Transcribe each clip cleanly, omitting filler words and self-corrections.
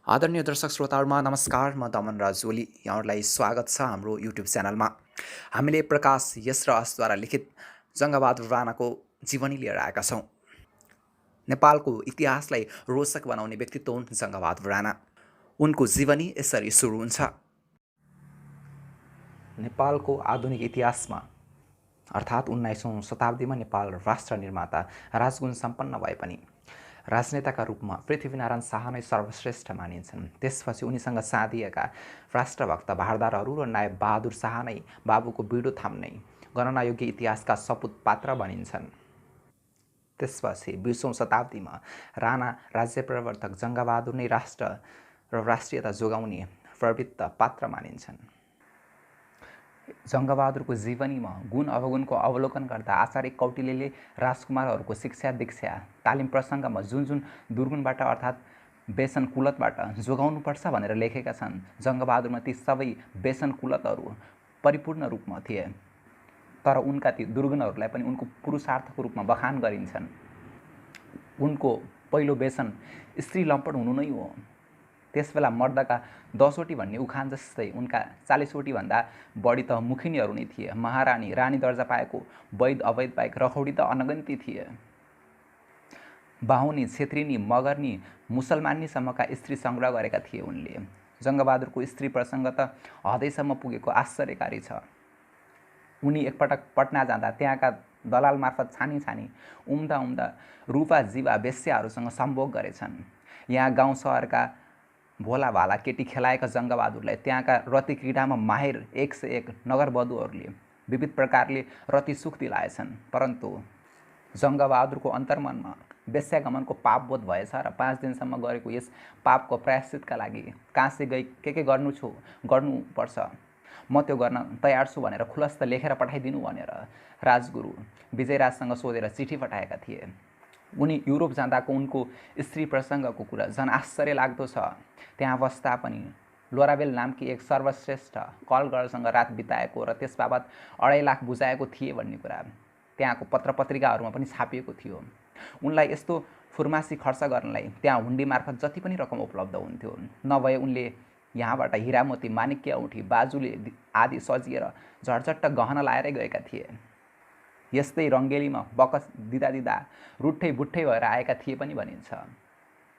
आदरणीय दर्शक श्रोताहरूमा नमस्कार। म दमन राज ओली यहाँहरूलाई स्वागत छ हाम्रो युट्युब च्यानलमा। हामीले प्रकाश यश र असद्वारा लिखित जङ्गबहादुर राणाको जीवनी लिएर आएका छौँ। नेपालको इतिहासलाई रोचक बनाउने व्यक्तित्व हुन् जङ्गबहादुर राणा। उनको जीवनी यसरी सुरु हुन्छ। नेपालको आधुनिक इतिहासमा अर्थात् 19औँ शताब्दीमा नेपाल राष्ट्र निर्माता राजगुण सम्पन्न भए पनि राजनेताका रूपमा पृथ्वीनारायण शाह नै सर्वश्रेष्ठ मानिन्छन्। त्यसपछि उनीसँग साधिएका राष्ट्रभक्त भारदारहरू र नायब बहादुर शाह नै बाबुको बिडो थाम्ने गणनायोग्य इतिहासका सपुत पात्र बनिन्छन्। त्यसपछि 20औँ शताब्दीमा राणा राज्य प्रवर्तक जङ्गबहादुर नै राष्ट्र र राष्ट्रियता जोगाउने प्रवृत्त पात्र मानिन्छन्। जङ्गबहादुरको जीवनीमा गुण अवगुणको अवलोकन गर्दा आचार्य कौटिल्यले राजकुमारहरूको शिक्षा दीक्षा तालिम प्रसङ्गमा जुन जुन दुर्गुणबाट अर्थात् व्यसन कुलतबाट जोगाउनुपर्छ भनेर लेखेका छन्, जङ्गबहादुरमा ती सबै व्यसन कुलतहरू परिपूर्ण रूपमा थिए। तर उनका ती दुर्गुणहरूलाई पनि उनको पुरुषार्थको रूपमा बखान गरिन्छन्। उनको पहिलो व्यसन स्त्री लम्पट हुनु नै हो। त्यसबेला मर्दका 10वटी भन्ने उखान जस्तै उनका 40वटी भन्दा बढी त मुखिनीहरू नै थिए। महारानी, रानी दर्जा पाएको वैद अवैध बाहेक रखौडी त अनगन्ती थिए। बाहुनी, छेत्रिनी, मगर्नी, मुसलमानीसम्मका स्त्री सङ्ग्रह गरेका थिए उनले। जङ्गबहादुरको स्त्री प्रसङ्ग त हदैसम्म पुगेको आश्चर्यकारी छ। उनी एकपटक पटना जाँदा त्यहाँका दलाल मार्फत छानी छानी उम्दा उम्दा रूपा जीवा वेश्याहरूसँग सम्भोग गरेछन्। यहाँ गाउँ सहरका भोला भाला केटी खेलाएका जङ्गबहादुरलाई त्यहाँका रति क्रीडामा माहिर 101 नगरवधुहरूले विविध प्रकारले रति सुख दिलाएछन्। परन्तु जङ्गबहादुरको अन्तर्मनमा वेश्यागमनको पापबोध भएछ र 5 दिनसम्म गरेको यस पापको प्रायश्चितका लागि काशी गई के गर्नुपर्छ, म त्यो गर्न तयार छु भनेर खुलस्त लेखेर पठाइदिनु भनेर राजगुरु विजयराजसँग सोधेर चिठी पठाएका थिए। उनी युरोप जाँदाको उनको स्त्री प्रसङ्गको कुरा झन् आश्चर्य लाग्दो छ। त्यहाँ बस्दा पनि लोराबेल नामकी एक सर्वश्रेष्ठ कल गर्लसँग रात बिताएको र त्यस बाबत 2.5 लाख बुझाएको थिए भन्ने कुरा त्यहाँको पत्रपत्रिकाहरूमा पनि छापिएको थियो। उनलाई यस्तो फुर्मासी खर्च गर्नलाई त्यहाँ हुन्डी मार्फत जति पनि रकम उपलब्ध हुन्थ्यो। नभए उनले यहाँबाट हिरामोती, माणिक्य औँठी, बाजुले आदि सजिएर झटझट्ट गहना लाएरै गएका थिए। यस्तै रङ्गेलीमा बकस दिँदा दिँदा रुट्ठै बुट्ठै भएर आएका थिए पनि भनिन्छ।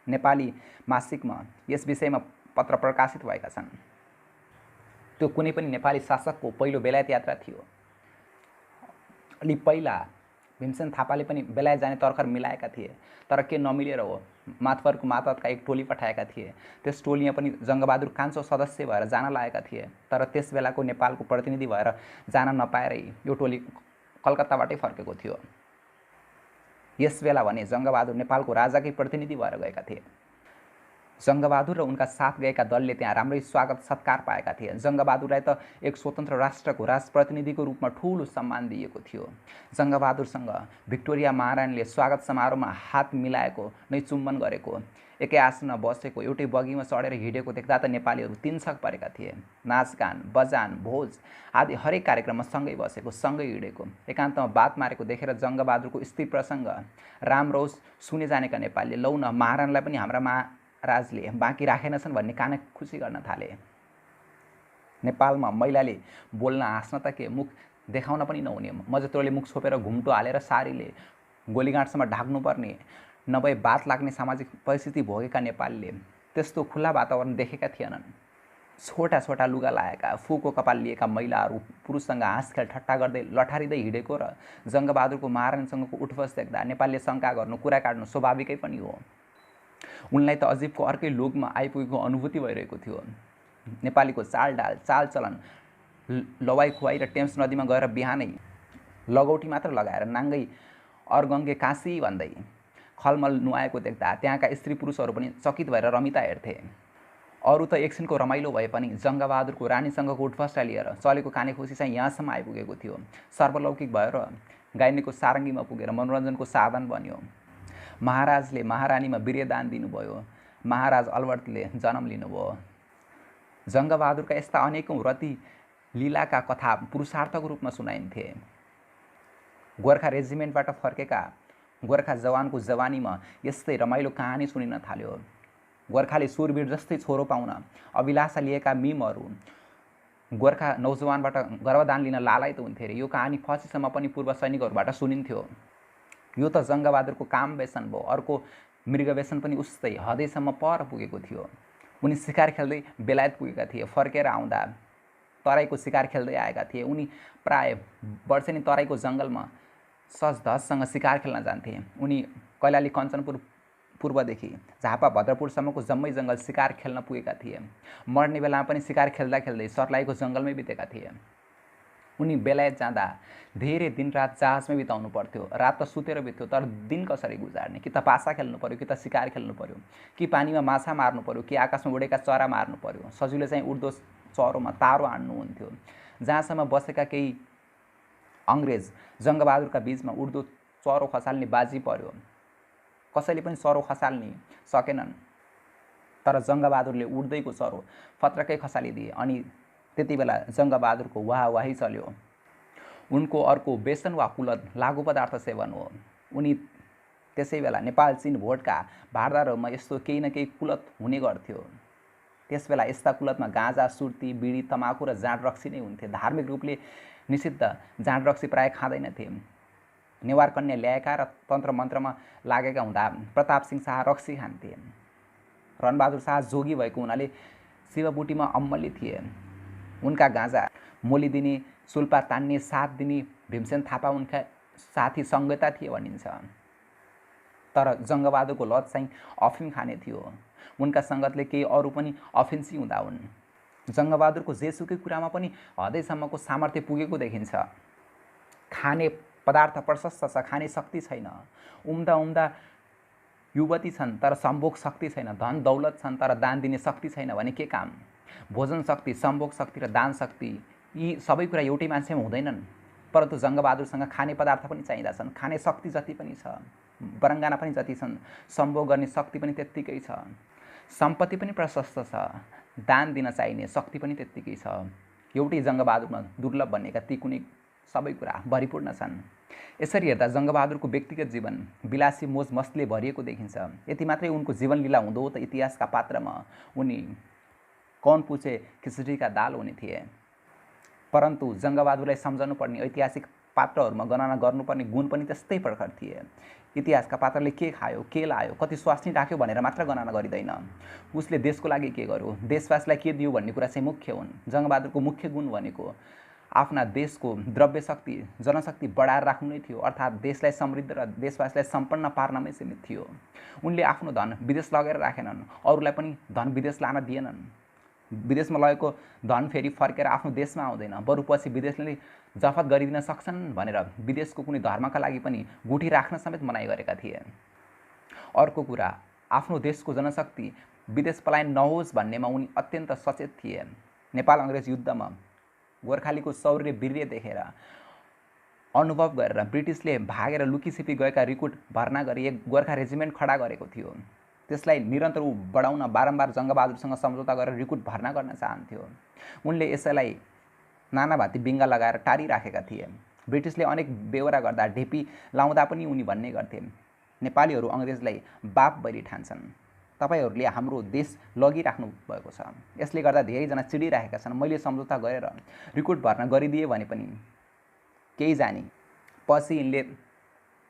नेपाली मासिकमा यस विषयमा पत्र प्रकाशित भएका छन्। त्यो कुनै पनि नेपाली शासकको पहिलो बेलायत यात्रा थियो। अलि पहिला भीमसेन थापाले पनि बेलायत जाने तर्खर मिलाएका थिए, तर के नमिलेर हो मातवरको मातहतका एक टोली पठाएका थिए। त्यस टोलीमा पनि जङ्गबहादुर कान्छो सदस्य भएर जान लागेका थिए, तर त्यस बेलाको नेपालको प्रतिनिधि भएर जान नपाएरै यो टोली कलकत्ताबाटै फर्केको थियो। यस बेला भने जङ्गबहादुर नेपालको राजाकै प्रतिनिधि भएर गएका थिए। जङ्गबहादुर र उनका साथ गएका दलले त्यहाँ राम्रै स्वागत सत्कार पाएका थिए। जङ्गबहादुरलाई त एक स्वतन्त्र राष्ट्रको राजप्रतिनिधिको रूपमा ठुलो सम्मान दिएको थियो। जङ्गबहादुरसँग भिक्टोरिया महारानीले स्वागत समारोहमा हात मिलाएको नै चुम्बन गरेको, एकै आसनमा बसेको, एउटै बगीमा चढेर हिँडेको देख्दा त नेपालीहरू तिनछक परेका थिए। नाचगान, बजान, भोज आदि हरेक कार्यक्रममा सँगै बसेको, सँगै हिँडेको, एकान्तमा बात मारेको देखेर जङ्गबहादुरको स्त्री प्रसङ्ग राम रौस सुने जानेका नेपालीले लौ न महारानीलाई पनि हाम्रा महाराजले बाँकी राखेनछन् भन्ने काने खुसी गर्न थाले। नेपालमा महिलाले बोल्न हाँस्न त के, मुख देखाउन पनि नहुने, मजत्रोले मुख छोपेर घुम्टो हालेर सारीले गोलीगाँठसम्म ढाक्नुपर्ने, नभए बात लाग्ने सामाजिक परिस्थिति भोगेका नेपालीले त्यस्तो खुल्ला वातावरण देखेका थिएनन्। छोटा छोटा लुगा लाएका, फुको कपाल लिएका महिलाहरू पुरुषसँग हाँसखेल ठट्टा गर्दै लठारिँदै हिँडेको र जङ्गबहादुरको महारानीसँगको उठबस देख्दा नेपालीले शङ्का गर्नु, कुरा काट्नु स्वाभाविकै पनि हो। उनलाई त अजीबको अर्कै लोकमा आइपुगेको अनुभूति भइरहेको थियो। नेपालीको चालडाल, चालचलन, लवाई खुवाई र टेम्स नदीमा गएर बिहानै लगौटी मात्र लगाएर नाङ्गै अरगङ्गे काशी भन्दै खलमल नुहाएको देख्दा त्यहाँका स्त्री पुरुषहरू पनि चकित भएर रमिता हेर्थे। अरू त एकछिनको रमाइलो भए पनि जङ्गबहादुरको रानीसँगको उठबसलाई लिएर चलेको काने खुसी चाहिँ यहाँसम्म आइपुगेको थियो। सर्वलौकिक भएर गाइनेको सारङ्गीमा पुगेर मनोरञ्जनको साधन बन्यो। महाराजले महारानीमा वीर्यदान दिनुभयो। महाराज अल्बर्टले जन्म लिनुभयो। जङ्गबहादुरका यस्ता अनेकौँ रति लीलाका कथा पुरुषार्थको रूपमा सुनाइन्थे। गोर्खा रेजिमेन्टबाट फर्केका गोर्खा जवानको जवानीमा यस्तै रमाइलो कहानी सुनिन थाल्यो। गोर्खाली सुरवीर जस्तै छोरो पाउन अभिलाषा लिएका मिमहरू गोर्खा नौजवानबाट गर्भदान लिन लालायित हुन्थे अरे। यो कहानी फसीसम्म पनि पूर्व सैनिकहरूबाट सुनिन्थ्यो। यो त जङ्गबहादुरको काम व्यसन भयो। अर्को मृग व्यसन पनि उस्तै हदैसम्म पर पुगेको थियो। उनी शिकार खेल्दै बेलायत पुगेका थिए। फर्केर आउँदा तराईको शिकार खेल्दै आएका थिए। उनी प्राय वर्षेनी तराईको जङ्गलमा सजधजसँग शिकार खेल्न जान्थे। उनी कैलाली कञ्चनपुर पूर्वदेखि झापा भद्रपुरसम्मको जम्मै जङ्गल शिकार खेल्न पुगेका थिए। मर्ने बेलामा पनि शिकार खेल्दा खेल्दै सर्लाहीको जङ्गलमै बितेका थिए। उनी बेलायत जाँदा धेरै दिनरात जहाजमै बिताउनु पर्थ्यो। रात त सुतेर बित्थ्यो, तर दिन कसरी गुजार्ने? कि त पासा खेल्नु पर्यो, कि त शिकार खेल्नु पर्यो, कि पानीमा माछा मार्नु पर्यो, कि आकाशमा उडेका चरा मार्नु पर्यो। सजिलो चाहिँ उड्दो चरोमा तारो हान्नुहुन्थ्यो। जहाँसम्म बसेका केही अङ्ग्रेज जङ्गबहादुरका बिचमा उड्दो चरो खसाल्ने बाजी पर्यो। कसैले पनि चरो खसाल्ने सकेनन्, तर जङ्गबहादुरले उड्दैको चरो फत्रकै खसालिदिए। अनि त्यति बेला जङ्गबहादुरको वाहवाही चल्यो। उनको अर्को व्यसन वा कुलत लागु पदार्थ सेवन हो। उनी त्यसै बेला नेपाल चीन भोटका भारदारहरूमा यस्तो केही न केही कुलत हुने गर्थ्यो। त्यसबेला यस्ता कुलतमा गाँजा, सुर्ती, बिडी, तमाखु र जाँड रक्सी नै हुन्थे। धार्मिक रूपले निषिद्ध जाँड रक्सी प्राय खाँदैनथे। नेवार कन्या ल्याएका र तन्त्र मन्त्रमा लागेका हुँदा प्रताप सिंह शाह रक्सी खान्थे। रणबहादुर शाह जोगी भएको हुनाले शिवबुटीमा अम्मली थिए। उनका गाँजा मोलिदिने, सुल्पा तान्ने, साथ दिने भीमसेन थापा उनका साथी सङ्गता थिए भनिन्छ। तर जङ्गबहादुरको लत चाहिँ अफिम खाने थियो। उनका सङ्गतले केही अरू पनि अफिन्सी हुँदा हुन्। जङ्गबहादुरको जेसुकै कुरामा पनि हदैसम्मको सामर्थ्य पुगेको देखिन्छ। खाने पदार्थ प्रशस्त छ, खाने शक्ति छैन। उम्दा उम्दा युवती छन् तर सम्भोग शक्ति छैन। धन दौलत छन् तर दान दिने शक्ति छैन भने के काम? भोजन शक्ति, सम्भोग शक्ति र दान शक्ति यी सबै कुरा एउटै मान्छेमा हुँदैनन्। परन्तु जङ्गबहादुरसँग खाने पदार्थ पनि चाहिँदा छन्, खाने शक्ति जति पनि छ, बरङ्गाना पनि जति छन्, सम्भोग गर्ने शक्ति पनि त्यत्तिकै छ, सम्पत्ति पनि प्रशस्त छ, दान दिन चाहिने शक्ति पनि त्यत्तिकै छ। एउटै जङ्गबहादुरमा दुर्लभ बनेका ती कुनै सबै कुरा भरिपूर्ण छन्। यसरी हेर्दा जङ्गबहादुरको व्यक्तिगत जीवन विलासी मोज मस्तले भरिएको देखिन्छ। यति मात्रै उनको जीवन लीला हुँदो त इतिहासका पात्रमा उनी कौन पूछे खिचडी का दाल हुने थिए। परन्तु जङ्गबहादुरलाई सम्झनु पर्ने ऐतिहासिक पात्रहरूमा गणना गर्नुपर्ने गुण पनि त्यस्तै प्रखर थिए। इतिहासका पात्रले के खायो, के लायो, कति स्वास्नी राख्यो भनेर मात्र गणना गरिँदैन। उसले देशको लागि के गर्यो, देशवासीलाई के दियो भन्ने कुरा चाहिँ मुख्य हुन्। जङ्गबहादुरको मुख्य गुण भनेको आफ्ना देशको द्रव्य शक्ति, जनशक्ति बढाएर राख्नु नै थियो। अर्थात् देशलाई समृद्ध र देशवासीलाई सम्पन्न पार्नमै सीमित थियो। उनले आफ्नो धन विदेश लगेर राखेनन्, अरूलाई पनि धन विदेश लान दिएनन्। विदेशमा लगेको धन फेरि फर्केर आफ्नो देशमा आउँदैन, बरु पछि विदेशले जफत गरिदिन सक्छन् भनेर विदेशको कुनै धर्मका लागि पनि गुठी राख्न समेत मनाइ गरेका थिए। अर्को कुरा, आफ्नो देशको जनशक्ति विदेश पलायन नहोस् भन्नेमा उनी अत्यन्त सचेत थिए। नेपाल अङ्ग्रेज युद्धमा गोर्खालीको शौर्य वीर्य देखेर अनुभव गरेर ब्रिटिसले भागेर लुकीछिपी गएका रिक्रुट भर्ना गरी एक गोर्खा रेजिमेन्ट खडा गरेको थियो। त्यसलाई निरन्तर बढाउन बारम्बार जङ्गबहादुरसँग सम्झौता गरेर रिक्रुट भर्ना गर्न चाहन्थ्यो। उनले यसैलाई नानाभाती बिङ्गा लगाएर टारिराखेका थिए। ब्रिटिसले अनेक बेहोरा गर्दा ढेपी लाउँदा पनि उनी भन्ने गर्थे, नेपालीहरू अङ्ग्रेजलाई बाप बैरी ठान्छन्, तपाईहरूले हाम्रो देश लगिराख्नु भएको छ। यसले गर्दा धेरैजना चिडिरहेका छन्। मैले सम्झौता गरेर रिक्रुट भर्ना गरिदिए भने पनि केही जाने, पछि यिनले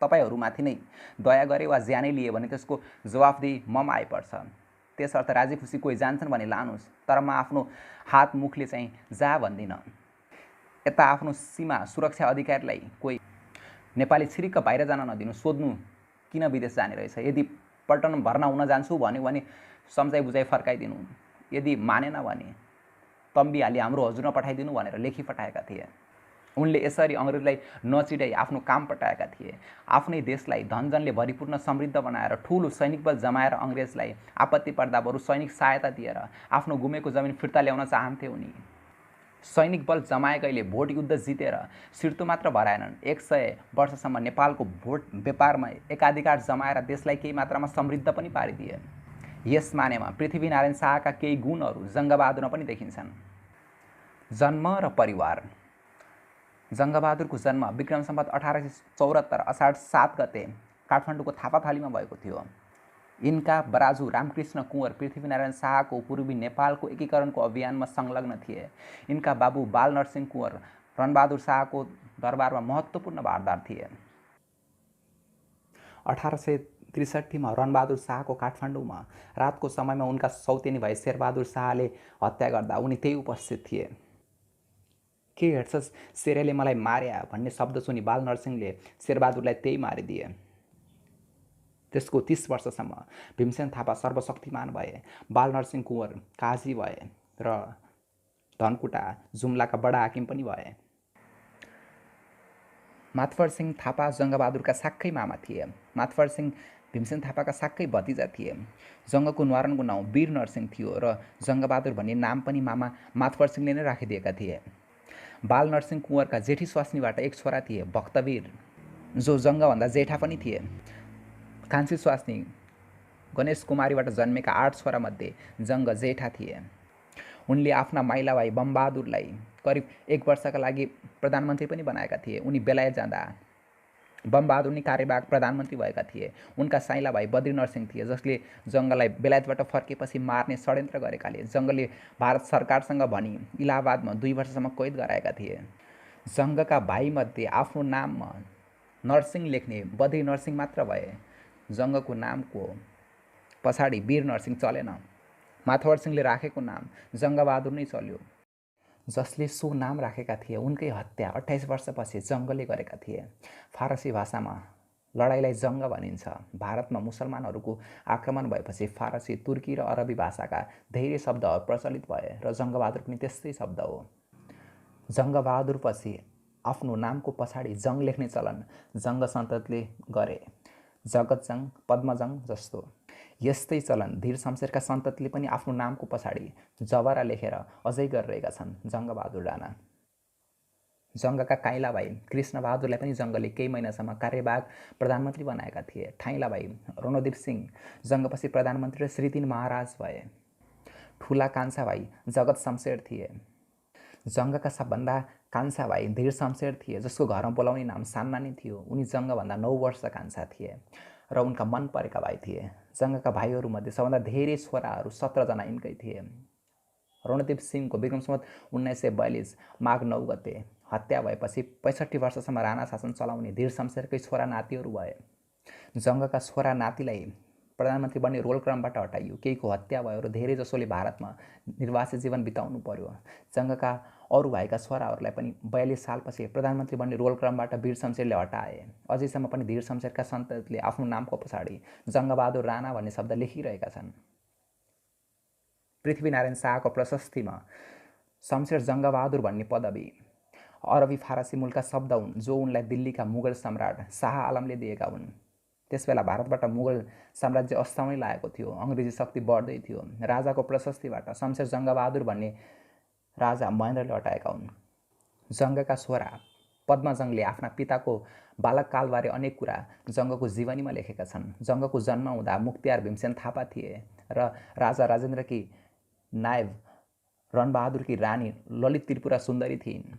तपाईहरूमाथि नै दया गरे वा ज्यानै लिए भने त्यसको जवाफदेही ममा आइपर्छ। त्यसर्थ राजी खुसी कोही जान्छन् भने लानुहोस्, तर म आफ्नो हात मुखले चाहिँ जा भन्दिनँ। यता आफ्नो सीमा सुरक्षा अधिकारीलाई कोही नेपाली छिरिक्क बाहिर जान नदिनु, सोध्नु किन विदेश जाने रहेछ। यदि पल्टन भर्ना हुन जान्छु भन्यो भने सम्झाइ बुझाइ फर्काइदिनु, यदि मानेन भने तम्बिहाली हाम्रो हजुरमा पठाइदिनु भनेर लेखी पठाएका थिए। उनले यसरी अङ्ग्रेजलाई नचिडाई आफ्नो काम पटाएका थिए। आफ्नै देशलाई धनजनले भरिपूर्ण समृद्ध बनाएर ठुलो सैनिक बल जमाएर अङ्ग्रेजलाई आपत्ति पर्दा बरु सैनिक सहायता दिएर आफ्नो गुमेको जमिन फिर्ता ल्याउन चाहन्थे उनी। सैनिक बल जमाएकैले भोट युद्ध जितेर सिर्तो मात्र भराएनन्, 100 वर्षसम्म नेपालको भोट व्यापारमा एकाधिकार जमाएर देशलाई केही मात्रामा समृद्ध पनि पारिदिए। यस मानेमा पृथ्वीनारायण शाहका केही गुणहरू जङ्गबहादुरमा पनि देखिन्छन्। जन्म र परिवार। जङ्गबहादुरको जन्म विक्रम सम्वत 1874 असाढ 7 गते काठमाडौँको थापाथलीमा भएको थियो। यिनका बराजु रामकृष्ण कुँवर पृथ्वीनारायण शाहको पूर्वी नेपालको एकीकरणको अभियानमा संलग्न थिए। यिनका बाबु बालनरसिंह कुँवर रणबहादुर शाहको दरबारमा महत्त्वपूर्ण भारदार थिए। 1863मा रणबहादुर शाहको काठमाडौँमा रातको समयमा उनका सौतेनी भाइ शेरबहादुर शाहले हत्या गर्दा उनी त्यही उपस्थित थिए। के हेर्छस्, शेरेले मलाई मार्या भन्ने शब्द सुनि बालनरसिंहले शेरबहादुरलाई त्यही मारिदिए। त्यसको 30 वर्षसम्म भीमसेन थापा सर्वशक्तिमान भए। बालनरसिंह कुँवर काजी भए र धनकुटा जुम्लाका बडा हाकिम पनि भए। मातवर सिंह थापा जङ्गबहादुरका साक्कै मामा थिए। मातवर सिंह भीमसेन थापाका साक्कै भतिजा थिए। जङ्गको न्वारानको नाउँ वीर नरसिंह थियो र जङ्गबहादुर भन्ने नाम पनि मामा मातवर सिंहले नै राखिदिएका थिए। बालनरसिंह कुँवरका जेठी स्वास्नीबाट एक छोरा थिए, भक्तवीर, जो जङ्गभन्दा जेठा पनि थिए। कान्छी स्वास्नी गणेश कुमारीबाट जन्मेका 8 छोरामध्ये जङ्ग जेठा थिए। उनले आफ्ना माइला भाइ बमबहादुरलाई करिब 1 वर्षका लागि प्रधानमन्त्री पनि बनाएका थिए। उनी बेलायत जाँदा बमबहादुर नै कार्यवाहक प्रधानमन्त्री भएका थिए। उनका साइला भाइ बद्रीनरसिंह थिए, जसले जङ्गलाई बेलायतबाट फर्केपछि मार्ने षड्यन्त्र गरेकाले जङ्गले भारत सरकारसँग भनी इलाहाबादमा 2 वर्षसम्म कैद गराएका थिए। जङ्गका भाइमध्ये आफ्नो नाममा नरसिंह लेख्ने बद्री नरसिंह मात्र भए। जङ्गको नामको पछाडि वीर नरसिंह चलेन। माथवर सिंहले राखेको नाम जङ्गबहादुर नै चल्यो। जसले सो नाम राखेका थिए उनकै हत्या 28 वर्षपछि जङ्गले गरेका थिए। फारसी भाषामा लडाइँलाई जङ्ग भनिन्छ। भारतमा मुसलमानहरूको आक्रमण भएपछि फारसी, तुर्की र अरबी भाषाका धेरै शब्दहरू प्रचलित भए र जङ्गबहादुर पनि त्यस्तै शब्द हो। जङ्गबहादुरपछि आफ्नो नामको पछाडि जङ लेख्ने चलन जङ्ग सन्ततिले गरे। जगतजङ, पद्मजङ जस्तो यस्तै चलन धीर शमशेरका सन्ततिले पनि आफ्नो नामको पछाडि जबरा लेखेर अझै गरिरहेका छन्। जङ्गबहादुर राणा। जङ्गका काइला भाइ कृष्णबहादुरलाई पनि जङ्गले केही महिनासम्म कार्यवाहक प्रधानमन्त्री बनाएका थिए। ठाइला भाइ रणोदेव सिंह जङ्गपछि प्रधानमन्त्री र श्रीदिन महाराज भए। ठुला कान्छा भाइ जगत शमशेर थिए। जङ्गका सबभन्दा कान्छा भाइ धीर शमशेर थिए, जसको घरमा बोलाउने नाम सान्ना नै थियो। उनी जङ्गभन्दा 9 वर्ष कान्छा थिए र उनका मन परेका भाइ थिए। जङ्गका भाइहरूमध्ये सबभन्दा धेरै छोराहरू 17 जना यिनकै थिए। रणदेव सिंहको विक्रमसम्वत 1942 माघ 9 गते हत्या भएपछि 65 वर्षसम्म राणा शासन चलाउने धीर शमशेरकै छोरा नातिहरू भए। जङ्गका छोरा नातिलाई प्रधानमन्त्री बन्ने रोल क्रमबाट हटाइयो। केहीको हत्या भयो र धेरै जसोले भारतमा निर्वासित जीवन बिताउनु पर्यो। जङ्गका अरू भाइका छोराहरूलाई पनि 42 सालपछि प्रधानमन्त्री बन्ने रोल क्रमबाट वीर शमशेरले हटाए। अझैसम्म पनि धीर शमशेरका सन्ततिले आफ्नो नामको पछाडि जङ्गबहादुर राणा भन्ने शब्द लेखिरहेका छन्। पृथ्वीनारायण शाहको प्रशस्तिमा शमशेर जङ्गबहादुर भन्ने पदवी अरबी फारसी मूलका शब्द हुन्, जो उनलाई दिल्लीका मुगल सम्राट शाह आलमले दिएका हुन्। त्यसबेला भारतबाट मुगल साम्राज्य अस्ताउनै लागेको थियो। अङ्ग्रेजी शक्ति बढ्दै थियो। राजाको प्रशस्तिबाट शमशेर जङ्गबहादुर भन्ने राजा महेन्द्रले हटाएका हुन्। जङ्गका छोरा पद्मजङले आफ्ना पिताको बालककालबारे अनेक कुरा जङ्गको जीवनीमा लेखेका छन्। जङ्गको जन्म हुँदा मुख्तियार भीमसेन थापा थिए र राजा राजेन्द्रकी नायब रणबहादुरकी रानी ललित त्रिपुरा सुन्दरी थिइन्।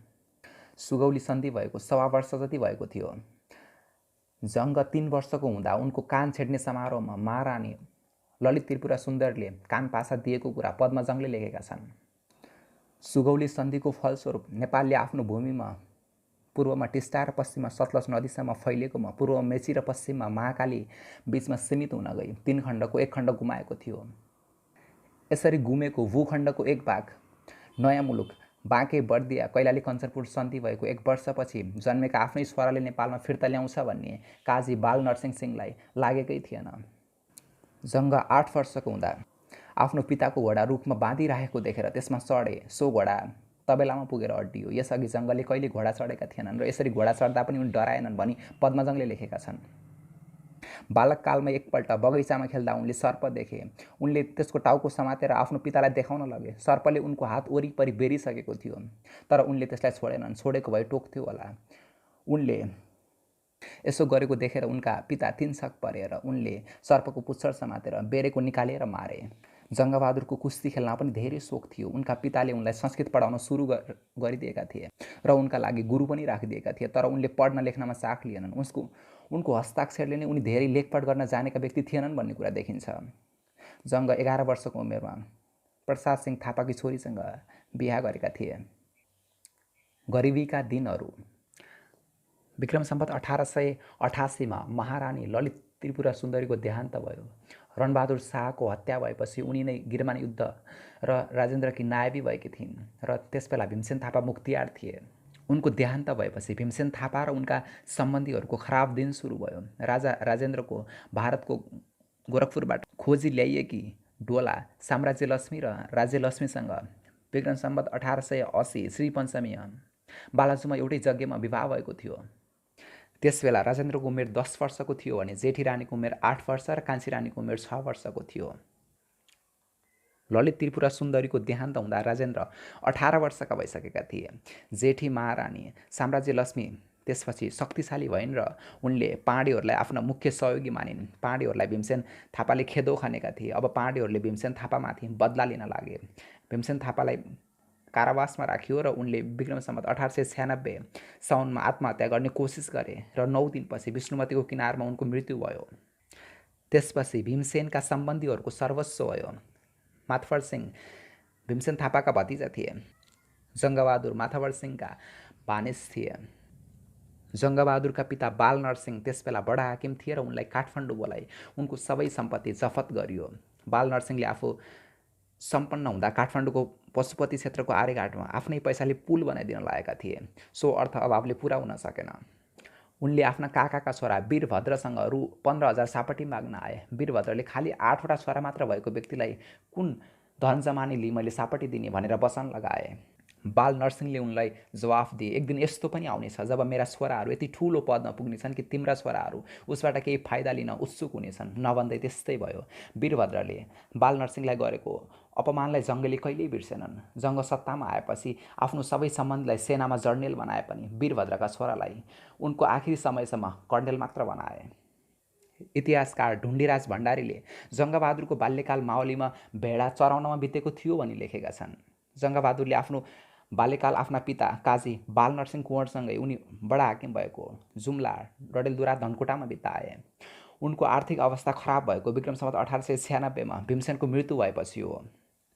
सुगौली सन्धि भएको 1.25 वर्ष जति भएको थियो। जङ्ग 3 वर्षको हुँदा उनको कान छेड्ने समारोहमा महारानी ललित त्रिपुरा सुन्दरले कान पासा दिएको कुरा पद्मजङले लेखेका छन्। सुगौली सन्धिको फलस्वरूप नेपालले आफ्नो भूमिमा पूर्वमा टिस्टा र पश्चिममा सतलज नदीसम्म फैलिएकोमा पूर्व मेची र पश्चिममा महाकाली बीचमा सीमित हुन गई 3 खण्डको 1 खण्ड गुमाएको थियो। यसरी गुमेको भूखण्डको एक भाग नयाँ मुलुक बाँके बर्दिया कैलाली कञ्चनपुर सन्धि भएको 1 वर्षपछि जन्मेका आफ्नै छोराले नेपालमा फिर्ता ल्याउँछ भन्ने काजी बालनरसिंह सिंहलाई लागेकै थिएन। जङ्ग 8 वर्षको हुँदा आफ्नो पिताको घोडा रुखमा बाँधिरहेको देखेर त्यसमा चढे। सो घोडा तबेलामा पुगेर अड्डियो। यसअघि जङ्गले कहिले घोडा चढेका थिएनन् र यसरी घोडा चढ्दा पनि उनी डराएनन् भनी पद्मजङले लेखेका छन्। बालककालमा एकपल्ट बगैँचामा खेल्दा उनले सर्प देखे। उनले त्यसको टाउको समातेर आफ्नो पितालाई देखाउन लगे। सर्पले उनको हात वरिपरि बेरिसकेको थियो, तर उनले त्यसलाई छोडेनन्। छोडेको भए टोक्थ्यो होला। उनले यसो गरेको देखेर उनका पिता तिनसक परेर उनले सर्पको पुच्छर समातेर बेरेको निकालेर मारे। जङ्गबहादुरको कुस्ती खेल्न पनि धेरै सोख थियो। उनका पिताले उनलाई संस्कृत पढाउन सुरु गरिदिएका थिए र उनका लागि गुरु पनि राखिदिएका थिए, तर उनले पढ्न लेख्नमा चाख लिएनन्। उनको हस्ताक्षरले नै उनी धेरै लेखपढ गर्न जानेका व्यक्ति थिएनन् भन्ने कुरा देखिन्छ। जङ्ग 11 वर्षको उमेरमा प्रसाद सिंह थापाकी छोरीसँग बिहा गरेका थिए। गरिबीका दिनहरू। विक्रम सम्वत 1888 महारानी ललित त्रिपुरा सुन्दरीको देहान्त भयो। रणबहादुर शाहको हत्या भएपछि उनी नै गिरमान युद्ध र राजेन्द्रकी नायबी भएकी थिइन् र त्यसबेला भीमसेन थापा मुख्तियार थिए। उनको देहान्त भएपछि भीमसेन थापा र उनका सम्बन्धीहरूको खराब दिन सुरु भयो। राजा राजेन्द्रको भारतको गोरखपुरबाट खोजी ल्याइएकी डोला साम्राज्यलक्ष्मी र राज्यलक्ष्मीसँग विक्रम सम्वत 1880 श्री पञ्चमी बालाजुमा एउटै यज्ञमा विवाह भएको थियो। त्यसबेला राजेन्द्रको उमेर 10 वर्षको थियो भने जेठी रानीको उमेर 8 वर्ष र कान्छी रानीको उमेर 6 वर्षको थियो। ललित त्रिपुरा सुन्दरीको देहान्त हुँदा राजेन्द्र 18 वर्षका भइसकेका थिए। जेठी महारानी साम्राज्यलक्ष्मी त्यसपछि शक्तिशाली भइन् र उनले पाँडेहरूलाई आफ्ना मुख्य सहयोगी मानिन्। पाँडेहरूलाई भीमसेन थापाले खेदो खनेका थिए। अब पाँडेहरूले भीमसेन थापामाथि बदला लिन लागे। भीमसेन थापालाई कारावासमा राखियो र उनले विक्रम सम्वत 1896 साउनमा आत्महत्या गर्ने कोसिस गरे र 9 दिनपछि विष्णुमतीको किनारमा उनको मृत्यु भयो। त्यसपछि भीमसेनका सम्बन्धीहरूको सर्वस्व भयो। माथवर सिंह भीमसेन थापाका भतिजा थिए। जङ्गबहादुर माथवर सिंहका भानिज थिए। जङ्गबहादुरका पिता बाल नरसिंह त्यसबेला बडा हाकिम थिए र उनलाई काठमाडौँ बोलाई उनको सबै सम्पत्ति जफत गरियो। बाल नरसिंहले आफू सम्पन्न हुँदा काठमाडौँको पशुपति क्षेत्रको आर्यघाटमा आफ्नै पैसाले पुल बनाइदिन लागेका थिए। सो अर्थ अभावले पुरा हुन सकेन। उनले आफ्ना काकाका छोरा वीरभद्रसँग रु 15,000 सापटी माग्न आए। वीरभद्रले खालि 8वटा छोरा मात्र भएको व्यक्तिलाई कुन धन जमानी लिई मैले सापटी दिने भनेर वचन लगाए। बाल नरसिंहले उनलाई जवाफ दिए, एक दिन यस्तो पनि आउनेछ जब मेरा छोराहरू यति ठुलो पदमा पुग्नेछन् कि तिम्रा छोराहरू उसबाट केही फाइदा लिन उत्सुक हुनेछन्। नभन्दै त्यस्तै भयो। वीरभद्रले बाल नरसिंहलाई गरेको अपमानलाई जङ्गले कहिल्यै बिर्सेनन्। जङ्ग सत्तामा आएपछि आफ्नो सबै सम्बन्धीलाई सेनामा जर्नेल बनाए पनि वीरभद्रका छोरालाई उनको आखिरी समयसम्म कर्णेल मात्र बनाए। इतिहासकार ढुण्डीराज भण्डारीले जङ्गबहादुरको बाल्यकाल मावलीमा भेडा चराउनमा बितेको थियो भनी लेखेका छन्। जङ्गबहादुरले आफ्नो बाल्यकाल आफ्ना पिता काजी बाल नरसिंह कुँवरसँगै उनी बडा हाकिम भएको जुम्ला डडेलधुरा धनकुटामा बिताए। उनको आर्थिक अवस्था खराब भएको विक्रम सम्वत 1896 भीमसेनको मृत्यु भएपछि हो।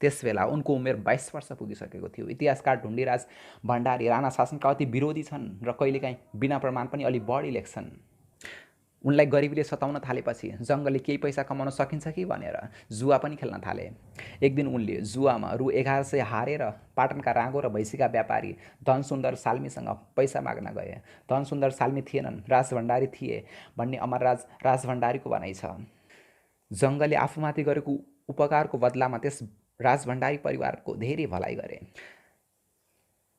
त्यसबेला उनको उमेर 22 वर्ष पुगिसकेको थियो। इतिहासकार ढुण्डीराज भण्डारी राणा शासनका अति विरोधी छन् र कहिलेकाहीँ बिना प्रमाण पनि अलि बढी लेख्छन्। उनलाई गरिबीले सताउन थालेपछि जङ्गले केही पैसा कमाउन सकिन्छ कि भनेर जुवा पनि खेल्न थाले। एक दिन उनले जुवामा रु 1100 हारेर पाटनका राँगो र भैँसीका व्यापारी धनसुन्दर साल्मीसँग पैसा माग्न गए। धनसुन्दर साल्मी थिएनन्, राजभण्डारी थिए भन्ने अमरराज राजभण्डारीको भनाइ छ। जङ्गले आफूमाथि गरेको उपकारको बदलामा त्यस राजभण्डारी परिवारको धेरै भलाइ गरे।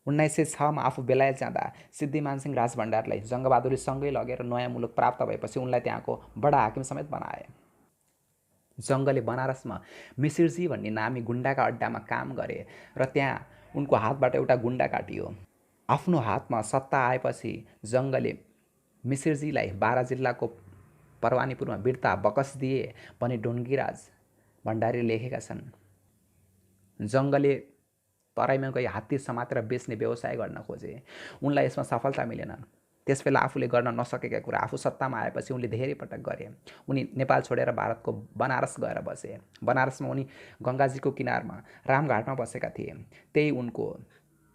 1906 मा आफू बेलायत जाँदा सिद्धिमानसिंह राजभण्डारलाई जङ्गबहादुरले सँगै लगेर नयाँ मुलुक प्राप्त भएपछि उनलाई त्यहाँको बडा हाकिम समेत बनाए। जङ्गले बनारसमा मिसिरजी भन्ने नामी गुण्डाका अड्डामा काम गरे र त्यहाँ उनको हातबाट एउटा गुण्डा काटियो। आफ्नो हातमा सत्ता आएपछि जङ्गले मिसिरजीलाई बारा जिल्लाको परवानीपुरमा बिर्ता बकस दिए भने ढुण्डीराज भण्डारीले लेखेका छन्। जङ्गले तराईमा गई हात्ती समातेर बेच्ने व्यवसाय गर्न खोजे। उनलाई यसमा सफलता मिलेन। त्यसबेला आफूले गर्न नसकेका कुरा आफू सत्तामा आएपछि उनले धेरै पटक गरे। उनी नेपाल छोडेर भारतको बनारस गएर बसे। बनारसमा उनी गङ्गाजीको किनारमा रामघाटमा बसेका थिए। त्यही उनको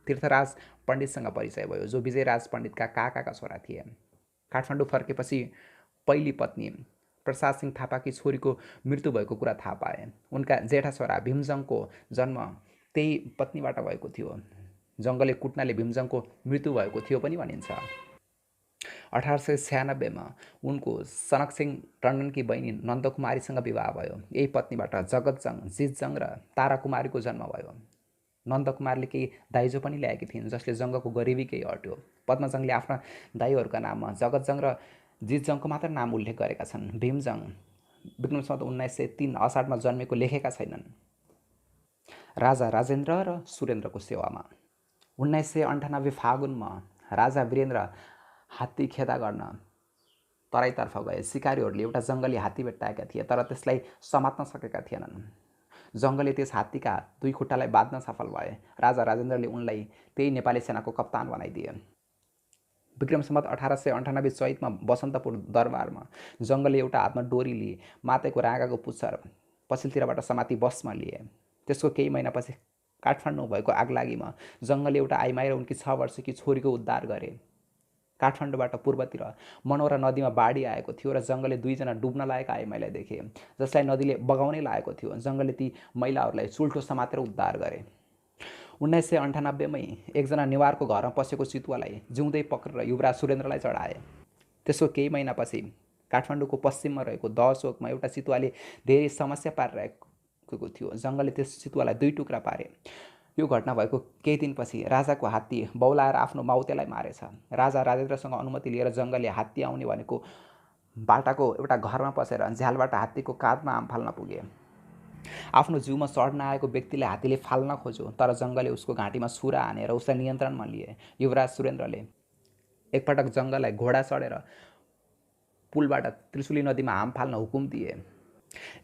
तीर्थराज पण्डितसँग परिचय भयो, जो विजयराज पण्डितका काकाका छोरा थिए। काठमाडौँ फर्केपछि पहिली पत्नी प्रसाद सिंह थापाकी छोरीको मृत्यु भएको कुरा थाहा पाए। उनका जेठा छोरा भीमजङको जन्म त्यही पत्नीबाट भएको थियो। जङ्गले कुट्नाले भीमजङको मृत्यु भएको थियो पनि भनिन्छ। 1896 मा उनको सनकसिंह टण्डनकी बहिनी नन्दकुमारीसँग विवाह भयो। यही पत्नीबाट जगतजङ, जितजङ र ताराकुमारीको जन्म भयो। नन्दकुमारले केही दाइजो पनि ल्याएकी थिइन् जसले जङ्गको गरिबी केही हट्यो। पद्मजङले आफ्ना दाइहरूका नाममा जगतजङ र जितजङको मात्र नाम उल्लेख गरेका छन्। भीमजङ विक्रम सम्वत 1903 असाढमा जन्मेको लेखेका छैनन्। राजा राजेन्द्र र सुरेन्द्रको सेवामा 1998 फागुनमा राजा वीरेन्द्र हात्ती खेदा गर्न तराईतर्फ गए। सिकारीहरूले एउटा जङ्गली हात्ती भेट्टाएका थिए तर त्यसलाई समात्न सकेका थिएनन्। जङ्गले त्यस हात्तीका 2 खुट्टालाई बाँध्न सफल भए। राजा राजेन्द्रले उनलाई त्यही नेपाली सेनाको कप्तान बनाइदिए। विक्रम सम्वत 1898 चैतमा बसन्तपुर दरबारमा जङ्गलले एउटा हातमा डोरी लिए मातेको राँगाको पुच्छर पछिल्लोतिरबाट समाती बसमा लिए। त्यसको केही महिनापछि काठमाडौँ भएको आगलागीमा जङ्गलले एउटा आइमाई र उनकी 6 वर्षकी छोरीको उद्धार गरे। काठमाडौँबाट पूर्वतिर मनोरा नदीमा बाढी आएको थियो र जङ्गलले 2 जना डुब्न लागेका आइमाईलाई देखे, जसलाई नदीले बगाउनै लागेको थियो। जङ्गलले ती महिलाहरूलाई चुल्ठो समातेर उद्धार गरे। 1998 मै एकजना नेवारको घरमा पसेको चितुवालाई जिउँदै पक्रेर युवराज सुरेन्द्रलाई चढाए। त्यसको केही महिनापछि काठमाडौँको पश्चिममा रहेको दहचोकमा एउटा चितुवाले धेरै समस्या पारिरहेको थियो। जङ्गलले त्यस चितुवालाई 2 टुक्रा पारे। यो घटना भएको केही दिनपछि राजाको हात्ती बौलाएर आफ्नो माउतेलाई मारेछ। राजा राजेन्द्रसँग अनुमति लिएर जङ्गलले हात्ती आउने भनेको बाटाको एउटा घरमा पसेर झ्यालबाट हात्तीको काँधमा आम फाल्न पुगे। आफ्नो जिउमा चढ्न आएको व्यक्तिले हात्तीले फाल्न खोज्यो, तर जङ्गलले उसको घाँटीमा छुरा हानेर उसलाई नियन्त्रणमा लिए। युवराज सुरेन्द्रले एकपटक जङ्गललाई घोडा चढेर पुलबाट त्रिशुली नदीमा हाम फाल्न हुकुम दिए।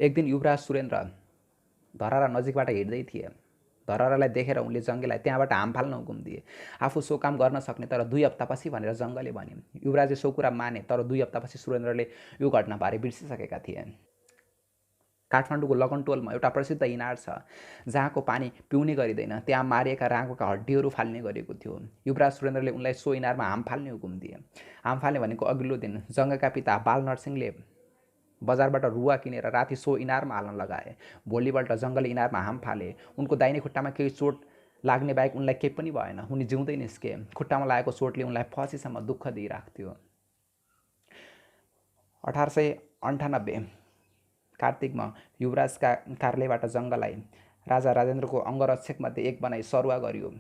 एक दिन युवराज सुरेन्द्र धरहरा नजिकबाट हिँड्दै थिए। धरहरालाई देखेर उनले जङ्गललाई त्यहाँबाट हाम फाल्न हुकुम दिए। आफू सो काम गर्न सक्ने, तर 2 हप्तापछि भनेर जङ्गलले भने। युवराजले सो कुरा माने, तर 2 हप्तापछि सुरेन्द्रले यो घटनाबारे बिर्सिसकेका थिए। काठमाडौँको लगनटोलमा एउटा प्रसिद्ध इनार छ, जहाँको पानी पिउने गरिँदैन। त्यहाँ मारिएका राँगोका हड्डीहरू फाल्ने गरिएको थियो। युवराज सुरेन्द्रले उनलाई सो इनारमा हाम फाल्ने हुकुम दिए। हाम फाल्ने भनेको अघिल्लो दिन जङ्गका पिता बाल नरसिंहले बजारबाट रुवा किनेर राति सो इनारमा हाल्न लगाए। भोलिपल्ट जङ्गलले इनारमा हाम फाले। उनको दाहिने खुट्टामा केही चोट लाग्ने बाहेक उनलाई केही पनि भएन। उनी जिउँदै निस्के। खुट्टामा लागेको चोटले उनलाई पछिसम्म दुःख दिइराख्थ्यो। 1898 कार्तिकमा युवराजका कार्यालयबाट जङ्गललाई राजा राजेन्द्रको अङ्गरक्षकमध्ये एक बनाई सरुवा गरियो।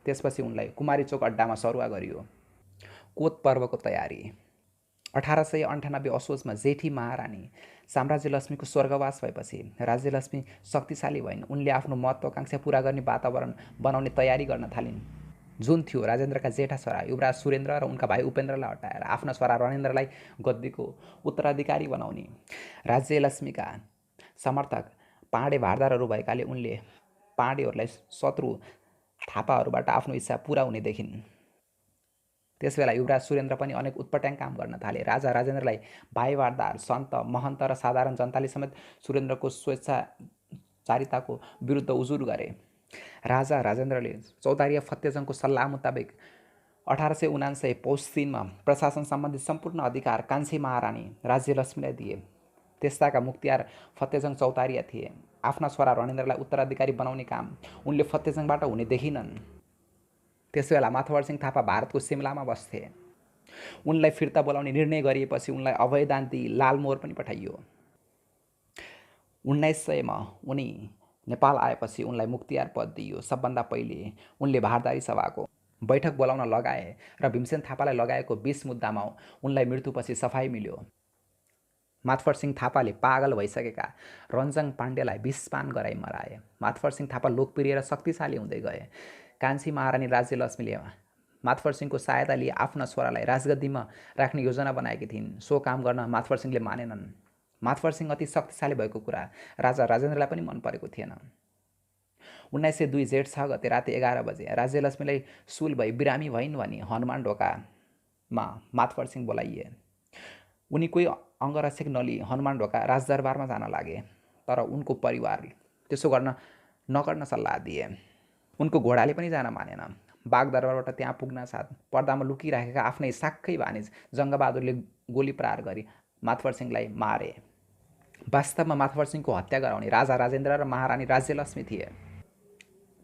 त्यसपछि उनलाई कुमारी चोक अड्डामा सरुवा गरियो। कोत पर्वको तयारी। 1898 असोजमा जेठी महारानी साम्राज्यलक्ष्मीको स्वर्गवास भएपछि राज्यलक्ष्मी शक्तिशाली भइन्। उनले आफ्नो महत्त्वाकांक्षा पुरा गर्ने वातावरण बनाउने तयारी गर्न थालिन्, जुन थियो राजेन्द्रका जेठा छोरा युवराज सुरेन्द्र र उनका भाइ उपेन्द्रलाई हटाएर आफ्ना छोरा रणेन्द्रलाई गद्दीको उत्तराधिकारी बनाउने। राज्यलक्ष्मीका समर्थक पाँडे भारदारहरू भएकाले उनले पाँडेहरूलाई शत्रु थापाहरूबाट आफ्नो इच्छा पुरा हुने देखिन्। त्यसबेला युवराज सुरेन्द्र पनि अनेक उत्पट्याङ काम गर्न थाले। राजा राजेन्द्रलाई भाइ भारदार, सन्त, महन्त र साधारण जनताले समेत सुरेन्द्रको स्वेच्छाचारिताको विरुद्ध उजुर गरे। राजा राजेन्द्रले चौतारिया फतेजङको सल्लाह मुताबिक 1879 पौष 3 मा प्रशासन सम्बन्धी सम्पूर्ण अधिकार कान्छी महारानी राज्यलक्ष्मीलाई दिए। त्यस्ताका मुख्तियार फतेजङ चौतारिया थिए। आफ्ना छोरा रणेन्द्रलाई उत्तराधिकारी बनाउने काम उनले फतेजङबाट हुने देखिनन्। त्यसबेला माथवर सिंह थापा भारतको सिमलामा बस्थे। उनलाई फिर्ता बोलाउने निर्णय गरिएपछि उनलाई अभयदान दिई लालमोहर पनि पठाइयो। 1900 मा उनी नेपाल आएपछि उनलाई मुख्तियार पद दिइयो। सबभन्दा पहिले उनले भारदारी सभाको बैठक बोलाउन लगाए र भीमसेन थापालाई लगाएको 20 मुद्दामा उनलाई मृत्युपछि सफाई मिल्यो। माथवर सिंह थापाले पागल भइसकेका रञ्जङ पाण्डेलाई विषपान गराई मराए। माथवर सिंह थापा लोकप्रिय र शक्तिशाली हुँदै गए। कान्छी महारानी राज्यलक्ष्मीले माथवर सिंहको सहायता लिए आफ्ना छोरालाई राजगद्दीमा राख्ने योजना बनाएकी थिइन्। सो काम गर्न माथवर सिंहले मानेनन्। माथवर सिंह अति शक्तिशाली भएको कुरा राजा राजेन्द्रलाई पनि मन परेको थिएन। 1902 जेठ 6 गते राति 11 बजे राज्यलक्ष्मीलाई सुल भई बिरामी भइन् भनी हनुमान ढोकामा माथवर सिंह बोलाइए। उनी कोही अङ्गरक्षक नलिई हनुमान ढोका राजदरबारमा जान लागे, तर उनको परिवारले त्यसो नगर्न सल्लाह दिए। उनको घोडाले पनि जान मानेन। बागदरबारबाट त्यहाँ पुग्न साथ पर्दामा लुकिराखेका आफ्नै साक्कै भानिज जङ्गबहादुरले गोली प्रहार गरी माथवर सिंहलाई मारे। वास्तवमा माथवर सिंहको हत्या गराउने राजा राजेन्द्र र महारानी राज्यलक्ष्मी थिए।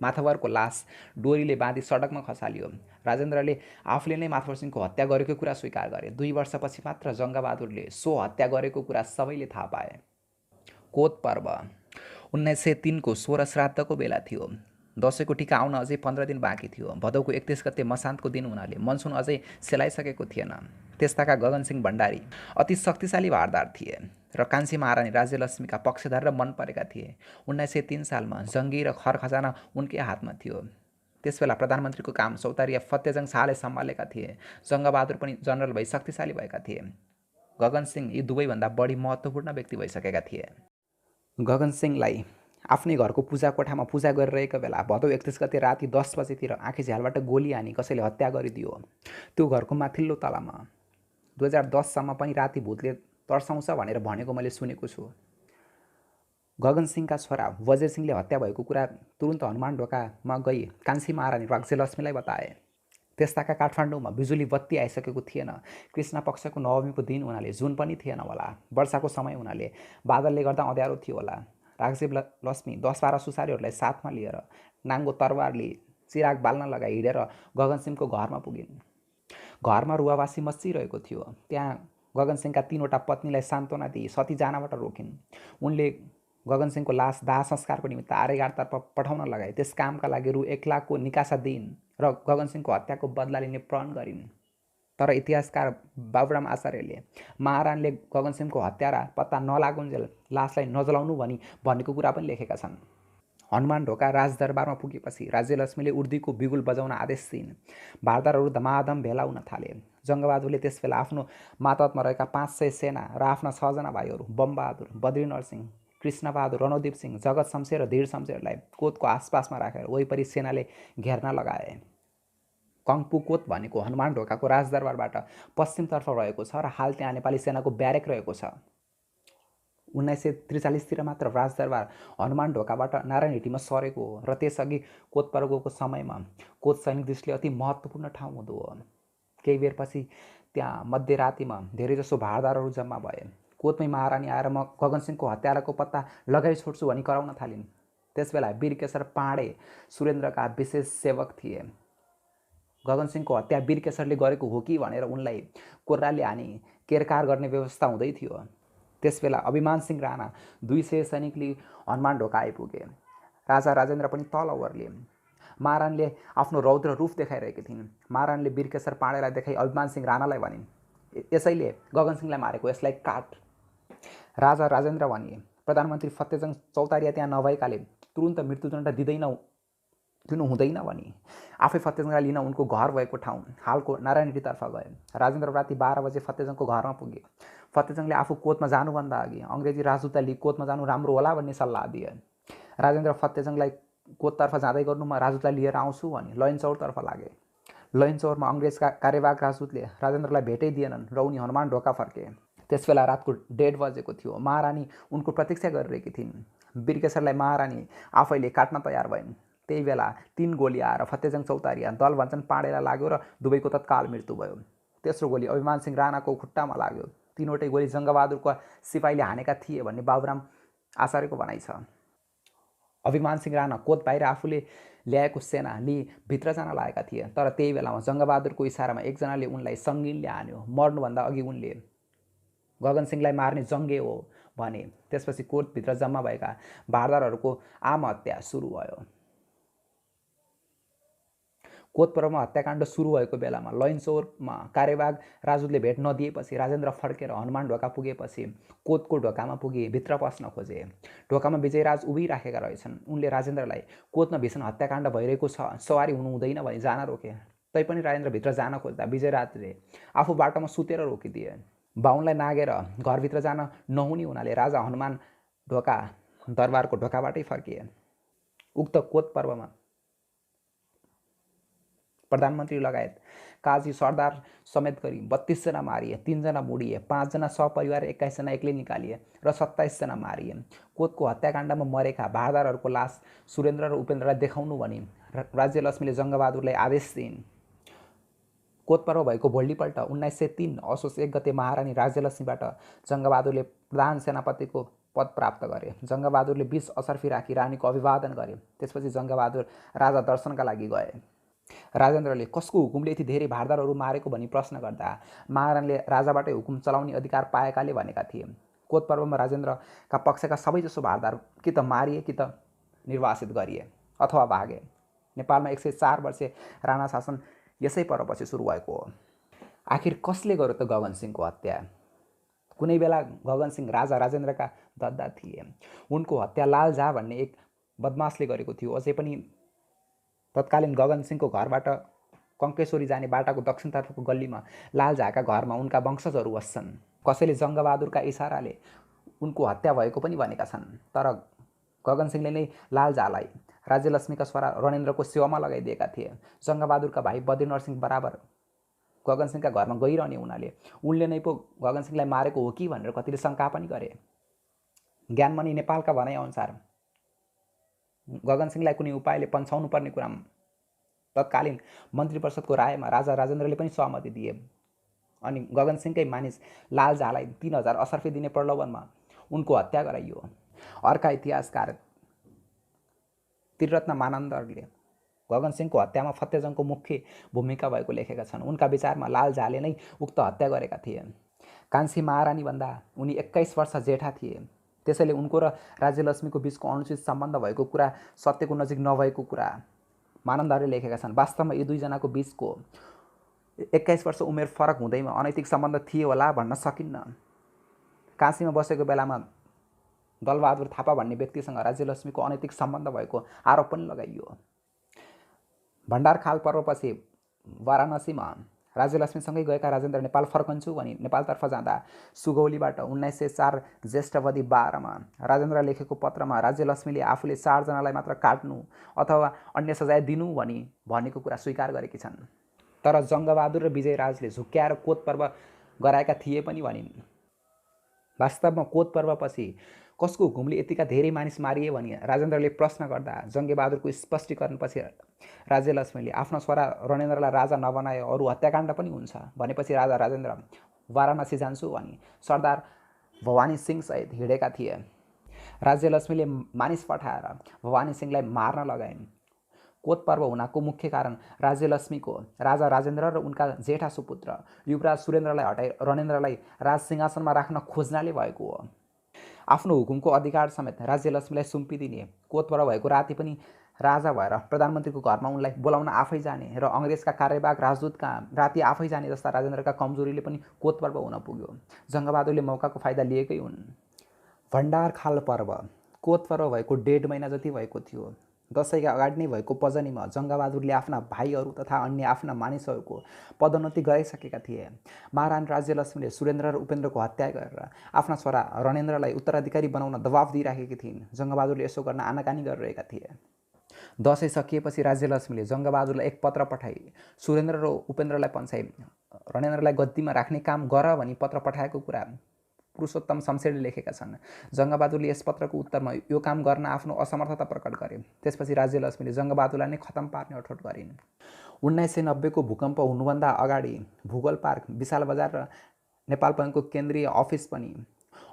माथवरको लास डोरीले बाँधी सडकमा खसालियो। राजेन्द्रले आफूले नै माथवर सिंहको हत्या गरेको कुरा स्वीकार गरे। 2 वर्षपछि मात्र जङ्गबहादुरले सो हत्या गरेको कुरा सबैले थाहा पाए। कोत पर्व 1903 को 16 श्राद्धको बेला थियो। दसैँको टिका आउन अझै 15 दिन बाँकी थियो। भदौको 31 गते मसान्तको दिन हुनाले मनसुन अझै सेलाइसकेको थिएन। त्यस्ताका गगनसिंह भण्डारी अति शक्तिशाली भारदार थिए र कान्छी महारानी राज्यलक्ष्मीका पक्षधर र मन परेका थिए। 1903 सालमा जङ्गी र खर खजाना उनकै हातमा थियो। त्यसबेला प्रधानमन्त्रीको काम चौतारिया फतेजङ शाहले सम्हालेका थिए। जङ्गबहादुर पनि जनरल भई शक्तिशाली भएका थिए। गगनसिंह यी दुवैभन्दा बढी महत्त्वपूर्ण व्यक्ति भइसकेका थिए। गगनसिंहलाई आफ्नै घरको पूजा कोठामा पूजा गरिरहेको बेला भदौ 31 गते राति 10 बजेतिर आँखी झ्यालबाट गोली हानी कसैले हत्या गरिदियो। त्यो घरको माथिल्लो तलामा 2010सम्म पनि राति भूतले तर्साउँछ भनेर भनेको मैले सुनेको छु। गगन सिंहका छोरा वजीर सिंहले हत्या भएको कुरा तुरुन्त हनुमान ढोकामा गई कान्छी महारानी राज्यलक्ष्मीलाई बताए। त्यसताका काठमाडौँमा बिजुली बत्ती आइसकेको थिएन। कृष्ण पक्षको नवमीको दिन हुनाले जुन पनि थिएन होला। वर्षाको समय हुनाले बादलले गर्दा अँध्यारो थियो होला। राज्यलक्ष्मी 10-12 सुसारीहरूलाई साथमा लिएर नाङ्गो तरवारले चिराग बाल्न लगाई हिँडेर गगनसिंहको घरमा पुगिन्। घरमा रुवावासी मच्चिरहेको थियो। त्यहाँ गगनसिंहका 3वटा पत्नीलाई सान्त्वना दिई सती जानबाट रोकिन्। उनले गगनसिंहको लास दाह संस्कारको निमित्त आर्यगाडतर्फ पठाउन लगाए। त्यस कामका लागि रु 1 लाखको निकासा दिइन् र गगनसिंहको हत्याको बदला लिने प्रण गरिन्। तर इतिहासकार बाबुराम आचार्यले महारानीले गगनसिंहको हत्यारा पत्ता नलागुन्जेल लासलाई नजलाउनु भनी भनेको कुरा पनि लेखेका छन्। हनुमान ढोका राजदरबारमा पुगेपछि राज्यलक्ष्मीले उर्दीको बिगुल बजाउन आदेश दिइन्। भारदारहरू धमाधम भेला हुन थाले। जङ्गबहादुरले त्यसबेला आफ्नो मातहतमा रहेका 500 सेना र आफ्ना 6 जना भाइहरू बमबहादुर, बद्रीनरसिंह, कृष्णबहादुर, रणदीप सिंह, जगत शमशेर र धीर शमशेरलाई कोतको आसपासमा राखेर वरिपरि सेनाले घेर्न लगाए। कङ्पु कोत भनेको हनुमान ढोकाको राजदरबारबाट पश्चिमतर्फ रहेको छ र हाल त्यहाँ नेपाली सेनाको ब्यारेक रहेको छ। 1943तिर मात्र राजदरबार हनुमान ढोकाबाट नारायणहिटीमा सरेको हो र त्यसअघि कोत पर्वको समयमा कोत सैनिक दृष्टिले अति महत्त्वपूर्ण ठाउँ हुँदो हो। केही बेरपछि त्यहाँ मध्यरातिमा धेरैजसो भारदारहरू जम्मा भए। कोतमै महारानी आएर म गगनसिंहको हत्याराको पत्ता लगाइ छोड्छु भनी कराउन थालिन्। त्यसबेला वीरकेशर पाँडे सुरेन्द्रका विशेष सेवक थिए। गगनसिंहको हत्या वीरकेशरले गरेको हो कि भनेर उनलाई कोर्राले हानी केरकार गर्ने व्यवस्था हुँदै थियो। त्यसबेला अभिमान सिंह राणा 200 सैनिकले हनुमान ढोका आइपुगे। राजा राजेन्द्र पनि तल ओर्ले। महारानीले आफ्नो रौद्र रूप देखाइरहेकी थिइन्। महारानीले वीरकेशर पाँडेलाई देखाई अभिमान सिंह राणालाई भनिन्, यसैले गगनसिंहलाई मारेको, यसलाई काट। राजा राजेन्द्र भनिए, प्रधानमन्त्री फतेजङ चौतारिया त्यहाँ नभएकाले तुरुन्त मृत्युदण्ड दिनु हुँदैन भनी आफै फतेजङलाई लिन उनको घर भएको ठाउँ हालको नारायणहिटीतर्फ गए। राजेन्द्र राति 12 बजे फतेजङको घरमा पुगे। फतेजङले आफू कोतमा जानुभन्दा अघि अङ्ग्रेजी राजदूतलाई लिई कोतमा जानु राम्रो होला भन्ने सल्लाह दिए। राजेन्द्र फतेजङलाई कोततर्फ जाँदै गर्नु म राजदूतलाई लिएर आउँछु भनी लैनचौरतर्फ लागे। लैनचौरमा अङ्ग्रेजका कार्यवाहक राजदूतले राजेन्द्रलाई भेटै दिएनन् र उनी हनुमान ढोका फर्के। त्यसबेला रातको 1:30 बजेको थियो। महारानी उनको प्रतीक्षा गरिरहेकी थिइन्। वीरकेशरलाई महारानी आफैले काट्न तयार भइन्। त्यही बेला 3 गोली आएर फतेजङ चौतारिया, दल भन्छन् पाँडेलाई लाग्यो र दुवैको तत्काल मृत्यु भयो। तेस्रो गोली अभिमान सिंह राणाको खुट्टामा लाग्यो। 3वटै गोली जङ्गबहादुरको सिपाहीले हानेका थिए भन्ने बाबुराम आचार्यको भनाइ छ। अभिमान सिंह राणा कोत बाहिर आफूले ल्याएको सेना लिई भित्र जान लागेका थिए। तर त्यही बेलामा जङ्गबहादुरको इसारामा एकजनाले उनलाई सङ्गिनले हान्यो। मर्नुभन्दा अघि उनले गगनसिंहलाई मार्ने जङ्गे हो भने। त्यसपछि कोतभित्र जम्मा भएका भारदारहरूको आत्महत्या सुरु भयो। कोत पर्वमा हत्याकाण्ड सुरु भएको बेलामा लैनचौरमा कार्यवाहक राजदूतले भेट नदिएपछि राजेन्द्र फर्केर हनुमान ढोका पुगेपछि कोतको ढोकामा पुगे, भित्र पस्न खोजे। ढोकामा विजयराज उभिराखेका रहेछन्। उनले राजेन्द्रलाई कोतमा भीषण हत्याकाण्ड भइरहेको छ, सवारी हुनु हुँदैन भनी जान रोके। तैपनि राजेन्द्र भित्र जान खोज्दा विजयराजले आफू बाटोमा सुतेर रोकिदिए। बाहुनलाई नागेर घरभित्र जान नहुने हुनाले राजा हनुमान ढोका दरबारको ढोकाबाटै फर्किए। उक्त कोत पर्वमा प्रधानमन्त्री लगायत काजी सरदार समेत गरी 32 जना मारिए, 3 जना मुडिए, 5 जना सपरिवार, 21 जना एक्लै निकालिए र 27 जना मारिए। कोतको हत्याकाण्डमा मरेका भारदारहरूको लास सुरेन्द्र र उपेन्द्रलाई देखाउनु भनी राज्यलक्ष्मीले जङ्गबहादुरलाई आदेश दिइन्। कोत पर्व भएको भोलिपल्ट 1903 असोज 1 गते महारानी राज्यलक्ष्मीबाट जङ्गबहादुरले प्रधान सेनापतिको पद प्राप्त गरे। जङ्गबहादुरले 20 असर्फी राखी रानीको अभिवादन गरे। त्यसपछि जङ्गबहादुर राजा दर्शनका लागि गए। राजेन्द्रले कसको हुकुमले यति धेरै भारदारहरू मारेको भनी प्रश्न गर्दा महारानीले राजाबाटै हुकुम चलाउने अधिकार पाएकाले भनेका थिए। कोत पर्वमा राजेन्द्रका पक्षका सबैजसो भारदार कि त मारिए कि त निर्वासित गरिए अथवा भागे। नेपालमा 104 वर्षे राणा शासन यसै पर्वपछि सुरु भएको हो। आखिर कसले गर्यो त गगनसिंहको हत्या? कुनै बेला गगनसिंह राजा राजेन्द्रका दद्दा थिए। उनको हत्या लाल झा भन्ने एक बदमासले गरेको थियो। अझै पनि तत्कालीन गगनसिंहको घरबाट कङ्केश्वरी जाने बाटाको दक्षिणतर्फको गल्लीमा लाल झाका घरमा उनका वंशजहरू बस्छन्। कसैले जङ्गबहादुरका इसाराले उनको हत्या भएको पनि भनेका छन्। तर गगनसिंहले नै लालझालाई राज्यलक्ष्मीका छोरा रणेन्द्रको सेवामा लगाइदिएका थिए। जङ्गबहादुरका भाइ बद्रीनरसिंह बराबर गगनसिंहका घरमा गइरहने हुनाले उनले नै पो गगनसिंहलाई मारेको हो कि भनेर कतिले शङ्का पनि गरे। ज्ञानमणि नेपालका भनाइअनुसार गगनसिंहलाई कुनै उपायले पन्छाउनु पर्ने कुरामा तत्कालीन मन्त्री परिषदको रायमा राजा राजेन्द्रले पनि सहमति दिए अनि गगनसिंहकै मानिस लालझालाई 3000 असर्फी दिने प्रलोभनमा उनको हत्या गराइयो। अर्का इतिहासकार त्रिरत्न मानन्दरले गगनसिंहको हत्यामा फतेजङको मुख्य भूमिका भएको लेखेका छन्। उनका विचारमा लालझाले नै उक्त हत्या गरेका थिए। कान्छी महारानीभन्दा उनी 21 वर्ष जेठा थिए। त्यसैले उनको र राज्यलक्ष्मीको बीचको अनुचित सम्बन्ध भएको कुरा सत्यको नजिक नभएको कुरा मानन्दरले लेखेका छन्। वास्तवमा यी दुईजनाको बीचको 21 वर्ष उमेर फरक हुँदैमा अनैतिक सम्बन्ध थिए होला भन्न सकिन्न। काशीमा बसेको बेलामा दलबहादुर थापा भन्ने व्यक्तिसँग राज्यलक्ष्मीको अनैतिक सम्बन्ध भएको आरोप पनि लगाइयो। भण्डारखाल पर्वपछि वाराणसीमा राज्यलक्ष्मीसँगै गएका राजेन्द्र नेपाल फर्कन्छु भनी नेपालतर्फ जाँदा सुगौलीबाट 1904 जेष्ठवदी 12मा राजेन्द्र लेखेको पत्रमा राज्यलक्ष्मीले आफूले 4 जनालाई मात्र काट्नु अथवा अन्य सजाय दिनु भनी भनेको कुरा स्वीकार गरेकी छन्। तर जङ्गबहादुर र विजयराजले झुक्क्याएर कोत पर्व गराएका थिए पनि भनिन्। वास्तवमा कोत पर्वपछि कसको हुकुमले यतिका धेरै मानिस मारिए भनी राजेन्द्रले प्रश्न गर्दा जङ्गबहादुरको स्पष्टीकरणपछि राज्यलक्ष्मीले आफ्नो छोरा रणेन्द्रलाई राजा नबनाए अरू हत्याकाण्ड पनि हुन्छ भनेपछि राजा राजेन्द्र वाराणसी जान्छु भनी सरदार भवानी सिंहसहित हिँडेका थिए। राज्यलक्ष्मीले मानिस पठाएर भवानी सिंहलाई मार्न लगाइन्। कोत पर्व हुनको मुख्य कारण राज्यलक्ष्मीको राजा राजेन्द्र र उनका जेठा सुपुत्र युवराज सुरेन्द्रलाई हटाई रणेन्द्रलाई राज सिंहासनमा राख्न खोज्नाले भएको हो। आफ्नो हुकुमको अधिकार समेत राज्यलक्ष्मीलाई सुम्पिदिने कोत पर्व भएको राति पनि राजा भएर प्रधानमन्त्रीको घरमा उनलाई बोलाउन आफै जाने र अङ्ग्रेजका कार्यवाहक राजदूतका राति आफै जाने जस्ता राजेन्द्रका कमजोरीले पनि कोत पर्व हुन पुग्यो। जङ्गबहादुरले मौकाको फाइदा लिएकै हुन्। भण्डारखाल पर्व कोत पर्व भएको 1.5 महिना जति भएको थियो। दसैँका अगाडि नै भएको पजनीमा जङ्गबहादुरले आफ्ना भाइहरू तथा अन्य आफ्ना मानिसहरूको पदोन्नति गराइसकेका थिए। महारानी राज्यलक्ष्मीले सुरेन्द्र र उपेन्द्रको हत्या गरेर आफ्ना छोरा रणेन्द्रलाई उत्तराधिकारी बनाउन दबाब दिइराखेकी थिइन्। जङ्गबहादुरले यसो गर्न आनाकानी गरिरहेका थिए। दसैँ सकिएपछि राज्यलक्ष्मीले जङ्गबहादुरलाई एक पत्र पठाई सुरेन्द्र र उपेन्द्रलाई पन्छाइ रणेन्द्रलाई गद्दीमा राख्ने काम गर भनी पत्र पठाएको कुरा पुरुषोत्तम शमशेरले लेखेका छन्। जङ्गबहादुरले यस पत्रको उत्तरमा यो काम गर्न आफ्नो असमर्थता प्रकट गरे। त्यसपछि राज्यलक्ष्मीले जङ्गबहादुरलाई नै खतम पार्ने अठोट गरिन्। 1990 को भूकम्प हुनुभन्दा अगाडि भूगोल पार्क विशाल बजार र नेपाल बैङ्कको केन्द्रीय अफिस पनि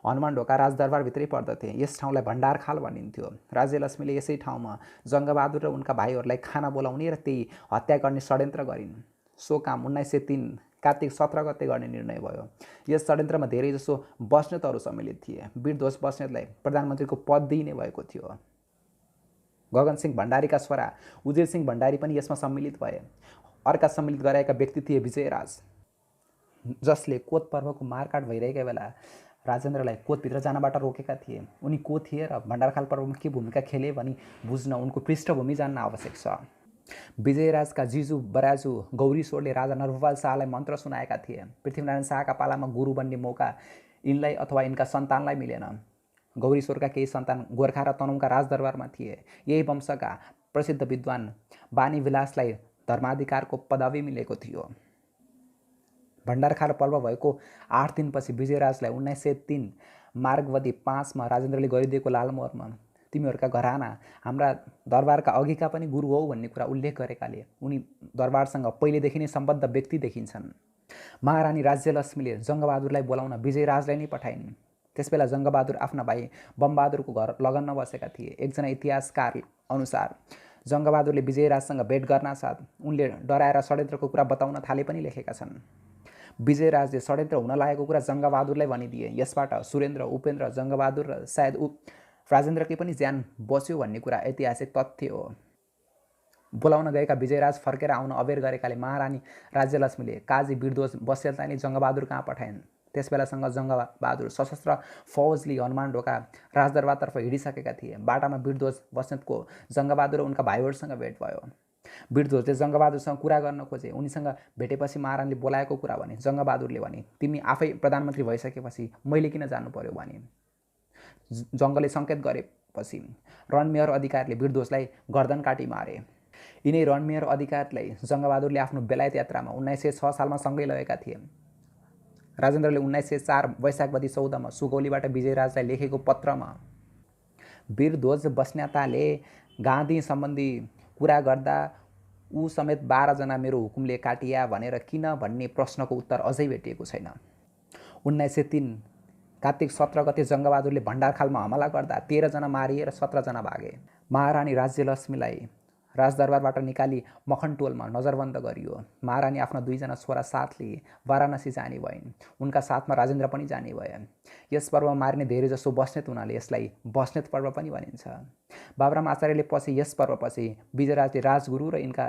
हनुमान ढोका राजदरबारभित्रै पर्दथे। यस ठाउँलाई भण्डारखाल भनिन्थ्यो। राज्यलक्ष्मीले यसै ठाउँमा जङ्गबहादुर र उनका भाइहरूलाई खाना बोलाउने र त्यही हत्या गर्ने षड्यन्त्र गरिन्। सो काम 1903 कार्तिक 17 गते गर्ने निर्णय भयो। यस षड्यन्त्रमा धेरैजसो बस्नेतहरू सम्मिलित थिए। वीरध्वज बस्नेतलाई प्रधानमन्त्रीको पद दिइने भएको थियो। गगनसिंह भण्डारीका छोरा उजिर सिंह भण्डारी पनि यसमा सम्मिलित भए। अर्का सम्मिलित गराएका व्यक्ति थिए विजयराज, जसले कोत पर्वको मारकाट भइरहेका बेला राजेन्द्रलाई कोतभित्र जानबाट रोकेका थिए। उनी को थिए र भण्डारखाल पर्वमा के भूमिका खेले भनी बुझ्न उनको पृष्ठभूमि जान्न आवश्यक छ। विजयराजका जिजु बराजु गौरीश्वरले राजा नरभूपाल शाहलाई मन्त्र सुनाएका थिए। पृथ्वीनारायण शाहका पालामा गुरु बन्ने मौका यिनलाई अथवा यिनका सन्तानलाई मिलेन। गौरीश्वरका केही सन्तान गोर्खा र तनहुँका राजदरबारमा थिए। यही वंशका प्रसिद्ध विद्वान बानी विलासलाई धर्माधिकारको पदवी मिलेको थियो। भण्डारखाल पर्व भएको 8 दिनपछि विजयराजलाई 1903 मार्गवती 5 मा राजेन्द्रले गरिदिएको लालमोहरमा तिमीहरूका घराना हाम्रा दरबारका अघिका पनि गुरु हौ भन्ने कुरा उल्लेख गरेकाले उनी दरबारसँग पहिलेदेखि नै सम्बद्ध व्यक्ति देखिन्छन्। महारानी राज्यलक्ष्मीले जङ्गबहादुरलाई बोलाउन विजयराजलाई नै पठाइन्। त्यसबेला जङ्गबहादुर आफ्ना भाइ बमबहादुरको घर लगनमा बसेका थिए। एकजना इतिहासकार अनुसार जङ्गबहादुरले विजयराजसँग भेट गर्नासाथ उनले डराएर षड्यन्त्रको कुरा बताउन थाले पनि लेखेका छन्। विजयराजले षड्यन्त्र हुन लागेको कुरा जङ्गबहादुरलाई भनिदिए। यसबाट सुरेन्द्र, उपेन्द्र, जङ्गबहादुर र सायद राजेन्द्रकै पनि ज्यान बस्यो भन्ने कुरा ऐतिहासिक तथ्य हो। बोलाउन गएका विजयराज फर्केर आउन अबेर गरेकाले महारानी राज्यलक्ष्मीले काजी वीरध्वज बस्नेतलाई नै जङ्गबहादुर कहाँ पठाइन्। त्यसबेलासँग जङ्गबहादुर सशस्त्र फौज लिई हनुमान ढोका राजदरबारतर्फ हिँडिसकेका थिए। बाटामा वीरध्वज बस्नेतको जङ्गबहादुर र उनका भाइहरूसँग भेट भयो। वीरध्वजले जङ्गबहादुरसँग कुरा गर्न खोजे। उनीसँग भेटेपछि महारानीले बोलाएको कुरा भने। जङ्गबहादुरले भने, तिमी आफै प्रधानमन्त्री भइसकेपछि मैले किन जानु पर्यो भने। जङ्गले सङ्केत गरे पछि रणमेयर अधिकारीले वीरध्वजलाई गर्दन काटी मारे। यिनै रणमेयर अधिकारीलाई जङ्गबहादुरले आफ्नो बेलायत यात्रामा 1906 सालमा सँगै लगेका थिए। राजेन्द्रले 1904 वैशाखवती 14मा सुगौलीबाट विजयराजलाई लेखेको पत्रमा वीरध्वज बस्नेताले गान्धी सम्बन्धी कुरा गर्दा ऊ समेत 12 जना मेरो हुकुमले काटिया भनेर किन भन्ने प्रश्नको उत्तर अझै भेटिएको छैन। 1903 कार्तिक 17 गते जङ्गबहादुरले भण्डारखालमा हमला गर्दा 13 जना मारिए र 17 जना भागे। महारानी राज्यलक्ष्मीलाई राजदरबारबाट निकाली मखनटोलमा नजरबन्द गरियो। महारानी आफ्ना 2 जना छोरा साथ लिए वाराणसी जाने भइन्। उनका साथमा राजेन्द्र पनि जाने भए। यस पर्वमा मारिने धेरैजसो बस्नेत हुनाले यसलाई बस्नेत पर्व पनि भनिन्छ। बाबुराम आचार्यले पछि यस पर्वपछि विजयराजले राजगुरु र यिनका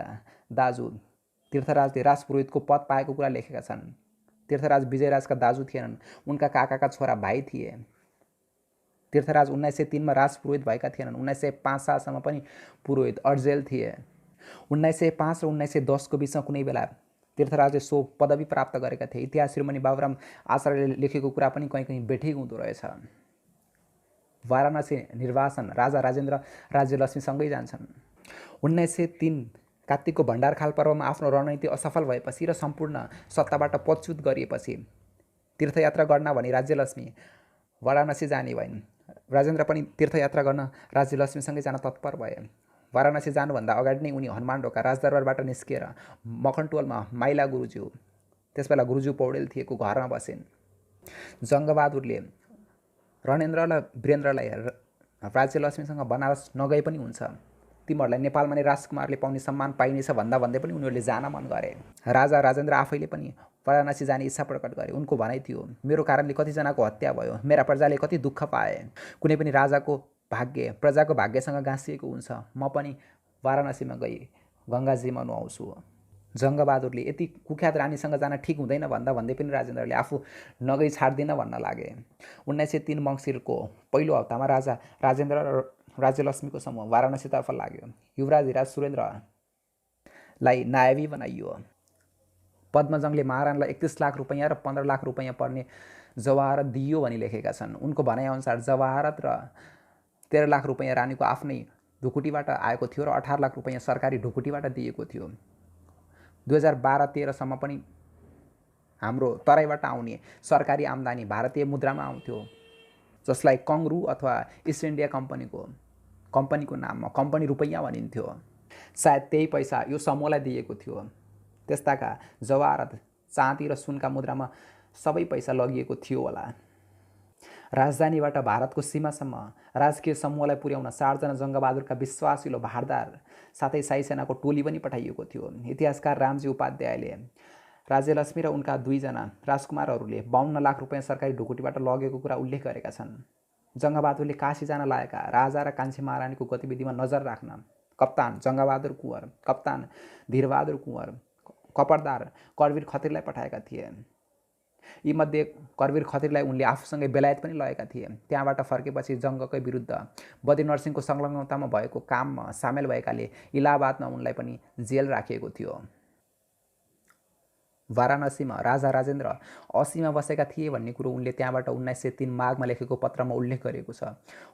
दाजु तीर्थराजले राजपुरोहितको पद पाएको कुरा लेखेका छन्। तीर्थराज विजयराजका दाजु थिएनन्, उनका काकाका छोरा भाइ थिए। तीर्थराज 1903 मा राजपुरोहित भएका थिएनन्। 1905 सालसम्म पनि पुरोहित अर्जेल थिए। 1905 र 1910 को बिचमा कुनै बेला तीर्थराजले सो पदवी प्राप्त गरेका थिए। इतिहास शिरोमणि बाबुराम आचार्यले लेखेको कुरा पनि कहीँ कहीँ बेठिक हुँदो रहेछ। वाराणसी निर्वासन राजा राजेन्द्र राज्यलक्ष्मीसँगै जान्छन्। 1903 कार्तिकको भण्डारखाल पर्वमा आफ्नो रणनीति असफल भएपछि र सम्पूर्ण सत्ताबाट पदच्युत गरिएपछि तीर्थयात्रा गर्न भनी राज्यलक्ष्मी वाराणसी जाने भइन्। राजेन्द्र पनि तीर्थयात्रा गर्न राज्यलक्ष्मीसँगै जान तत्पर भए। वाराणसी जानुभन्दा अगाडि नै उनी हनुमान ढोका राजदरबारबाट निस्किएर मखनटोलमा माइला गुरुज्यू, त्यसबेला गुरुज्यू पौडेल थिएको घरमा बसिन्। जङ्गबहादुरले रणेन्द्र र वीरेन्द्रलाई राज्यलक्ष्मीसँग बनारस नगए पनि हुन्छ, तिमीहरूलाई नेपालमा नै राजकुमारले पाउने सम्मान पाइनेछ भन्दा भन्दै पनि उनीहरूले जान मन गरे। राजा राजेन्द्र आफैले पनि वाराणसी जाने इच्छा प्रकट गरे। उनको भनाइ थियो, मेरो कारणले कतिजनाको हत्या भयो, मेरा प्रजाले कति दुःख पाए। कुनै पनि राजाको भाग्य प्रजाको भाग्यसँग गाँसिएको हुन्छ। म पनि वाराणसीमा गई गङ्गाजीमा नुहाउँछु। जङ्गबहादुरले यति कुख्यात रानीसँग जान ठिक हुँदैन भन्दा भन्दै पनि राजेन्द्रले आफू नगई छाड्दिन भन्न लागे। 1903 मङ्सिरको पहिलो हप्तामा राजा राजेन्द्र र राज्यलक्ष्मीको समूह वाराणसीतर्फ लाग्यो। युवराज हिराज सुरेन्द्रलाई नायबी बनाइयो। पद्मजङले महारानीलाई 31 लाख रुपैयाँ र 15 लाख रुपैयाँ पर्ने जवाहरत दिइयो भनी लेखेका छन्। उनको भनाइअनुसार जवाहरत र 13 लाख रुपैयाँ रानीको आफ्नै ढुकुटीबाट आएको थियो र 18 लाख रुपैयाँ सरकारी ढुकुटीबाट दिएको थियो। 2012-13 सम्म पनि हाम्रो तराईबाट आउने सरकारी आम्दानी भारतीय मुद्रामा आउँथ्यो, जसलाई कङ्ग्रु अथवा इस्ट इन्डिया कम्पनीको नाममा कम्पनी रुपैयाँ भनिन्थ्यो। सायद त्यही पैसा यो समूहलाई दिएको थियो। त्यस्ताका जवाहरत चाँदी र सुनका मुद्रामा सबै पैसा लगिएको थियो होला। राजधानीबाट भारतको सीमासम्म राजकीय समूहलाई पुर्याउन 4 जना जङ्गबहादुरका विश्वासिलो भारदार साथै शाही सेनाको टोली पनि पठाइएको थियो। इतिहासकार रामजी उपाध्यायले राज्यलक्ष्मी र उनका 2 जना राजकुमारहरूले 52 लाख रुपैयाँ सरकारी ढुकुटीबाट लगेको कुरा उल्लेख गरेका छन्। जङ्गबहादुरले काशी जान लागेका राजा र कान्छी महारानीको गतिविधिमा नजर राख्न कप्तान जङ्गबहादुर कुँवर, कप्तान धीरबहादुर कुँवर, कपरदार करवीर खत्रीलाई पठाएका थिए। यीमध्ये करवीर खत्रीलाई उनले आफूसँगै बेलायत पनि लगेका थिए। त्यहाँबाट फर्केपछि जङ्गकै विरुद्ध बद्री नरसिंहको संलग्नतामा भएको काममा सामेल भएकाले इलाहाबादमा उनलाई पनि जेल राखिएको थियो। वाराणसीमा राजा राजेन्द्र 80मा बसेका थिए भन्ने कुरो उनले त्यहाँबाट 1903 माघमा लेखेको पत्रमा उल्लेख गरेको छ।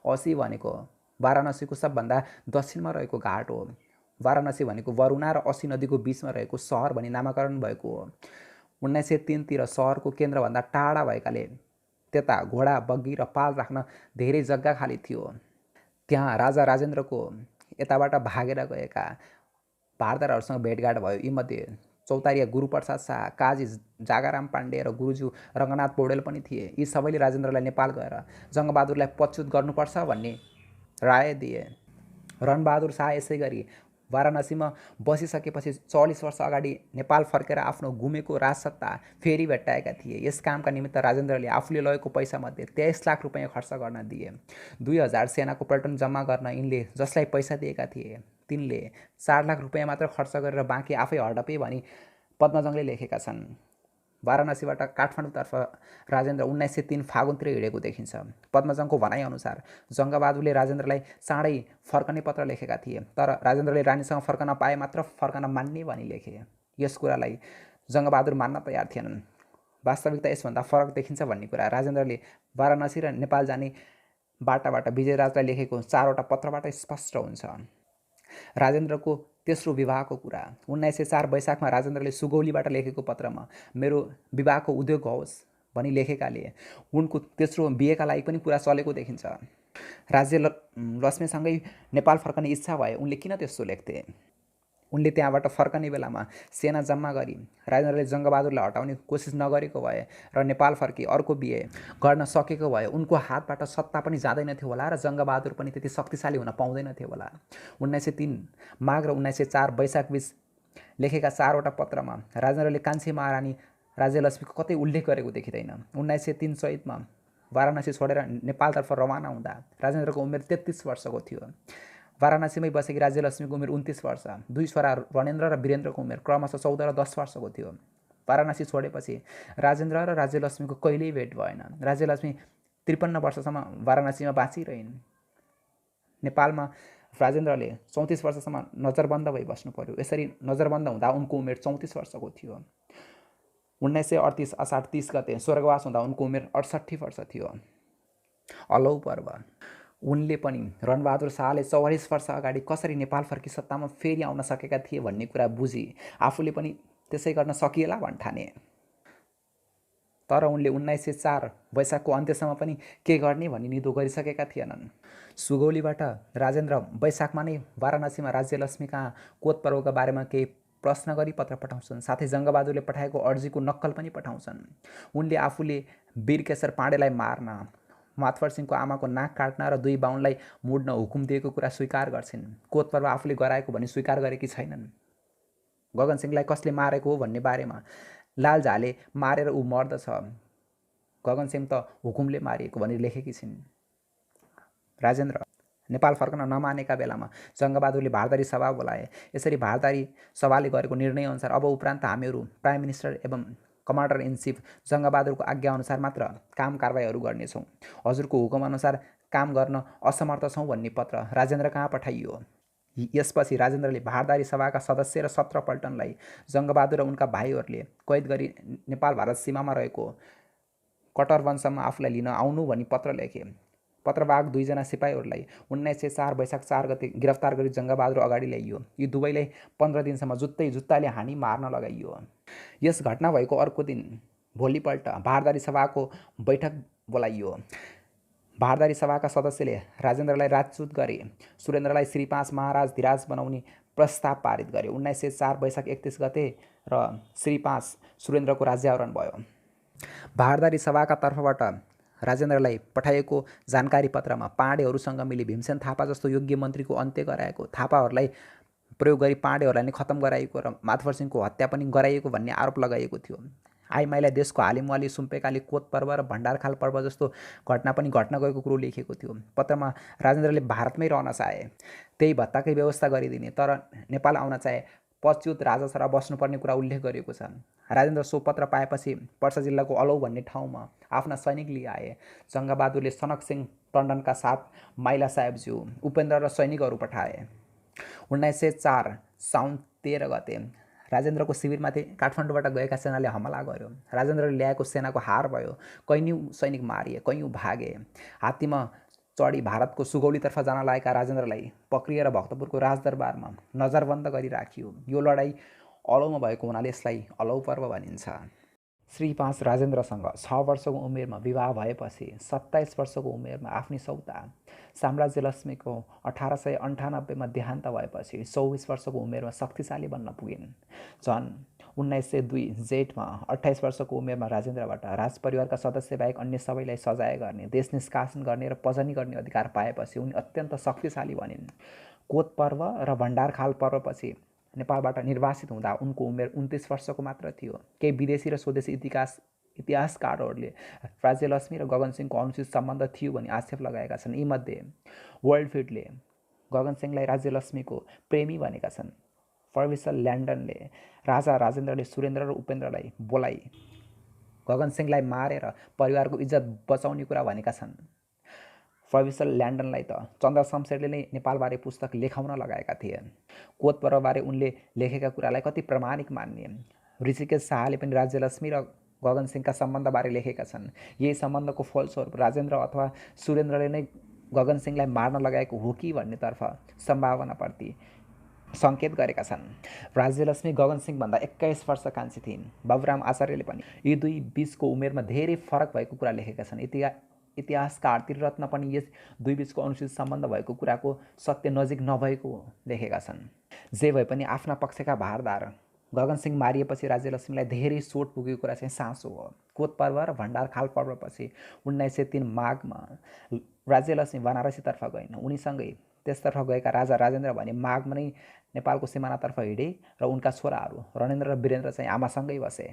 80 भनेको वाराणसीको सबभन्दा दक्षिणमा रहेको घाट हो। वाराणसी भनेको वरुणा र 80 नदीको बिचमा रहेको सहर भनी नामाकरण भएको हो। 1903 तिर सहरको केन्द्रभन्दा टाढा भएकाले त्यता घोडा, बग्गी र पाल राख्न धेरै जग्गा खाली थियो। त्यहाँ राजा राजेन्द्रको यताबाट भागेर गएका भारदारहरूसँग भेटघाट भयो। यीमध्ये चौतारिया गुरुप्रसाद शाह, काजी जागाराम पाण्डे र गुरुज्यू रङ्गनाथ पौडेल पनि थिए। यी सबैले राजेन्द्रलाई नेपाल गएर जङ्गबहादुरलाई पदच्युत गर्नुपर्छ भन्ने राय दिए। रणबहादुर शाह यसै गरी वाराणसीमा बसिसकेपछि 40 वर्ष अगाडि नेपाल फर्केर आफ्नो गुमेको राजसत्ता फेरि भेट्टाएका थिए। यस कामका निमित्त राजेन्द्रले आफूले लगेको पैसामध्ये 23 लाख रुपैयाँ खर्च गर्न दिए। 2000 सेनाको पल्टन जम्मा गर्न यिनले जसलाई पैसा दिएका थिए तिनले 4 लाख रुपैयाँ मात्र खर्च गरेर बाँकी आफै हडपे भनी पद्मजङले लेखेका छन्। वाराणसीबाट काठमाडौँतर्फ राजेन्द्र 1903 फागुनतिर हिँडेको देखिन्छ। पद्मजङको भनाइअनुसार जङ्गबहादुरले राजेन्द्रलाई चाँडै फर्कने पत्र लेखेका थिए, तर राजेन्द्रले रानीसँग फर्कन पाए मात्र फर्कन मान्ने भनी लेखे। यस कुरालाई जङ्गबहादुर मान्न तयार थिएनन्। वास्तविकता यसभन्दा फरक देखिन्छ भन्ने कुरा राजेन्द्रले वाराणसी र नेपाल जाने बाटाबाट विजयराजलाई लेखेको 4वटा पत्रबाट स्पष्ट हुन्छ। राजेन्द्रको तेस्रो विवाहको कुरा 1904 वैशाखमा राजेन्द्रले सुगौलीबाट लेखेको पत्रमा मेरो विवाहको उद्योग होस् भनी लेखेकाले उनको तेस्रो बिहेका लागि पनि कुरा चलेको देखिन्छ। राज्य लक्ष्मीसँगै नेपाल फर्कने इच्छा भए उनले किन त्यस्तो लेख्थे? उनले त्यहाँबाट फर्कने बेलामा सेना जम्मा गरी राजेन्द्रले जङ्गबहादुरलाई हटाउने कोसिस नगरेको भए र नेपाल फर्की अर्को बिहे गर्न सकेको भए उनको हातबाट सत्ता पनि जाँदैनथ्यो होला र जङ्गबहादुर पनि त्यति शक्तिशाली हुन पाउँदैनथ्यो होला। 1903 माघ र 1904 वैशाख बीच लेखेका 4वटा पत्रमा राजेन्द्रले कान्छी महारानी राज्यलक्ष्मीको कतै उल्लेख गरेको देखिँदैन। 1903 चैतमा वाराणसी छोडेर नेपालतर्फ रवाना हुँदा राजेन्द्रको उमेर 33 वर्षको थियो। वाराणसीमै बसेकी राज्यलक्ष्मीको उमेर 29 वर्ष, दुई छोरा रणेन्द्र र वीरेन्द्रको उमेर क्रमशः 14 र 10 वर्षको थियो। वाराणसी छोडेपछि राजेन्द्र र राज्यलक्ष्मीको कहिल्यै भेट भएन। राज्यलक्ष्मी 53 वर्षसम्म वाराणसीमा बाँचिरहन्। नेपालमा राजेन्द्रले 34 वर्षसम्म नजरबन्द भई बस्नु पर्यो। यसरी नजरबन्द हुँदा उनको उमेर 34 वर्षको थियो। 1938 असाढ 30 गते स्वर्गवास हुँदा उनको उमेर 68 वर्ष थियो। अलौ पर्व उनले पनि रणबहादुर शाहले 44 वर्ष अगाडि कसरी नेपाल फर्की सत्तामा फेरि आउन सकेका थिए भन्ने कुरा बुझी आफूले पनि त्यसै गर्न सकिएला भन्ठाने। तर उनले 1904 वैशाखको अन्त्यसम्म पनि के गर्ने भनी निधो गरिसकेका थिएनन्। सुगौलीबाट राजेन्द्र वैशाखमा नै वाराणसीमा राज्यलक्ष्मी कहाँ कोत पर्वका बारेमा केही प्रश्न गरी पत्र पठाउँछन्। साथै जङ्गबहादुरले पठाएको अर्जीको नक्कल पनि पठाउँछन्। उनले आफूले वीरकेशर पाण्डेलाई मार्न, मातवर सिंहको आमाको नाक काट्न र 2 बाहुनलाई मुड्न हुकुम दिएको कुरा स्वीकार गर्छिन्। कोत पर्व आफूले गराएको भनी स्वीकार गरेकी छैनन्। गगन सिंहलाई कसले मारेको हो भन्ने बारेमा लाल झाले मारेर ऊ मर्दछ, गगन सिंह त हुकुमले मारिएको भनी लेखेकी छिन्। राजेन्द्र नेपाल फर्कन नमानेका बेलामा जङ्गबहादुरले भारदारी सभा बोलाए। यसरी भारदारी सभाले गरेको निर्णयअनुसार अब उपरान्त हामीहरू प्राइम मिनिस्टर एवं कमान्डर इन चिफ जङ्गबहादुरको आज्ञाअनुसार मात्र काम कारबाहीहरू गर्नेछौँ। हजुरको हुकुमअनुसार काम गर्न असमर्थ छौँ भन्ने पत्र राजेन्द्र कहाँ पठाइयो। यसपछि राजेन्द्रले भारदारी सभाका सदस्य र 17 पल्टनलाई जङ्गबहादुर र उनका भाइहरूले कैद गरी नेपाल भारत सीमामा रहेको कटरवनसम्म आफूलाई लिन आउनु भनी पत्र लेखे। पत्रवाहक 2 जना सिपाहीहरूलाई 1904 वैशाख 4 गते गिरफ्तार गरी जङ्गबहादुर अगाडि ल्याइयो। यी दुवैलाई 15 दिनसम्म जुत्ताले हानी मार्न लगाइयो। यस घटना भएको अर्को दिन भोलिपल्ट भारदारी सभाको बैठक बोलाइयो। भारदारी सभाका सदस्यले राजेन्द्रलाई राजच्युत गरे। सुरेन्द्रलाई श्री 5 महाराज धिराज बनाउने प्रस्ताव पारित गरे। 1904 वैशाख 31 गते र श्री 5 सुरेन्द्रको राज्यावरण भयो। भारदारी सभाका तर्फबाट राजेन्द्रलाई पठाइएको जानकारी पत्रमा पाण्डेहरूसँग मिली भीमसेन थापा जस्तो योग्य मन्त्रीको अन्त्य गराएको, थापाहरूलाई प्रयोग गरी पाण्डेहरूलाई नै खत्म गराएको र मातवर सिंहको हत्या पनि गराइएको भन्ने आरोप लगाइएको थियो। आइमाईलाई देशको हालिमुहाली सुम्पेकाले कोत पर्व र भण्डारखाल पर्व जस्तो घटना पनि घट्न गएको कुरो लेखेको थियो। पत्रमा राजेन्द्रले भारतमै रहन चाहे, त्यही भत्ताकै व्यवस्था गरिदिने, तर नेपाल आउन चाहे पच्युत राजासरा बस्नुपर्ने कुरा उल्लेख गरिएको छ। राजेन्द्र सो पत्र पाएपछि पर्सा जिल्लाको अलौ भन्ने ठाउँमा आफ्ना सैनिक लिआए। जङ्गबहादुरले सनक सिंह टन्डनका साथ माइला साहेबज्यू, उपेन्द्र र सैनिकहरू पठाए। 1904 साउन 13 गते राजेन्द्रको शिविरमाथि काठमाडौँबाट गएका सेनाले हमला गर्यो। राजेन्द्रले ल्याएको सेनाको हार भयो। कैयौँ सैनिक मारिए, कैयौँ भागे। हात्तीमा चढी भारतको सुगौलीतर्फ जान लागेका राजेन्द्रलाई पक्रिएर भक्तपुरको राजदरबारमा नजरबन्द गरी राखियो। यो लडाईँ अलौमा भएको हुनाले यसलाई अलौ पर्व भनिन्छ। श्री 5 राजेन्द्रसँग 6 वर्षको उमेरमा विवाह भएपछि 27 वर्षको उमेरमा आफ्नी सौता साम्राज्य लक्ष्मीको 1898 देहान्त भएपछि 24 वर्षको उमेरमा शक्तिशाली बन्न पुगिन्। सन् 1902 जेठमा 28 वर्षको उमेरमा राजेन्द्रबाट राजपरिवारका सदस्य बाहेक अन्य सबैलाई सजाय गर्ने, देश निष्कासन गर्ने र पजनी गर्ने अधिकार पाएपछि उनी अत्यन्त शक्तिशाली बनिन्। कोत पर्व र भण्डारखाल पर्वपछि नेपालबाट निर्वासित हुँदा उनको उमेर 29 वर्षको मात्र थियो। केही विदेशी र स्वदेशी इतिहासकारहरूले राज्यलक्ष्मी र गगन सिंहको अनुचित सम्बन्ध थियो भनी आक्षेप लगाएका छन्। यीमध्ये वर्ल्डफिडले गगन सिंहलाई राज्यलक्ष्मीको प्रेमी भनेका छन्। फर्विसल ल्यान्डनले राजा राजेन्द्रले सुरेन्द्र र उपेन्द्रलाई बोलाई गगन सिंहलाई मारेर परिवारको इज्जत बचाउने कुरा भनेका छन्। फर्विसल ल्यान्डनलाई त चन्द्र शमशेरले नै नेपालबारे पुस्तक लेखाउन लगाएका थिए। कोत पर्वबारे उनले लेखेका कुरालाई कति प्रामाणिक मान्ने। ऋषिकेश शाहले पनि राज्यलक्ष्मी र गगन सिंहका सम्बन्धबारे लेखेका छन्। यही सम्बन्धको फलस्वरूप राजेन्द्र अथवा सुरेन्द्रले नै गगन सिंहलाई मार्न लगाएको हो कि भन्नेतर्फ सम्भावनाप्रति सङ्केत गरेका छन्। राज्यलक्ष्मी गगन सिंहभन्दा 21 वर्ष कान्छी थिइन्। बाबुराम आचार्यले पनि यी दुई बीचको उमेरमा धेरै फरक भएको कुरा लेखेका छन्। इतिहासकार त्रिरत्न पनि यस दुई बीचको अनुचित सम्बन्ध भएको कुराको सत्य नजिक नभएको लेखेका छन्। जे भए पनि आफ्ना पक्षका भारदार गगन सिंह मारिएपछि राज्यलक्ष्मीलाई धेरै चोट पुगेको कुरा चाहिँ साँचो हो। कोत पर्व र भण्डार खाल पर्वपछि 1903 माघमा राज्यलक्ष्मी बनारसीतर्फ गइन्। उनीसँगै त्यसतर्फ गएका राजा राजेन्द्र भने माघमा नै नेपालको सिमानातर्फ हिँडे र उनका छोराहरू रणेन्द्र र वीरेन्द्र चाहिँ आमासँगै बसे।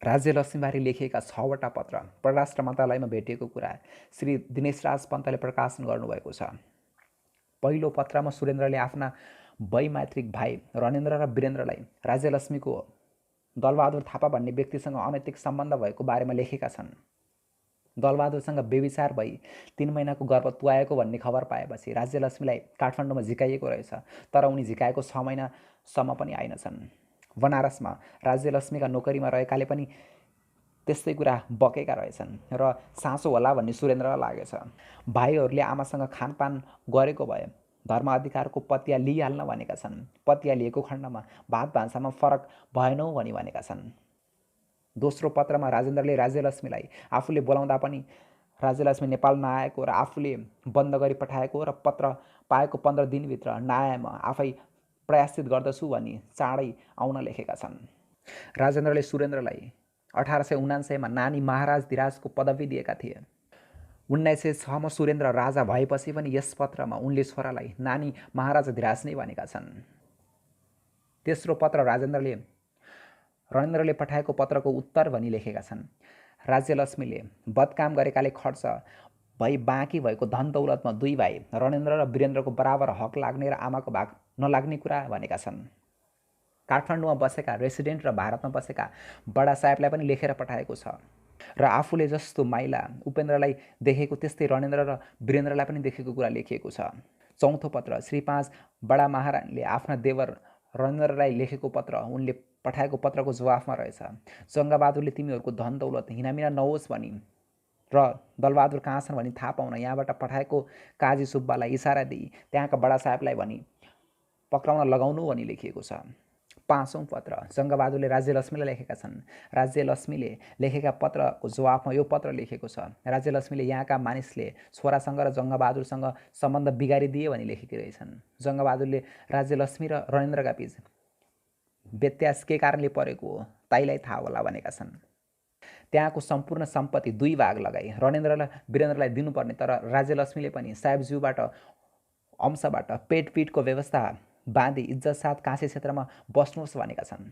राज्यलक्ष्मीबारे लेखिएका 6वटा पत्र परराष्ट्र मन्त्रालयमा भेटिएको कुरा श्री दिनेशराज पन्तले प्रकाशन गर्नुभएको छ। पहिलो पत्रमा सुरेन्द्रले आफ्ना वैमात्रिक भाइ रणेन्द्र र वीरेन्द्रलाई राज्यलक्ष्मीको दलबहादुर थापा भन्ने व्यक्तिसँग अनैतिक सम्बन्ध भएको बारेमा लेखेका छन्। दलबहादुरसँग बेविचार भई 3 महिनाको गर्भ तुहाएको भन्ने खबर पाएपछि राज्यलक्ष्मीलाई काठमाडौँमा झिकाइएको रहेछ, तर उनी झिकाएको 6 महिनासम्म पनि आइनछन्। बनारसमा राज्यलक्ष्मीका नोकरीमा रहेकाले पनि त्यस्तै कुरा बकेका रहेछन् र साँचो होला भन्ने सुरेन्द्रलाई लागेछ। भाइहरूले आमासँग खानपान गरेको भए धर्म अधिकारको पतिया लिइहाल्न भनेका छन्। पतिया लिएको खण्डमा भात भान्सामा फरक भएनौ भनी भनेका छन्। दोस्रो पत्रमा राजेन्द्रले राज्यलक्ष्मीलाई आफूले बोलाउँदा पनि राज्यलक्ष्मी नेपाल नआएको र आफूले बन्द गरी पठाएको र पत्र पाएको 15 दिनभित्र नआएमा आफै प्रयासित गर्दछु भनी चाँडै आउन लेखेका छन्। राजेन्द्रले सुरेन्द्रलाई 1879 मा नानी महाराज धिराजको पदवी दिएका थिए। 1906 मा सुरेन्द्र राजा भएपछि पनि यस पत्रमा उनले छोरालाई नानी महाराज धिराज नै भनेका छन्। तेस्रो पत्र रणेन्द्रले पठाएको पत्रको उत्तर भनी लेखेका छन्। राज्यलक्ष्मीले बदकाम गरेकाले खर्च भई बाँकी भएको धन दौलतमा दुई भाइ रणेन्द्र र वीरेन्द्रको बराबर हक लाग्ने र आमाको भाग नलाग्ने कुरा भनेका छन्। काठमाडौँमा बसेका रेसिडेन्ट र भारतमा बसेका बडा साहेबलाई पनि लेखेर पठाएको छ र आफूले जस्तो माइला उपेन्द्रलाई देखेको त्यस्तै रणेन्द्र र वीरेन्द्रलाई पनि देखेको कुरा लेखिएको छ। चौथो पत्र श्री 5 बडा महारानीले आफ्ना देवर रणेन्द्रलाई लेखेको पत्र उनले पठाएको पत्रको जवाफमा रहेछ। जङ्गबहादुरले तिमीहरूको धन दौलत हिनामिना नहोस् भनी र दलबहादुर कहाँ छन् भनी थाहा पाउन यहाँबाट पठाएको काजी सुब्बालाई इसारा दिई त्यहाँका बडा साहेबलाई भनी पक्राउन लगाउनु भनी लेखिएको छ। पाँचौं पत्र जङ्गबहादुरले राज्यलक्ष्मीलाई लेखेका छन्। राज्यलक्ष्मीले लेखेका पत्रको जवाफमा यो पत्र लेखेको छ। राज्यलक्ष्मीले यहाँका मानिसले छोरासँग र जङ्गबहादुरसँग सम्बन्ध बिगारिदिए भनी लेखेकी रहेछन्। जङ्गबहादुरले राज्यलक्ष्मी र रणेन्द्रका बीच व्यत्यास के कारणले परेको हो ताईलाई थाहा होला भनेका छन्। त्यहाँको सम्पूर्ण सम्पत्ति 2 भाग लगाई रणेन्द्र र वीरेन्द्रलाई दिनुपर्ने, तर राज्यलक्ष्मीले पनि साहेबज्यूबाट अंशबाट पेटपीटको व्यवस्था बाँधी इज्जत साथ काँसे क्षेत्रमा बस्नुहोस् भनेका छन्।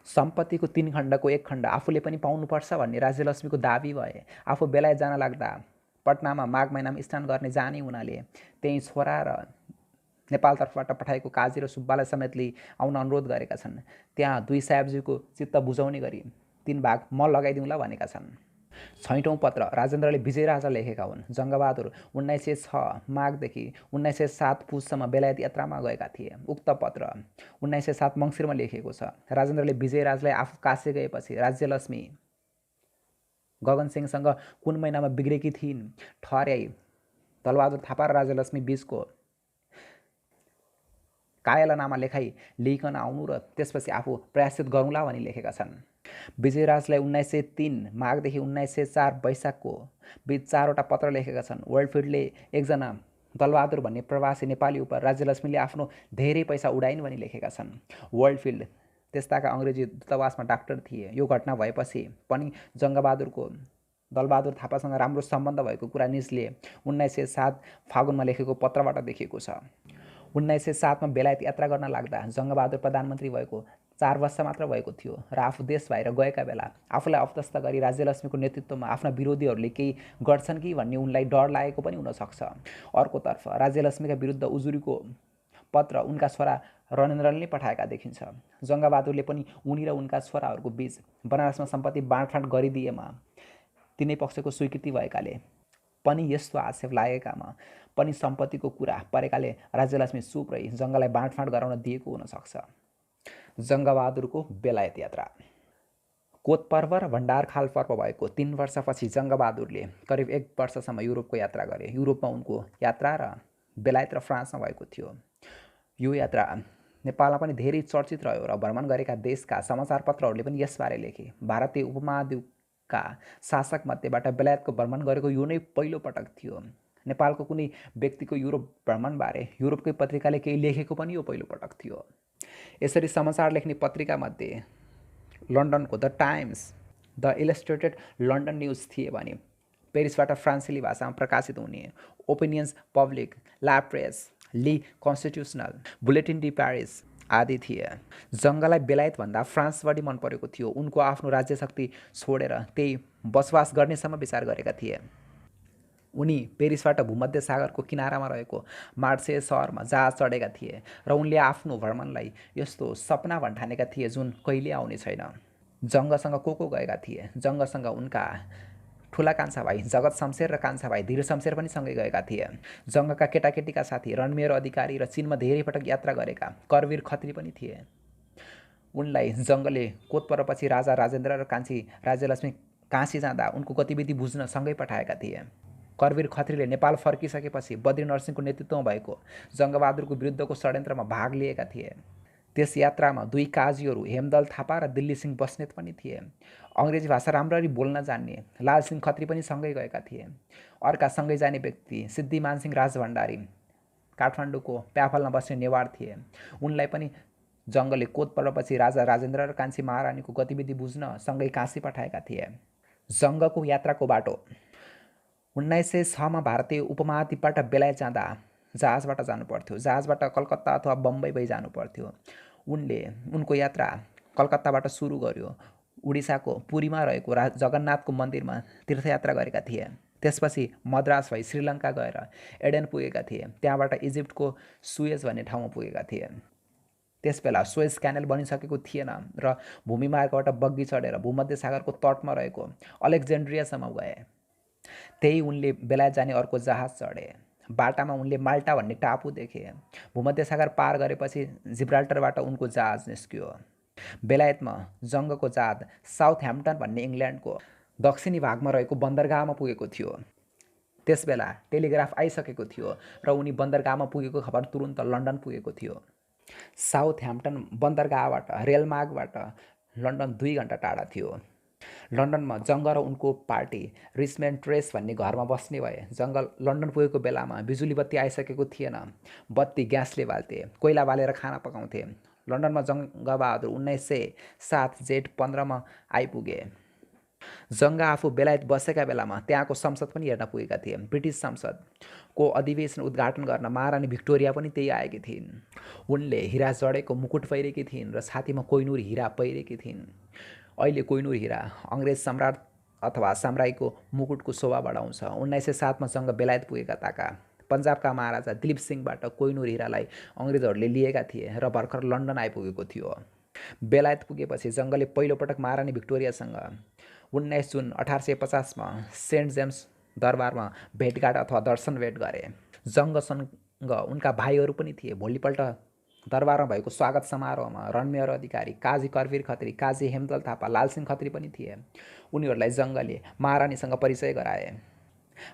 सम्पत्तिको 3 खण्डको 1 खण्ड आफूले पनि पाउनुपर्छ भन्ने राज्यलक्ष्मीको दाबी भए आफू बेलायत जान लाग्दा पटनामा माघ महिनामा स्नान गर्ने जाने हुनाले त्यही छोरा र नेपालतर्फबाट पठाएको काजी र सुब्बालाई समेत लिई आउन अनुरोध गरेका छन्। त्यहाँ 2 साहेबज्यूको चित्त बुझाउने गरी 3 भाग म लगाइदिउँला भनेका छन्। 6औं पत्र राजेन्द्रले विजयराजा लेखेका हुन्। जङ्गबहादुर 1906 माघदेखि 1907 पुससम्म बेलायत यात्रामा गएका थिए। उक्त पत्र 1907 मङ्सिरमा लेखिएको छ। राजेन्द्रले विजयराजलाई आफू काशी गएपछि राज्यलक्ष्मी गगन सिंहसँग कुन महिनामा बिग्रेकी थिइन् ठहर्याई दलबहादुर थापा र राज्यलक्ष्मी बीचको कायलानामा लेखाई लिइकन आउनु र त्यसपछि आफू प्रयासित गरौँला भनी लेखेका छन्। विजयराजलाई 1903 माघदेखि 1904 वैशाखको बीच 4वटा पत्र लेखेका छन्। वर्ल्डफिल्डले एकजना दलबहादुर भन्ने प्रवासी नेपाली उप राज्यलक्ष्मीले आफ्नो धेरै पैसा उडाइन् भनी लेखेका छन्। वर्ल्डफिल्ड त्यस्ताका अङ्ग्रेजी दूतावासमा डाक्टर थिए। यो घटना भएपछि पनि जङ्गबहादुरको दलबहादुर थापासँग राम्रो सम्बन्ध भएको कुरा निजले 1907 फागुनमा लेखेको पत्रबाट देखिएको छ। 1907 मा बेलायत यात्रा गर्न लाग्दा जङ्गबहादुर प्रधानमन्त्री भएको 4 वर्ष मात्र भएको थियो र आफू देश बाहिर गएका बेला आफूलाई अपदस्थ गरी राज्यलक्ष्मीको नेतृत्वमा आफ्ना विरोधीहरूले केही गर्छन् कि भन्ने उनलाई डर लागेको पनि हुनसक्छ। अर्कोतर्फ राज्यलक्ष्मीका विरुद्ध उजुरीको पत्र उनका छोरा रणेन्द्रले नै पठाएका देखिन्छ। जङ्गबहादुरले पनि उनी र उनका छोराहरूको बीच बनारसमा सम्पत्ति बाँडफाँड गरिदिएमा तिनै पक्षको स्वीकृति भएकाले पनि यस्तो आक्षेप लागेकामा पनि सम्पत्तिको कुरा परेकाले राज्यलक्ष्मी चुप रही जङ्गलाई बाँडफाँड गराउन दिएको हुनसक्छ। जङ्गबहादुरको बेलायत यात्रा कोत पर्व र भण्डारखाल पर्व भएको 3 वर्षपछि जङ्गबहादुरले करिब 1 वर्षसम्म युरोपको यात्रा गरे। युरोपमा उनको यात्रा र बेलायत र फ्रान्समा भएको थियो। यो यात्रा नेपालमा पनि धेरै चर्चित रह्यो र भ्रमण गरेका देशका समाचारपत्रहरूले पनि यसबारे लेखे। भारतीय उपमहाद्वीपका शासकमध्येबाट बेलायतको भ्रमण गरेको यो नै पहिलो पटक थियो। नेपालको कुनै व्यक्तिको युरोप भ्रमणबारे युरोपकै पत्रिकाले केही लेखेको पनि यो पहिलो पटक थियो। यसरी समाचार लेख्ने पत्रिकामध्ये लन्डनको the Times, the Illustrated London News थिए भने पेरिसबाट फ्रान्सेली भाषामा प्रकाशित हुने ओपिनियन्स पब्लिक, ला प्रेस, ली कन्स्टिट्युसनल, बुलेटिन डी प्यारिस आदि थिए। जङ्गलाई बेलायतभन्दा फ्रान्स बढी मन परेको थियो। उनको आफ्नो राज्यशक्ति छोडेर त्यही बसोबास गर्नेसम्म विचार गरेका थिए। उनी पेरिसबाट भूमध्य सागरको किनारामा रहेको मार्से सहरमा जहाज चढेका थिए र उनले आफ्नो भ्रमणलाई यस्तो सपना भन्ठानेका थिए जुन कहिले आउने छैन। जङ्गसँग को गएका थिए? जङ्गसँग उनका ठुला कान्छा भाइ जगत शमशेर र कान्छा भाइ धीर शमशेर पनि सँगै गएका थिए। जङ्गका केटाकेटीका साथी रणमेर अधिकारी र चीनमा धेरै पटक यात्रा गरेका करवीर खत्री पनि थिए। उनलाई जङ्गले कोत पर्वपछि राजा राजेन्द्र र कान्छी राज्यलक्ष्मी काशी जाँदा उनको गतिविधि बुझ्न सँगै पठाएका थिए। करवीर खत्रीले नेपाल फर्किसकेपछि बद्री नरसिंहको नेतृत्वमा भएको जङ्गबहादुरको विरुद्धको षड्यन्त्रमा भाग लिएका थिए। त्यस यात्रामा 2 काजीहरू हेमदल थापा र दिल्लीसिंह बस्नेत पनि थिए। अङ्ग्रेजी भाषा राम्ररी बोल्न जान्ने लालसिंह खत्री पनि सँगै गएका थिए। अर्का सँगै जाने व्यक्ति सिद्धिमानसिंह राजभण्डारी काठमाडौँको प्याफलमा बस्ने नेवार थिए। उनलाई पनि जङ्गले कोत पर्वपछि राजा राजेन्द्र र कान्छी महारानीको गतिविधि बुझ्न सँगै काशी पठाएका थिए। जङ्गको यात्राको बाटो 1906 मा भारतीय उपमहाद्वीपबाट बेलायत जाँदा जहाजबाट जानुपर्थ्यो। जहाजबाट कलकत्ता अथवा बम्बई भई जानुपर्थ्यो। उनको यात्रा कलकत्ताबाट सुरु गर्यो। उडिसाको पुरीमा रहेको जगन्नाथको मन्दिरमा तीर्थयात्रा गरेका थिए। त्यसपछि मद्रास भई श्रीलङ्का गएर एडेन पुगेका थिए। त्यहाँबाट इजिप्टको सुएज भन्ने ठाउँमा पुगेका थिए। त्यसबेला सुएज क्यानल बनिसकेको थिएन र भूमिमार्गबाट बग्गी चढेर भूमध्य सागरको तटमा रहेको अलेक्जेन्ड्रियासम्म गए। त्यही उनले बेलायत जाने अर्को जहाज चढे। बाटामा उनले माल्टा भन्ने टापु देखे। भूमध्य सागर पार गरेपछि जिब्राल्टरबाट उनको जहाज निस्कियो। बेलायतमा जङ्गको जहाज साउथह्याम्पटन भन्ने इङ्ल्यान्डको दक्षिणी भागमा रहेको बन्दरगाहमा पुगेको थियो। त्यसबेला टेलिग्राफ आइसकेको थियो र उनी बन्दरगाहमा पुगेको खबर तुरुन्त लन्डन पुगेको थियो। साउथह्याम्पटन बन्दरगाहबाट रेलमार्गबाट लन्डन 2 घण्टा टाढा थियो। लन्डनमा जङ्ग र उनको पार्टी रिचमेन्ड ट्रेस भन्ने घरमा बस्ने भए। जङ्ग लन्डन पुगेको बेलामा बिजुली बत्ती आइसकेको थिएन। बत्ती ग्यासले बाल्थे, कोइला बालेर खाना पकाउँथे। लन्डनमा जङ्गबहादुर 1907 जेठ 15 मा आइपुगे। जङ्ग आफू बेलायत बसेका बेलामा त्यहाँको संसद पनि हेर्न पुगेका थिए। ब्रिटिस संसदको अधिवेशन उद्घाटन गर्न महारानी भिक्टोरिया पनि त्यही आएकी थिइन्। उनले हिरा जडेको मुकुट पहिरेकी थिइन् र छातीमा कोहिनूर हिरा पहिरेकी थिइन्। अहिले कोहिनूर हिरा अङ्ग्रेज सम्राट अथवा साम्राज्यको मुकुटको शोभा बढाउँछ। 1907 मा जङ्ग बेलायत पुगेका ताका पन्जाबका महाराजा दिलीप सिंहबाट कोहिनूर हिरालाई अङ्ग्रेजहरूले लिएका थिए र भर्खर लन्डन आइपुगेको थियो। बेलायत पुगेपछि जङ्गले पहिलोपटक महारानी भिक्टोरियासँग 19 जुन 1850 मा सेन्ट जेम्स दरबारमा भेटघाट अथवा दर्शन भेट गरे। जङ्गसँग उनका भाइहरू पनि थिए। भोलिपल्ट दरबारमा भएको स्वागत समारोहमा रणमेर अधिकारी, काजी करवीर खत्री, काजी हेमदल थापा, लालसिंह खत्री पनि थिए। उनीहरूलाई जङ्गले महारानीसँग परिचय गराए।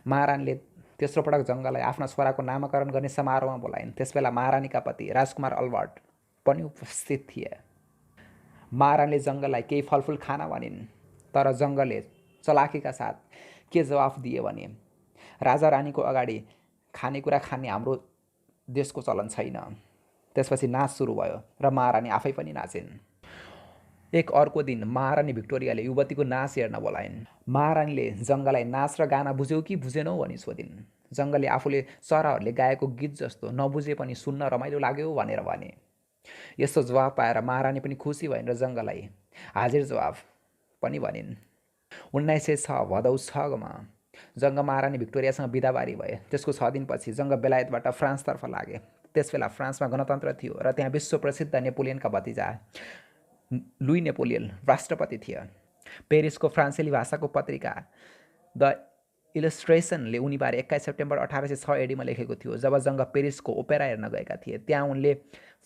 महारानीले तेस्रो पटक जङ्गलाई आफ्ना छोराको नामकरण गर्ने समारोहमा बोलाइन्। त्यसबेला महारानीका पति राजकुमार अल्बर्ट पनि उपस्थित थिए। महारानीले जङ्गलाई केही फलफुल खान भनिन्, तर जङ्गले चलाखीका साथ के जवाफ दिए भने राजा रानीको अगाडि खानेकुरा खाने हाम्रो देशको चलन छैन। त्यसपछि नाच सुरु भयो र महारानी आफै पनि नाचिन्। एक अर्को दिन महारानी भिक्टोरियाले युवतीको नाच हेर्न बोलाइन्। महारानीले जङ्गलाई नाच र गाना बुझ्यौ कि बुझेनौ भनी सोधिन्। जङ्गले आफूले चराहरूले गाएको गीत जस्तो नबुझे पनि सुन्न रमाइलो लाग्यो भनेर भने। यस्तो जवाफ पाएर महारानी पनि खुसी भइन् र जङ्गलाई हाजिर जवाफ पनि भनिन्। 1906 भदौ 6 मा जङ्ग महारानी भिक्टोरियासँग बिदाबारी भए। त्यसको 6 दिनपछि जङ्ग बेलायतबाट फ्रान्सतर्फ लागे। त्यसबेला फ्रान्समा गणतन्त्र थियो र त्यहाँ विश्व प्रसिद्ध नेपोलियनका भतिजा लुई नेपोलियन राष्ट्रपति थिए। पेरिसको फ्रान्सेली भाषाको पत्रिका द इलस्ट्रेसनले उनीबारे 21 सेप्टेम्बर 1806 एडीमा लेखेको थियो। जब जङ्ग पेरिसको ओपेरा हेर्न गएका थिए, त्यहाँ उनले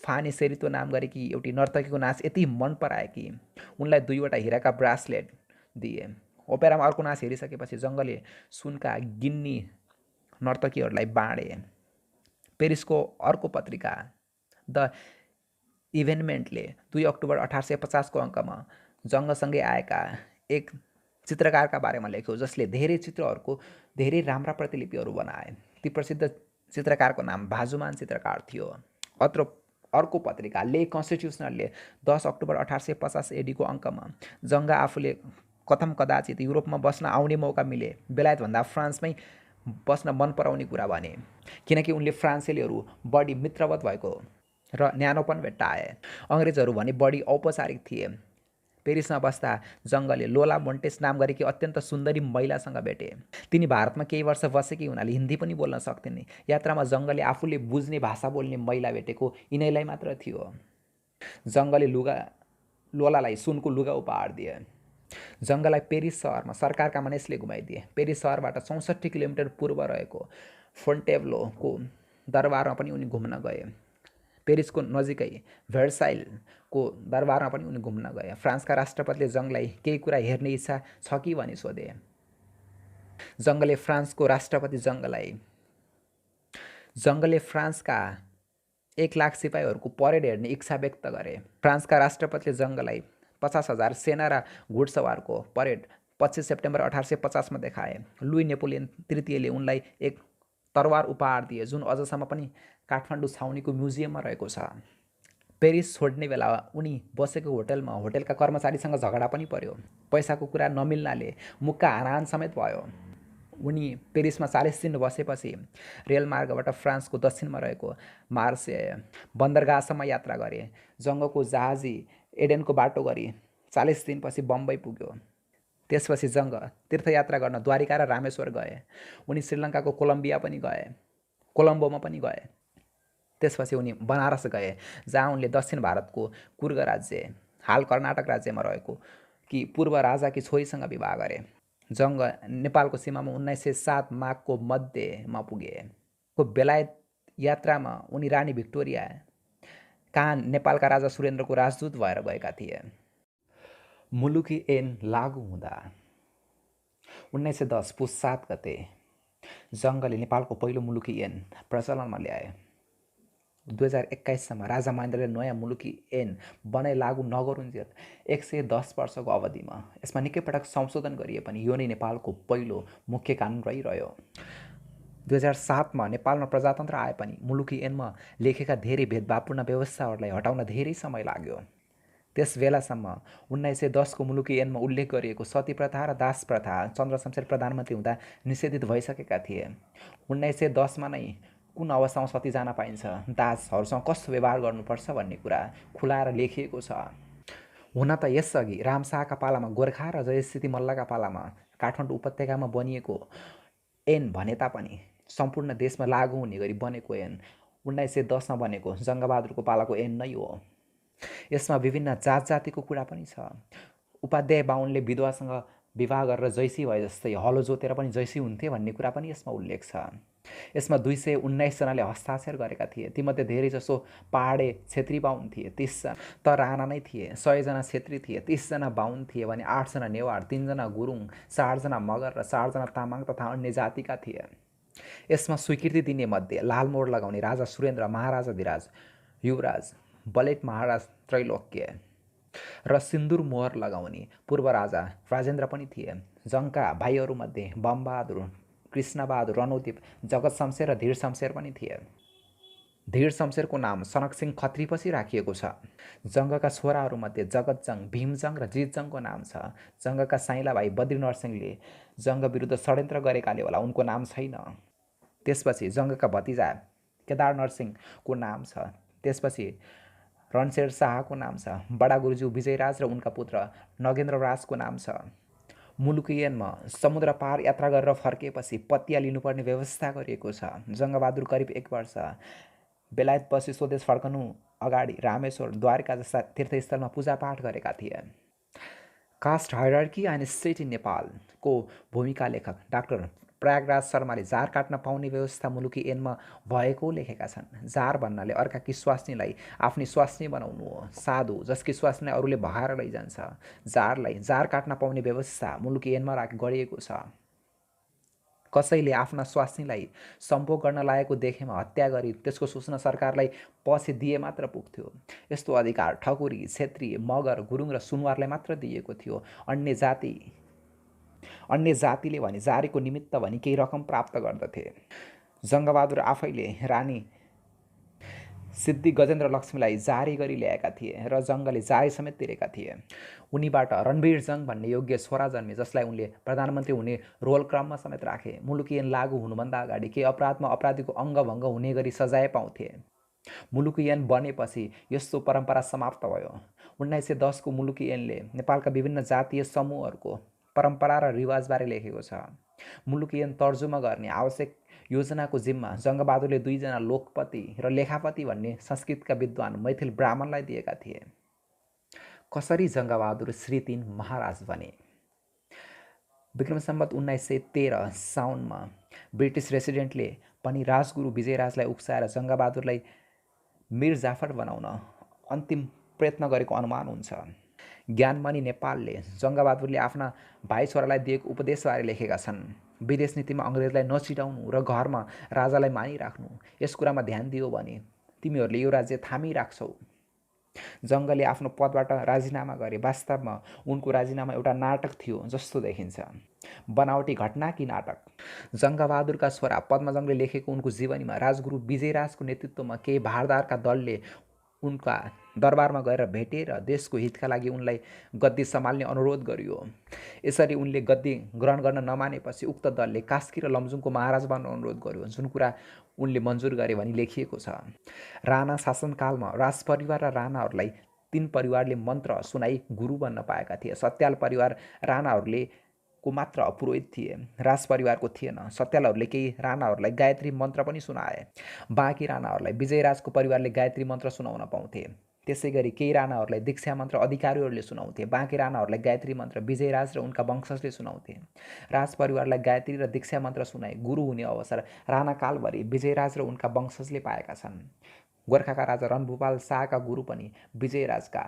फानी सेरितो नाम गरेकी एउटी नर्तकीको नाच यति मन पराए कि उनलाई 2वटा हिराका ब्रासलेट दिए। ओपेरामा अर्को नाच हेरिसकेपछि जङ्गले सुनका गिन्नी नर्तकीहरूलाई बाँडे। पेरिसको अर्को पत्रिका द इभेन्टमेन्टले 2 अक्टोबर 1850 को अङ्कमा जङ्गसँगै आएका एक चित्रकारका बारेमा लेख्यो जसले धेरै चित्रहरूको धेरै राम्रा प्रतिलिपिहरू बनाए। ती प्रसिद्ध चित्रकारको नाम भाजुमान चित्रकार थियो। अर्को पत्रिका ले कन्स्टिट्युसनलले 10 अक्टोबर 1850 एडीको अङ्कमा जङ्ग आफूले कथम कदाचित युरोपमा बस्न आउने मौका मिले बेलायतभन्दा फ्रान्समै बस्न मन पराउने कुरा भने, किनकि उनले फ्रान्सेलीहरू बढी मित्रवत भएको र न्यानोपन भेट्टाए। अङ्ग्रेजहरू भने बढी औपचारिक थिए। पेरिसमा बस्दा जङ्गले लोला मोन्टेस नाम गरेकी अत्यन्त सुन्दरी महिलासँग भेटे। तिनी भारतमा केही वर्ष बसेकी हुनाले हिन्दी पनि बोल्न सक्थिन्। यात्रामा जङ्गले आफूले बुझ्ने भाषा बोल्ने महिला भेटेको यिनैलाई मात्र थियो। जङ्गले लोलालाई सुनको लुगा उपहार दिए। जङ्गलाई पेरिस सहरमा सरकारका मानिसले घुमाइदिए। पेरिस सहरबाट 64 किलोमिटर पूर्व रहेको फोन्टेब्लोको दरबारमा पनि उनी घुम्न गए। पेरिसको नजिकै भर्साइलको दरबारमा पनि उनी घुम्न गए। फ्रान्सका राष्ट्रपतिले जङ्गलाई केही कुरा हेर्ने इच्छा छ कि भनी सोधे। जङ्गले फ्रान्सका 1 लाख सिपाहीहरूको परेड हेर्ने इच्छा व्यक्त गरे। फ्रान्सका राष्ट्रपतिले जङ्गलाई 50,000 सेना र घुडसवारको परेड 25 सेप्टेम्बर 1850 मा देखाए। लुई नेपोलियन तृतीयले उनलाई एक तरवार उपहार दिए जुन अझसम्म पनि काठमाडौँ छाउनीको म्युजियममा रहेको छ। पेरिस छोड्ने बेला उनी बसेको होटलमा होटलका कर्मचारीसँग झगडा पनि पर्यो। पैसाको कुरा नमिल्नाले मुक्का हानाहान समेत भयो। उनी पेरिसमा 40 दिन बसेपछि रेलमार्गबाट फ्रान्सको दक्षिणमा रहेको मार्सेय बन्दरगाहसम्म यात्रा गरे। जङ्गको जहाजी एडेनको बाटो गरी 40 दिनपछि बम्बई पुग्यो। त्यसपछि जङ्ग तीर्थयात्रा गर्न द्वारिका र रामेश्वर गए। उनी श्रीलङ्काको कोलम्बोमा पनि गए। त्यसपछि उनी बनारस गए जहाँ उनले दक्षिण भारतको कुर्ग राज्य, हाल कर्नाटक राज्यमा रहेको कि पूर्व राजाकी छोरीसँग विवाह गरे। जङ्ग नेपालको सीमामा 1907 माघको मध्यमा पुगे। बेलायत यात्रामा उनी रानी भिक्टोरिया कहाँ नेपालका राजा सुरेन्द्रको राजदूत भएर गएका थिए। मुलुकी ऐन लागू हुँदा 1910 पुस 7 गते जङ्गले नेपालको पहिलो मुलुकी ऐन प्रचलनमा ल्याए। 2021 सम्म राजा महेन्द्रले नयाँ मुलुकी ऐन बनाइ लागू नगरुन्जेल 110 वर्षको अवधिमा यसमा निकै पटक संशोधन गरिए पनि यो नै नेपालको पहिलो मुख्य कानुन रहिरह्यो। 2007 मा नेपालमा प्रजातन्त्र आए पनि मुलुकी ऐनमा लेखेका धेरै भेदभावपूर्ण व्यवस्थाहरूलाई हटाउन धेरै समय लाग्यो। त्यस बेलासम्म 1910 को मुलुकी ऐनमा उल्लेख गरिएको सती प्रथा र दास प्रथा चन्द्रशमशेर प्रधानमन्त्री हुँदा निषेधित भइसकेका थिए। 1910 मा नै कुन अवस्थामा सती जान पाइन्छ, दासहरूसँग कस्तो व्यवहार गर्नुपर्छ भन्ने कुरा खुलाएर लेखिएको छ। हुन त यसअघि रामशाहका पालामा गोर्खा र जयसिद्धि मल्लका पालामा काठमाडौँ उपत्यकामा बनिएको ऐन भने तापनि सम्पूर्ण देशमा लागू हुने गरी बनेको ऐन 1910 मा बनेको जङ्गबहादुरको पालाको ऐन नै हो। यसमा विभिन्न जातिको कुरा पनि छ। उपाध्याय बाहुनले विधवासँग विवाह गरेर जैसी भए जस्तै हलो जोतेर पनि जैसी हुन्थे भन्ने कुरा पनि यसमा उल्लेख छ। यसमा 219 जनाले हस्ताक्षर गरेका थिए। तीमध्ये धेरैजसो पहाडे क्षेत्री बाहुन थिए, 30 जना त राणा नै थिए, 100 जना क्षेत्री थिए, 30 जना बाहुन थिए भने 8 जना नेवार, 3 जना गुरुङ, 60 जना मगर र 60 जना तामाङ तथा अन्य जातिका थिए। यसमा स्वीकृति दिने मध्ये लालमोहर लगाउने राजा सुरेन्द्र, महाराजा धिराज, युवराज बलेट, महाराज त्रैलोक्य र सिन्दुर मोहर लगाउने पूर्व राजा राजेन्द्र पनि थिए। जङ्गका भाइहरूमध्ये बमबहादुर, कृष्णबहादुर, रणोदीप, जगत शमशेर र धीर शमशेर पनि थिए। धीर शमशेरको नाम सनकसिंह खत्रीपछि राखिएको छ। जङ्गका छोराहरूमध्ये जगतजङ, भीमजङ र जितजङको नाम छ। जङ्गका साइला भाइ बद्री नरसिंहले जङ्ग विरुद्ध षड्यन्त्र गरेकाले होला उनको नाम छैन। त्यसपछि जङ्गका भतिजा केदार नरसिंहको नाम छ। त्यसपछि रणशेर शाहको नाम छ। बडा गुरुज्यू विजयराज र उनका पुत्र नगेन्द्र राजको नाम छ। मुलुकी ऐनमा समुद्र पार यात्रा गरेर फर्किएपछि पत्या लिनुपर्ने व्यवस्था गरिएको छ। जङ्गबहादुर करिब 1 वर्ष बेलायतपछि स्वदेश फर्कनु अगाडि रामेश्वर, द्वारका जस्ता तीर्थस्थलमा पूजापाठ गरेका थिए। Caste hierarchy and state in नेपालको भूमिका लेखक डाक्टर प्रयागराज शर्माले जार काट्न पाउने व्यवस्था मुलुकी ऐनमा भएको लेखेका छन्। जार भन्नाले अर्काकी स्वास्नीलाई आफ्नी स्वास्नी बनाउनु हो। साधु जसकी स्वास्नीलाई अरूले भगाएर लैजान्छ। जारलाई जार काट्न पाउने व्यवस्था मुलुकी ऐनमा गरिएको छ। कसैले आफ्ना स्वास्नीलाई सम्भोग गर्न लागेको देखेमा हत्या गरी त्यसको सूचना सरकारलाई पछि दिए मात्र पुग्थ्यो। यस्तो अधिकार ठकुरी, छेत्री, मगर, गुरुङ र सुनवारलाई मात्र दिएको थियो। अन्य जातिले भने जारीको निमित्त भनी केही रकम प्राप्त गर्दथे। जङ्गबहादुर आफैले रानी सिद्धि गजेन्द्र लक्ष्मीलाई जारी गरी ल्याएका थिए र जङ्गले जारी समेत तिरेका थिए। उनीबाट रणवीर जङ्ग भन्ने योग्य छोरा जन्मे, जसलाई उनले प्रधानमन्त्री हुने रोल क्रममा समेत राखे। मुलुकी ऐन लागू हुनुभन्दा अगाडि केही अपराधमा अपराधीको अङ्गभङ्ग हुने गरी सजाय पाउँथे। मुलुकी ऐन बनेपछि यस्तो परम्परा समाप्त भयो। 1910 को मुलुकी ऐनले नेपालका विभिन्न जातीय समूहहरूको परम्परा र रिवाजबारे लेखेको छ। मुलुकी ऐन तर्जुमा गर्ने आवश्यक योजनाको जिम्मा जङ्गबहादुरले 2 जना लोकपति र लेखापति भन्ने संस्कृतका विद्वान मैथिल ब्राह्मणलाई दिएका थिए। कसरी जङ्गबहादुर श्री 3 महाराज बने? विक्रम सम्वत 1913 साउनमा ब्रिटिस रेसिडेन्टले पनि राजगुरु विजयराजलाई उक्साएर जङ्गबहादुरलाई मिर जाफर बनाउन अन्तिम प्रयत्न गरेको अनुमान हुन्छ। ज्ञानमणि नेपालले जङ्गबहादुरले आफ्ना भाइ छोरालाई दिएको उपदेशबारे लेखेका छन्। विदेश नीतिमा अङ्ग्रेजलाई नचिटाउनु र घरमा राजालाई मानिराख्नु। यस कुरामा ध्यान दियो भने तिमीहरूले यो राज्य थामिराख्छौ। जङ्गले आफ्नो पदबाट राजीनामा गरे। वास्तवमा उनको राजीनामा एउटा नाटक थियो जस्तो देखिन्छ। बनावटी घटना कि नाटक? जङ्गबहादुरका छोरा पद्मजङले लेखेको उनको जीवनीमा राजगुरु विजयराजको नेतृत्वमा केही भारदारका दलले उनका दरबारमा गएर भेटे र देशको हितका लागि उनलाई गद्दी सम्हाल्ने अनुरोध गरियो। यसरी उनले गद्दी ग्रहण गर्न नमानेपछि उक्त दलले कास्की र लमजुङको महाराज बन्न अनुरोध गर्यो, जुन कुरा उनले मन्जुर गरे भनी लेखिएको छ। राणा शासनकालमा राजपरिवार र राणाहरूलाई 3 परिवारले मन्त्र सुनाई गुरु बन्न पाएका थिए। सत्याल परिवार राणाहरूले को मात्र पुरोहित थिए, राजपरिवारको थिएन। सत्यालहरूले केही राणाहरूलाई गायत्री मन्त्र पनि सुनाए। बाँकी राणाहरूलाई विजयराजको परिवारले गायत्री मन्त्र सुनाउन पाउँथे। त्यसै गरी केही राणाहरूलाई दीक्षा मन्त्र अधिकारीहरूले सुनाउँथे। बाँकी राणाहरूलाई गायत्री मन्त्र विजयराज र उनका वंशजले सुनाउँथे। राजपरिवारलाई गायत्री र दीक्षा मन्त्र सुनाए गुरु हुने अवसर राणाकालभरि विजयराज र उनका वंशजले पाएका छन्। गोर्खाका राजा रणभुपाल शाहका गुरु पनि विजयराजका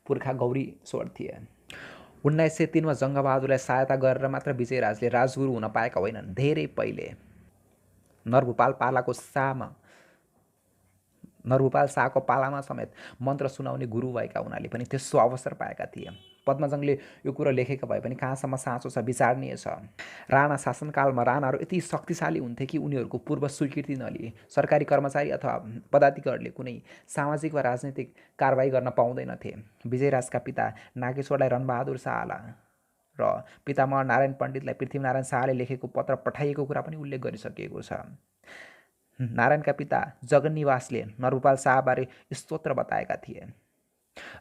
पुर्खा गौरी स्वर थिए। 1903 मा जङ्गबहादुरलाई सहायता गरेर मात्र विजयराजले राजगुरु हुन पाएका होइनन्। धेरै पहिले नरभुपाल शाहको पालामा समेत मन्त्र सुनाउने गुरु भएका हुनाले पनि त्यस्तो अवसर पाएका थिए। पद्मजङले यो कुरो लेखेका भए पनि कहाँसम्म साँचो छ विचारणीय छ। राणा शासनकालमा राणाहरू यति शक्तिशाली हुन्थे कि उनीहरूको पूर्व स्वीकृति नलिए सरकारी कर्मचारी अथवा पदाधिकारीहरूले कुनै सामाजिक वा राजनीतिक कारबाही गर्न पाउँदैनथे। विजयराजका पिता नागेश्वरलाई रणबहादुर शाहला र पितामह नारायण पण्डितलाई पृथ्वीनारायण शाहले लेखेको पत्र पठाइएको कुरा पनि उल्लेख गरिसकिएको छ। नारायणका पिता जगन्निवासले नरभुपाल शाहबारे स्तोत्र बताएका थिए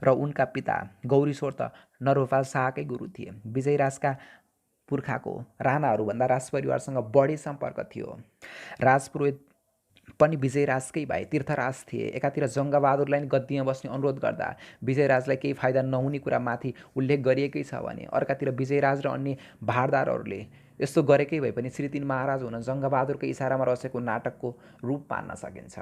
र उनका पिता गौरीश्वर त नरभुपाल शाहकै गुरु थिए। विजयराजका पुर्खाको राणाहरूभन्दा राजपरिवारसँग बढी सम्पर्क थियो। राजपुरोहित पनि विजयराजकै भाइ तीर्थराज थिए। एकातिर जङ्गबहादुरलाई गद्दीमा बस्ने अनुरोध गर्दा विजयराजलाई केही फाइदा नहुने कुरा माथि उल्लेख गरिएकै छ भने अर्कातिर विजयराज र अन्य भारदारहरूले यस्तो गरेकै भए पनि श्री 3 महाराज हुन जङ्गबहादुरको इसारामा रचेको नाटकको रूप मान्न सकिन्छ।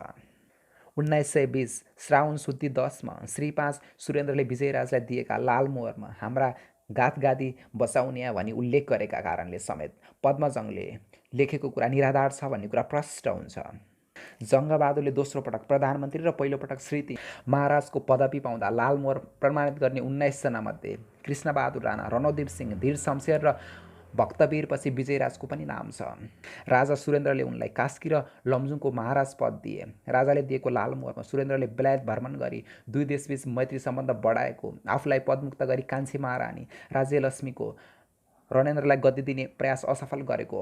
1920 श्रावण शुद्धी 10 मा श्री 5 सुरेन्द्रले विजयराजलाई दिएका लालमोहरमा हाम्रा गाथगादी बचाउने भनी उल्लेख गरेका कारणले समेत पद्मजङले लेखेको कुरा निराधार छ भन्ने कुरा प्रष्ट हुन्छ। जङ्गबहादुरले दोस्रो पटक प्रधानमन्त्री र पहिलो पटक श्री 3 महाराजको पदवी पाउँदा लालमोहर प्रमाणित गर्ने 19 जनामध्ये कृष्णबहादुर राणा, रणोदेव सिंह, धीर शमशेर र भक्तवीरपछि विजयराजको पनि नाम छ। राजा सुरेन्द्रले उनलाई कास्की र लमजुङको महाराज पद दिए। राजाले दिएको लालमोहरमा सुरेन्द्रले बेलायत भ्रमण गरी 2 देशबीच मैत्री सम्बन्ध बढाएको, आफूलाई पदमुक्त गरी कान्छी महारानी राज्यलक्ष्मीको रणेन्द्रलाई गद्दी दिने प्रयास असफल गरेको,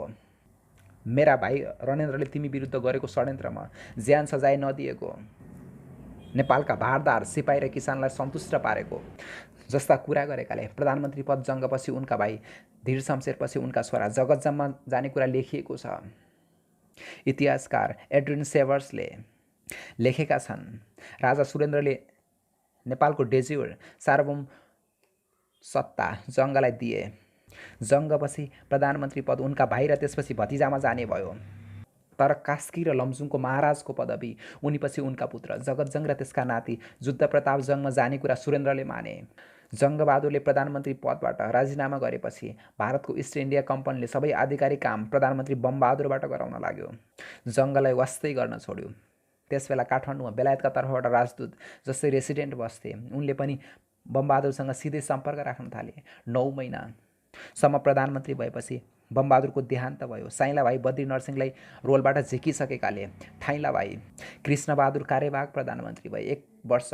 मेरा भाइ रणेन्द्रले तिमी विरुद्ध गरेको षड्यन्त्रमा ज्यान सजाय नदिएको, नेपालका भारदार सिपाही र किसानलाई सन्तुष्ट पारेको जस्ता कुरा गरेकाले प्रधानमन्त्री पद जङ्गपछि उनका भाइ धीर शमशेरपछि उनका छोरा जगतजममा जाने कुरा लेखिएको छ। इतिहासकार एड्रिन सेवर्सले लेखेका छन्, राजा सुरेन्द्रले नेपालको डेज्युर सार्वभौम सत्ता जङ्गलाई दिए। जङ्गपछि प्रधानमन्त्री पद उनका भाइ र त्यसपछि भतिजामा जाने भयो। तर कास्की र लमजुङको महाराजको पदवी उनीपछि उनका पुत्र जगतजङ र त्यसका नाति जुद्धप्रताप जङमा जाने कुरा सुरेन्द्रले माने। जङ्गबहादुरले प्रधानमन्त्री पदबाट राजीनामा गरेपछि भारतको इस्ट इन्डिया कम्पनीले सबै आधिकारिक काम प्रधानमन्त्री बमबहादुरबाट गराउन लाग्यो। जङ्गलाई वास्तै गर्न छोड्यो। त्यसबेला काठमाडौँमा बेलायतका तर्फबाट राजदूत जस्तै रेसिडेन्ट बस्थे। उनले पनि बमबहादुरसँग सिधै सम्पर्क राख्न थाले। 9 महिनासम्म प्रधानमन्त्री भएपछि बमबहादुरको देहान्त भयो। साइँला भाइ बद्री नरसिंहलाई रोलबाट झिकिसकेकाले ठाइँला भाइ कृष्णबहादुर कार्यवाहक प्रधानमन्त्री भए। 1 वर्ष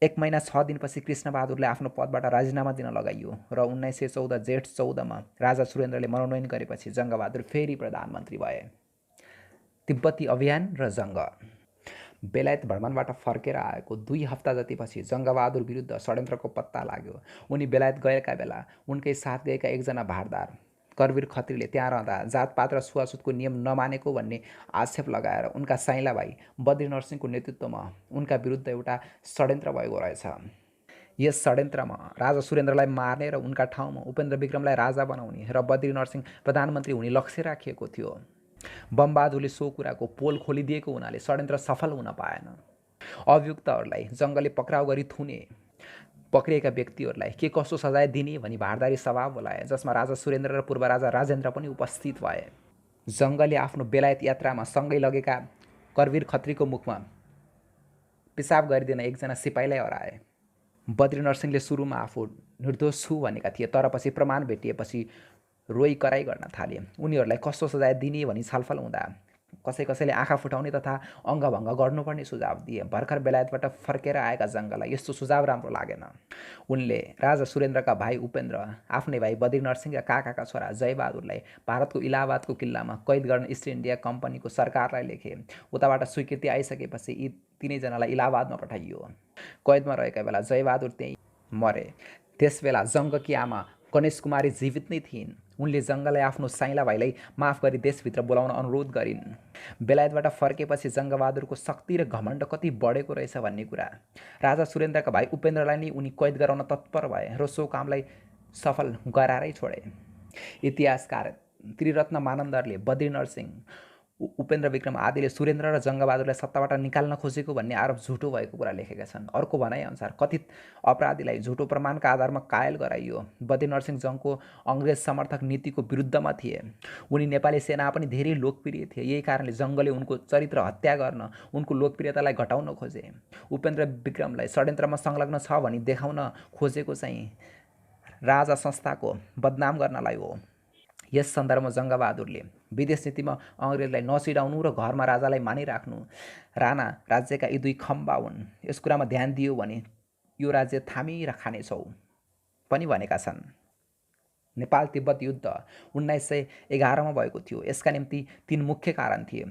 1 महिना 6 दिनपछि कृष्णबहादुरले आफ्नो पदबाट राजीनामा दिन लगाइयो र 1914 जेठ 14 राजा सुरेन्द्रले मनोनयन गरेपछि जङ्गबहादुर फेरि प्रधानमन्त्री भए। तिब्बती अभियान र जङ्ग। बेलायत भ्रमणबाट फर्केर आएको 2 हप्ता जतिपछि जङ्गबहादुर विरुद्ध षड्यन्त्रको पत्ता लाग्यो। उनी बेलायत गएका बेला उनकै साथ गएका एकजना भारदार करवीर खत्रीले त्यहाँ रहँदा जातपात र छुवाछुतको नियम नमानेको भन्ने आक्षेप लगाएर उनका साइँला भाइ बद्री नरसिंहको नेतृत्वमा उनका विरुद्ध एउटा षड्यन्त्र भएको रहेछ। यस षड्यन्त्रमा राजा सुरेन्द्रलाई मार्ने र उनका ठाउँमा उपेन्द्र विक्रमलाई राजा बनाउने र बद्री नरसिंह प्रधानमन्त्री हुने लक्ष्य राखिएको थियो। बमबहादुरले सो कुराको पोल खोलिदिएको हुनाले षड्यन्त्र सफल हुन पाएन। अभियुक्तहरूलाई जङ्गले पक्राउ गरी थुने। पक्रिएका व्यक्तिहरूलाई के कसो सजाय दिने भनी भारदारी सभा बोलाए, जसमा राजा सुरेन्द्र र पूर्व राजा राजेन्द्र पनि उपस्थित भए। जङ्गले आफ्नो बेलायत यात्रामा सँगै लगेका करवीर खत्रीको मुखमा पिसाब गरिदिन एकजना सिपाहीलाई हराए। बद्री नरसिंहले सुरुमा आफू निर्दोष छु भनेका थिए, तर पछि प्रमाण भेटिएपछि रोइ कराई गर्न थाले। उनीहरूलाई कस्तो सजाय दिने भनी छलफल हुँदा कसैले आँखा फुटाउने तथा अङ्गभङ्ग गर्नुपर्ने सुझाव दिए। भर्खर बेलायतबाट फर्केर आएका जङ्गलाई यस्तो सुझाव राम्रो लागेन। उनले राजा सुरेन्द्रका भाइ उपेन्द्र, आफ्नै भाइ बद्री नरसिंह र काकाका छोरा जयबहादुरलाई भारतको इलाहाबादको किल्लामा कैद गर्न इस्ट इन्डिया कम्पनीको सरकारलाई लेखे। उताबाट स्वीकृति आइसकेपछि यी तीनैजनालाई इलाहाबादमा पठाइयो। कैदमा रहेका बेला जयबहादुर त्यहीँ मरे। त्यसबेला जङ्गकी आमा गणेश कुमारी जीवित नै थिइन्। उनले जङ्गलाई आफ्नो साइँला भाइलाई माफ गरी देशभित्र बोलाउन अनुरोध गरिन्। बेलायतबाट फर्केपछि जङ्गबहादुरको शक्ति र घमण्ड कति बढेको रहेछ भन्ने कुरा राजा सुरेन्द्रका भाइ उपेन्द्रलाई नै उनी कैद गराउन तत्पर भए र सो कामलाई सफल गराएरै छोडे। इतिहासकार त्रिरत्न मानन्दरले बद्री नरसिंह, उपेन्द्र विक्रम आदिले सुरेन्द्र र जङ्गबहादुरलाई सत्ताबाट निकाल्न खोजेको भन्ने आरोप झुटो भएको कुरा लेखेका छन्। अर्को भनाइअनुसार कथित अपराधीलाई झुटो प्रमाणका आधारमा कायल गराइयो। बद्री नरसिंह जङ्गको अङ्ग्रेज समर्थक नीतिको विरुद्धमा थिए। उनी नेपाली सेना पनि धेरै लोकप्रिय थिए। यही कारणले जङ्गले उनको चरित्र हत्या गर्न, उनको लोकप्रियतालाई घटाउन खोजे। उपेन्द्र विक्रमलाई षड्यन्त्रमा संलग्न छ भनी देखाउन खोजेको चाहिँ राजा संस्थाको बदनाम गर्नलाई हो। यस सन्दर्भमा जङ्गबहादुरले विदेश नीतिमा अङ्ग्रेजलाई नचिडाउनु र घरमा राजालाई मानिराख्नु राणा राज्यका यी 2 खम्बा हुन्, यस कुरामा ध्यान दियो भने यो राज्य थामिराख्नेछौ पनि भनेका छन्। नेपाल तिब्बत युद्ध 1911मा भएको थियो। यसका निम्ति 3 मुख्य कारण थिए।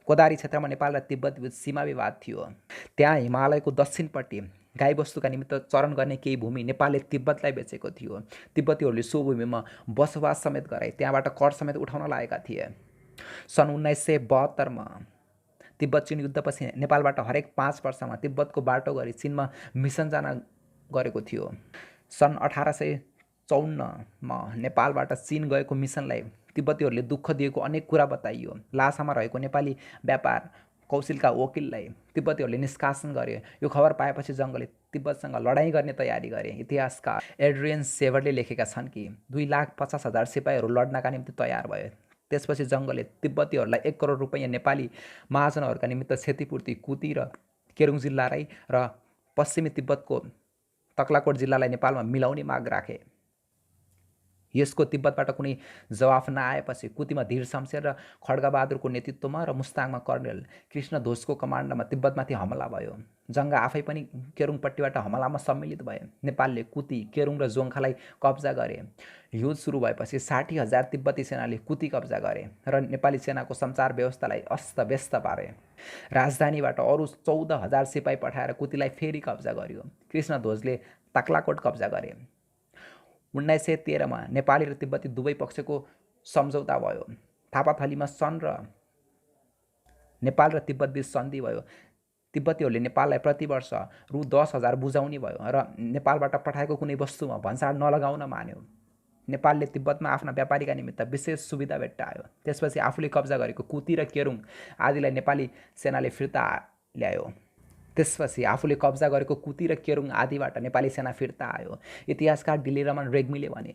कोदारी क्षेत्रमा नेपाल र तिब्बत बीच सीमा विवाद थियो। त्यहाँ हिमालयको दक्षिणपट्टि गाईबस्तुका निमित्त चरण गर्ने केही भूमि नेपालले तिब्बतलाई बेचेको थियो। तिब्बतीहरूले सो भूमिमा बसोबास समेत गराए, त्यहाँबाट कर समेत उठाउन लागेका थिए। सन् 1972मा तिब्बत चीन युद्धपछि नेपालबाट हरेक 5 वर्षमा तिब्बतको बाटो गरी चीनमा मिसन जान गरेको थियो। सन् 1854मा नेपालबाट चीन गएको मिसनलाई तिब्बतीहरूले दुःख दिएको अनेक कुरा बताइयो। लासामा रहेको नेपाली व्यापार कौशलका वकिललाई तिब्बतीहरूले निष्कासन गरे। यो खबर पाएपछि जङ्गले तिब्बतसँग लडाइँ गर्ने तयारी गरे। इतिहासकार एड्रियन सेभरले लेखेका छन् कि 2,50,000 सिपाहीहरू लड्नका निम्ति तयार भए। त्यसपछि जङ्गले तिब्बतीहरूलाई 1 करोड रुपैयाँ नेपाली महाजनहरूका निमित्त क्षतिपूर्ति कुती र केरुङ जिल्लालाई र पश्चिमी तिब्बतको तक्लाकोट जिल्लालाई नेपालमा मिलाउने माग राखे। यसको तिब्बतबाट कुनै जवाफ नआएपछि कुतीमा धीर शमशेर र खड्गबहादुरको नेतृत्वमा र मुस्ताङमा कर्णेल कृष्ण ध्वजको कमान्डमा तिब्बतमाथि हमला भयो। जङ्ग आफै पनि केरुङपट्टिबाट हमलामा सम्मिलित भए। नेपालले कुती, केरुङ र जोङ्खालाई कब्जा गरे। युद्ध सुरु भएपछि 60,000 तिब्बती सेनाले कुती कब्जा गरे र नेपाली सेनाको सञ्चार व्यवस्थालाई अस्तव्यस्त पारे। राजधानीबाट अरू 14,000 सिपाही पठाएर कुतीलाई फेरि कब्जा गर्यो। कृष्ण ध्वजले तक्लाकोट कब्जा गरे। 1913मा नेपाली र तिब्बती दुवै पक्षको सम्झौता भयो। थापाथलीमा सन् र नेपाल र तिब्बत बीच सन्धि भयो। तिब्बतीहरूले नेपाललाई प्रति वर्ष रु 10,000 बुझाउने भयो र नेपालबाट पठाएको कुनै वस्तुमा भन्सार नलगाउन मान्यो। नेपालले तिब्बतमा आफ्ना व्यापारीका निमित्त विशेष सुविधा भेट्टायो। त्यसपछि आफूले कब्जा गरेको कुती र केरुङ आदिलाई नेपाली सेनाले फिर्ता ल्यायो। नेपाली सेना फिर्ता आयो। इतिहासकार दिलेरमन रेग्मीले भने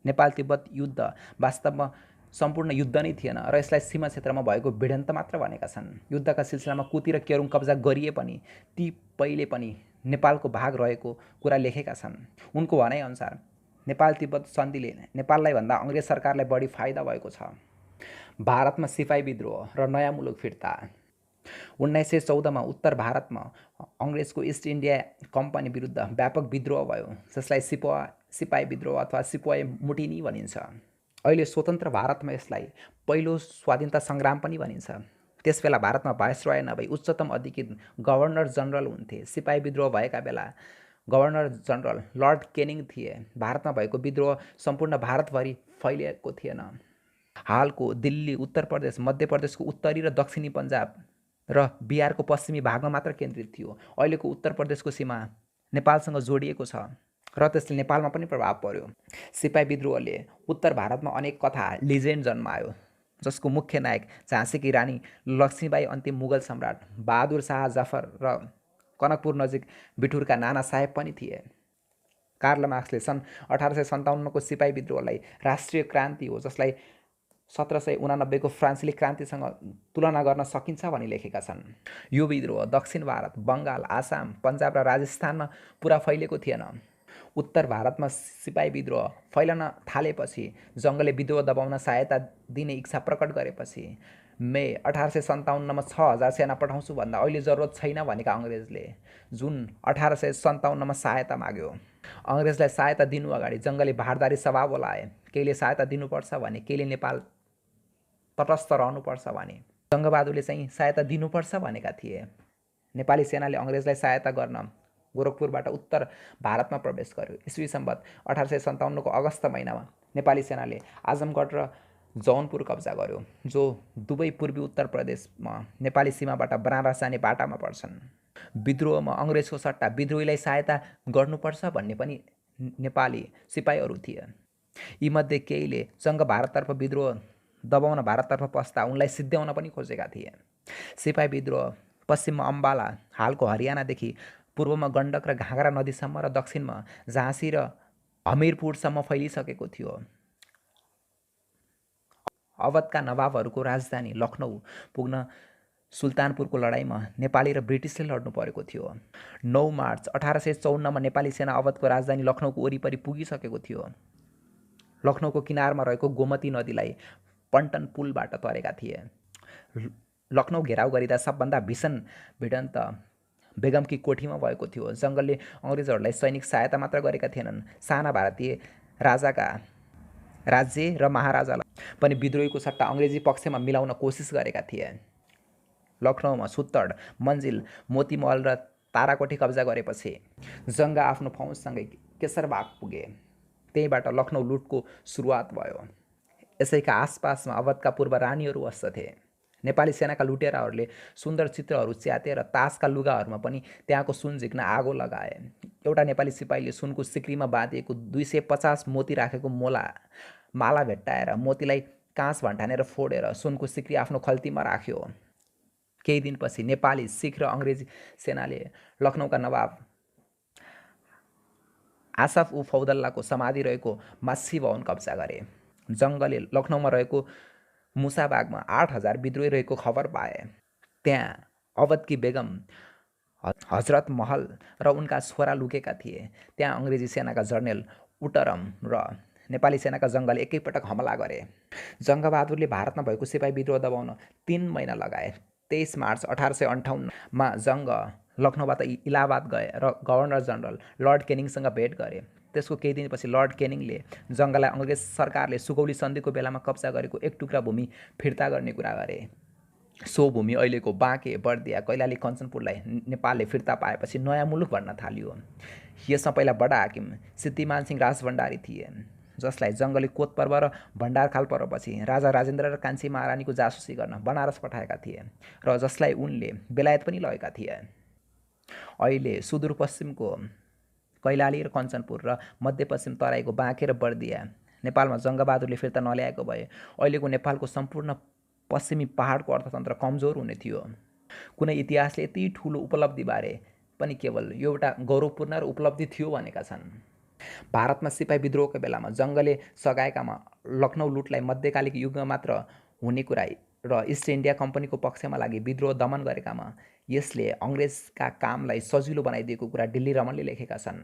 नेपाल तिब्बत युद्ध वास्तवमा सम्पूर्ण युद्ध नै थिएन र यसलाई सीमा क्षेत्रमा भएको भिडन्त मात्र भनेका छन्। युद्धका सिलसिलामा कुती र केरुङ कब्जा गरिए पनि ती पहिले पनि नेपालको भाग रहेको कुरा लेखेका छन्। उनको भनाइअनुसार नेपाल तिब्बत सन्धिले नेपाललाई भन्दा अङ्ग्रेज सरकारलाई बढी फाइदा भएको छ। भारतमा सिपाही विद्रोह र नयाँ मुलुक फिर्ता। 1914मा उत्तर भारतमा अङ्ग्रेजको इस्ट इन्डिया कम्पनी विरुद्ध व्यापक विद्रोह भयो, जसलाई सिपाही विद्रोह अथवा सिपाही मुटिनी भनिन्छ। अहिले स्वतन्त्र भारतमा यसलाई पहिलो स्वाधीनता सङ्ग्राम पनि भनिन्छ। त्यसबेला भारतमा भाइसरोय नभई उच्चतम अधिकृत गभर्नर जनरल हुन्थे। सिपाही विद्रोह भएका बेला गभर्नर जनरल लर्ड केनिङ थिए। भारतमा भएको विद्रोह सम्पूर्ण भारतभरि फैलिएको थिएन। हालको दिल्ली, उत्तर प्रदेश, मध्य प्रदेशको उत्तरी र दक्षिणी पन्जाब र बिहारको पश्चिमी भागमा मात्र केन्द्रित थियो। अहिलेको उत्तर प्रदेशको सीमा नेपालसँग जोडिएको छ र त्यसले नेपालमा पनि प्रभाव पर्यो। सिपाही विद्रोहले उत्तर भारतमा अनेक कथा लिजेन्ड जन्मायो, जसको मुख्य नायक झाँसीकी रानी लक्ष्मीबाई, अन्तिम मुगल सम्राट बहादुर शाह जफर र कनकपुर नजिक बिठुरका नाना साहेब पनि थिए। कार्ल मार्क्सले सन् 1857को सिपाही विद्रोहलाई राष्ट्रिय क्रान्ति हो, जसलाई 1789को फ्रान्सेली क्रान्तिसँग तुलना गर्न सकिन्छ भनी लेखेका छन्। यो विद्रोह दक्षिण भारत, बङ्गाल, आसाम, पन्जाब र राजस्थानमा पुरा फैलेको थिएन। उत्तर भारतमा सिपाही विद्रोह फैलन थालेपछि, जङ्गले विद्रोह दबाउन सहायता दिने इच्छा प्रकट गरेपछि मे 1857मा 6000 सेना पठाउँछु भन्दा अहिले जरुरत छैन भनेका अङ्ग्रेजले जुन 1857मा सहायता माग्यो। अङ्ग्रेजलाई सहायता दिनु अगाडि जङ्गले भारदारी सभा बोलाए। केहीले सहायता दिनुपर्छ भने, केहीले नेपाल तटस्थ रहनुपर्छ भने। जङ्गबहादुरले चाहिँ सहायता दिनुपर्छ भनेका थिए। नेपाली सेनाले अङ्ग्रेजलाई सहायता गर्न गोरखपुरबाट उत्तर भारतमा प्रवेश गर्यो। इस्वी सम्बत 1857को अगस्त महिनामा नेपाली सेनाले आजमगढ र जौनपुर कब्जा गर्यो, जो दुवै पूर्वी उत्तर प्रदेशमा नेपाली सीमाबाट बनारस जाने बाटामा पर्छन्। विद्रोहमा अङ्ग्रेजको सट्टा विद्रोहीलाई सहायता गर्नुपर्छ भन्ने पनि नेपाली सिपाहीहरू थिए। यीमध्ये केहीले जङ्ग भारततर्फ विद्रोह दबाउन भारततर्फ पस्दा उनलाई सिद्ध्याउन पनि खोजेका थिए। सिपाही विद्रोह पश्चिममा अम्बाला, हालको हरियाणादेखि पूर्वमा गण्डक र घाघरा नदीसम्म र दक्षिणमा झाँसी र हमिरपुरसम्म फैलिसकेको थियो। अवधका नवाबहरूको राजधानी लखनऊ पुग्न सुल्तानपुरको लडाइँमा नेपाली र ब्रिटिसले लड्नु परेको थियो। 9 मार्च 1854मा नेपाली सेना अवधको राजधानी लखनऊको वरिपरि पुगिसकेको थियो। लखनऊको किनारमा रहेको गोमती नदीलाई पन्टन पुलबाट तरेका थिए। लखनऊ घेराउ गरिँदा सबभन्दा भीषण भिडन्त बेगमकी कोठीमा भएको थियो। जङ्गलले अङ्ग्रेजहरूलाई सैनिक सहायता मात्र गरेका थिएनन्, साना भारतीय राज्य र महाराजालाई पनि विद्रोहीको सट्टा अङ्ग्रेजी पक्षमा मिलाउन कोसिस गरेका थिए। लखनऊमा सुत्तड, मन्जिल, मोतीमहल र ताराकोठी कब्जा गरेपछि जङ्ग आफ्नो फौजसँगै केसरबाग पुगे। त्यहीँबाट लखनऊ लुटको सुरुवात भयो। यसैका आसपासमा अवधका पूर्व रानीहरू बस्दथे। नेपाली सेनाका लुटेराहरूले सुन्दर चित्रहरू च्याते र तासका लुगाहरूमा पनि त्यहाँको सुन झिक्न आगो लगाए। एउटा नेपाली सिपाहीले सुनको सिक्रीमा बाँधिएको 250 मोती राखेको माला भेट्टाएर मोतीलाई काँच भन्ठानेर फोडेर सुनको सिक्री आफ्नो खल्तीमा राख्यो। केही दिनपछि नेपाली, सिख र अङ्ग्रेजी सेनाले लखनऊका नवाब आसफ उ फौदल्लाको समाधि रहेको माछी भवन कब्जा गरे। जङ्गले लखनऊमा रहेको मुसाबागमा 8000 विद्रोही रहेको खबर पाए। त्यहाँ अवधकी बेगम हजरत महल र उनका छोरा लुकेका थिए। त्यहाँ अङ्ग्रेजी सेनाका जर्नेल उटरम र नेपाली सेनाका जङ्गले एकैपटक हमला गरे। जङ्गबहादुरले भारतमा भएको सिपाही विद्रोह दबाउन 3 महिना लगाए। 23 मार्च 1858मा जङ्ग लखनऊबाट इलाहाबाद गए र गभर्नर जनरल लर्ड केनिङसँग भेट गरे। त्यसको केही दिनपछि लर्ड केनिङले जङ्गलाई अङ्ग्रेज सरकारले सुगौली सन्धिको बेलामा कब्जा गरेको एक टुक्रा भूमि फिर्ता गर्ने कुरा गरे। सो भूमि अहिलेको बाँके, बर्दिया, कैलाली, कञ्चनपुरलाई नेपालले फिर्ता पाएपछि नयाँ मुलुक भन्न थाल्यो। यसमा पहिला बडा हाकिम सिद्धिमान सिंह राजभण्डारी थिए, जसलाई जङ्गले कोत पर्व र भण्डारखाल पर्वपछि राजा राजेन्द्र र कान्छी महारानीको जासुसी गर्न बनारस पठाएका थिए र जसलाई उनले बेलायत पनि लगेका थिए। अहिले सुदूरपश्चिमको कैलाली र कञ्चनपुर र मध्यपश्चिम तराईको बाँके र बर्दिया नेपालमा जङ्गबहादुरले फिर्ता नल्याएको भए अहिलेको नेपालको सम्पूर्ण पश्चिमी पहाडको अर्थतन्त्र कमजोर हुने थियो। कुनै इतिहासले यति ठुलो उपलब्धिबारे पनि केवल यो एउटा गौरवपूर्ण र उपलब्धि थियो भनेका छन्। भारतमा सिपाही विद्रोहको बेलामा जङ्गले सघाएकामा लखनऊ लुटलाई मध्यकालिक युगमा मात्र हुने कुरा र इस्ट इन्डिया कम्पनीको पक्षमा लागि विद्रोह दमन गरेकामा यसले अङ्ग्रेजका कामलाई सजिलो बनाइदिएको कुरा दिल्ली रमनले लेखेका छन्।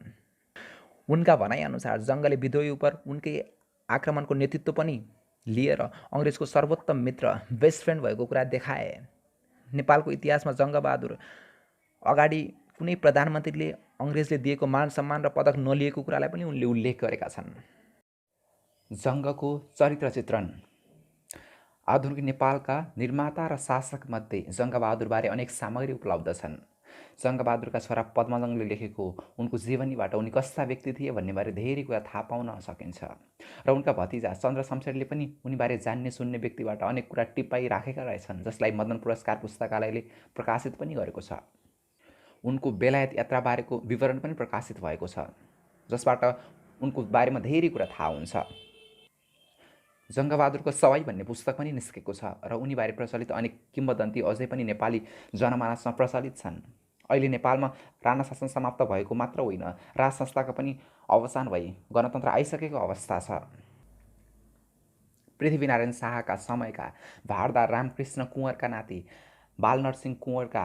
उनका भनाइअनुसार जङ्गले विद्रोही उप उनकै आक्रमणको नेतृत्व पनि लिएर अङ्ग्रेजको सर्वोत्तम मित्र बेस्ट फ्रेन्ड भएको कुरा देखाए। नेपालको इतिहासमा जङ्गबहादुर अगाडि कुनै प्रधानमन्त्रीले अङ्ग्रेजले दिएको मान सम्मान र पदक नलिएको कुरालाई पनि उनले उल्लेख गरेका छन्। जङ्गको चरित्र चित्रण। आधुनिक नेपालका निर्माता र शासकमध्ये जङ्गबहादुरबारे अनेक सामग्री उपलब्ध छन्। जङ्गबहादुरका छोरा पद्मजङले लेखेको उनको जीवनीबाट उनी कस्ता व्यक्ति थिए भन्नेबारे धेरै कुरा थाहा पाउन सकिन्छ र उनका भतिजा चन्द्र शमशेरले पनि उनीबारे जान्ने सुन्ने व्यक्तिबाट अनेक कुरा टिपाइराखेका रहेछन्, जसलाई मदन पुरस्कार पुस्तकालयले प्रकाशित पनि गरेको छ। उनको बेलायत यात्राबारेको विवरण पनि प्रकाशित भएको छ, जसबाट उनको बारेमा धेरै कुरा थाहा हुन्छ। जङ्गबहादुरको सवाई भन्ने पुस्तक पनि निस्केको छ र उनीबारे प्रचलित अनेक किम्वदन्ती अझै पनि नेपाली जनमानसमा प्रचलित छन्। अहिले नेपालमा राणा शासन समाप्त भएको मात्र होइन, राज संस्थाको पनि अवसान भई गणतन्त्र आइसकेको अवस्था छ। पृथ्वीनारायण शाहका समयका भारदार रामकृष्ण कुँवरका नाति बालनरसिंह कुँवरका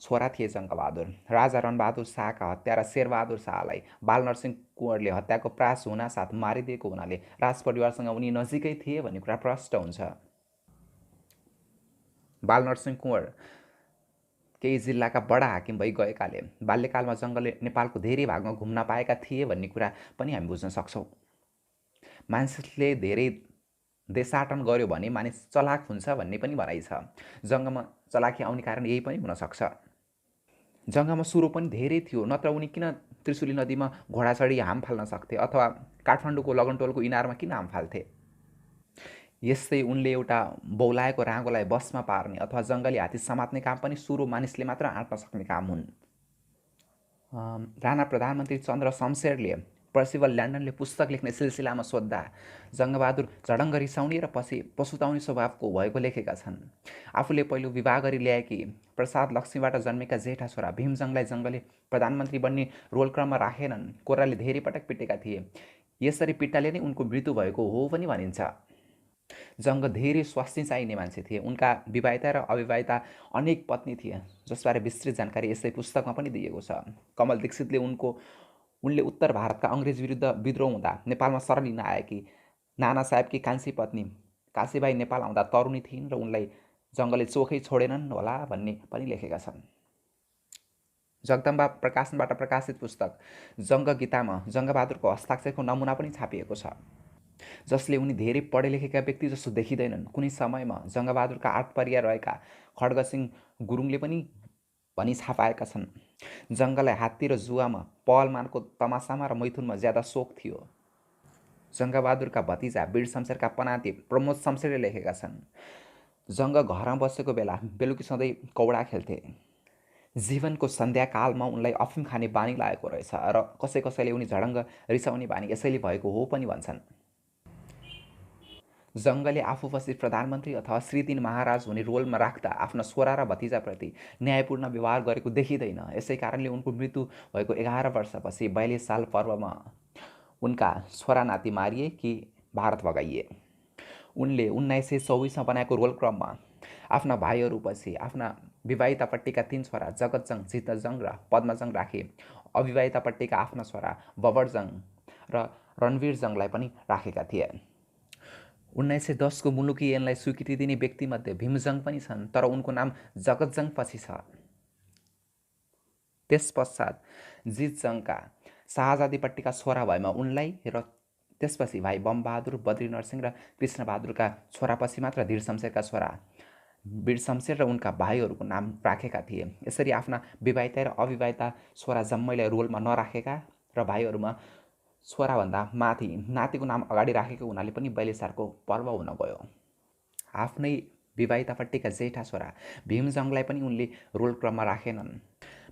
छोरा थिए जङ्गबहादुर। राजा रणबहादुर शाहका हत्यारा शेरबहादुर शाहलाई बालनरसिंह कुँवरले हत्याको प्रयास हुनासाथ मारिदिएको हुनाले राजपरिवारसँग उनी नजिकै थिए भन्ने कुरा प्रष्ट हुन्छ। बालनरसिंह कुँवर केही जिल्लाका बडा हाकिम भई गएकाले बाल्यकालमा जङ्गलले नेपालको धेरै भागमा घुम्न पाएका थिए भन्ने कुरा पनि हामी बुझ्न सक्छौँ। मानिसले धेरै देशाटन गर्यो भने मानिस चलाक हुन्छ भन्ने पनि भनाइ छ। जङ्गमा चलाकी आउने कारण यही पनि हुनसक्छ। जङ्गमा सुरो पनि धेरै थियो, नत्र उनी किन त्रिशुली नदीमा घोडा चढी हाम फाल्न सक्थे अथवा काठमाडौँको लगनटोलको इनारमा किन हाम फाल्थे। यस्तै उनले एउटा बौलाएको राँगोलाई बसमा पार्ने अथवा जङ्गली हात्ती समात्ने काम पनि सुरो मानिसले मात्र आँट्न सक्ने काम हुन्। राणा प्रधानमन्त्री चन्द्र शमशेरले पर्सिभल ल्यान्डनले पुस्तक लेख्ने सिलसिलामा सोद्धा जङ्गबहादुर झडङ्ग रिसाउने र पछि पछुताउने स्वभावको भएको लेखेका छन्। आफूले पहिलो विवाह गरी ल्याएकी प्रसाद लक्ष्मीबाट जन्मेका जेठा छोरा भीमजङलाई जङ्गले प्रधानमन्त्री बन्ने रोलक्रममा राखेनन्। कोर्राले धेरै पटक पिटेका थिए। यसरी पिट्टाले नै उनको मृत्यु भएको हो पनि भनिन्छ। जङ्ग धेरै स्वास्नी चाहिने मान्छे थिए। उनका विवाहिता र अविवाहिता अनेक पत्नी थिए, जसबारे विस्तृत जानकारी यसै पुस्तकमा पनि दिएको छ। कमल दीक्षितले उनले उत्तर भारतका अङ्ग्रेज विरुद्ध विद्रोह हुँदा नेपालमा शरण लिन आएकी नाना साहेबकी कान्छी पत्नी काशीबाई नेपाल आउँदा तरुणी थिइन् र उनलाई जङ्गले चोखै छोडेनन् होला भन्ने पनि लेखेका छन्। जगदम्बा प्रकाशनबाट प्रकाशित पुस्तक जङ्ग गीतामा जङ्गबहादुरको हस्ताक्षरको नमुना पनि छापिएको छ, जसले उनी धेरै पढे लेखेका व्यक्ति जस्तो देखिँदैनन्। कुनै समयमा जङ्गबहादुरका आठपरिया रहेका खड्गसिंह गुरुङले पनि भनी छापाएका छन्। जङ्गलाई हात्ती र जुवामा, पहलमानको तमासामा र मैथुनमा ज्यादा सोख थियो। जङ्गबहादुरका भतिजा वीर शमशेरका पनाति प्रमोद शमशेरले लेखेका छन्, जङ्ग घरमा बसेको बेला बेलुकी सधैँ कौडा खेल्थे। जीवनको सन्ध्याकालमा उनलाई अफिम खाने बानी लागेको रहेछ र कसैले उनी झडङ्ग रिसाउने बानी यसैले भएको हो पनि भन्छन्। जङ्गले आफूपछि प्रधानमन्त्री अथवा श्री 3 महाराज हुने रोलमा राख्दा आफ्ना छोरा र भतिजाप्रति न्यायपूर्ण व्यवहार गरेको देखिँदैन। यसै कारणले उनको मृत्यु भएको 11 वर्षपछि 42 साल पर्वमा उनका छोरा नाति मारिए कि भारत भगाइए। उनले 1924मा बनाएको रोलक्रममा आफ्ना भाइहरूपछि आफ्ना विवाहितापट्टिका 3 छोरा जगतजङ, जितजङ र पद्मजङ राखे। अविवाहितापट्टिका आफ्ना छोरा बबरजङ र रणवीरजङलाई पनि राखेका थिए। 1910को मुलुकी ऐनलाई स्वीकृति दिने व्यक्तिमध्ये भीमजङ पनि छन्, तर उनको नाम जगतजङ पछि छ। त्यसपश्चात जितजङका शाहजादीपट्टिका छोरा भएमा उनलाई र त्यसपछि भाइ बमबहादुर, बद्रीनरसिंह र कृष्णबहादुरका छोरापछि मात्र धीर शमशेरका छोरा वीर शमशेर र उनका भाइहरूको नाम राखेका थिए। यसरी आफ्ना विवाहिता र अविवाहिता छोरा जम्मैलाई रोलमा नराखेका र भाइहरूमा छोराभन्दा माथि नातिको नाम अगाडि राखेको हुनाले पनि 42 सालको पर्व हुन गयो। आफ्नै विवाहितापट्टिका जेठा छोरा भीमजङलाई पनि उनले रोलक्रममा राखेनन्।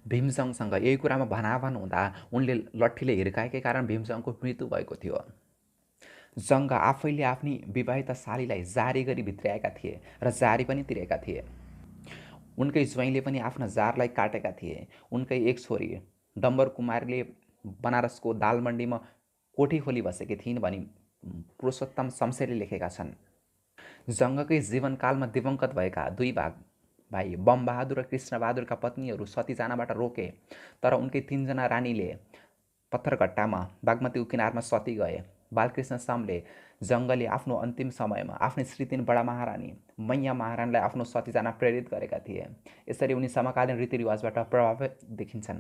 भीमजङसँग यही कुरामा भनाभन हुँदा उनले लट्ठीले हिर्काएकै कारण भीमजङको मृत्यु भएको थियो। जङ्ग आफैले आफ्नी विवाहित सालीलाई जारी गरी भित्र्याएका थिए र जारी पनि तिरेका थिए। उनकै ज्वाइँले पनि आफ्ना जारलाई काटेका थिए। उनकै एक छोरी डम्बर कुमारीले बनारसको दालमण्डीमा कोठी खोली बसेकी थिइन् भनी पुरुषोत्तम शमशेरले लेखेका छन्। जङ्गकै जीवनकालमा दिवंगत भएका दुई भाइ बमबहादुर र कृष्णबहादुरका पत्नीहरू सती जानबाट रोके, तर उनकै 3 जना रानीले पत्थरघट्टामा बागमतीको किनारमा सती गए। बालकृष्ण समले जङ्गले आफ्नो अन्तिम समयमा आफ्नी श्रीतिन बडा महारानी मैया महारानीलाई आफ्नो सती जान प्रेरित गरेका थिए। यसरी उनी समकालीन रीतिरिवाजबाट प्रभावित देखिन्छन्।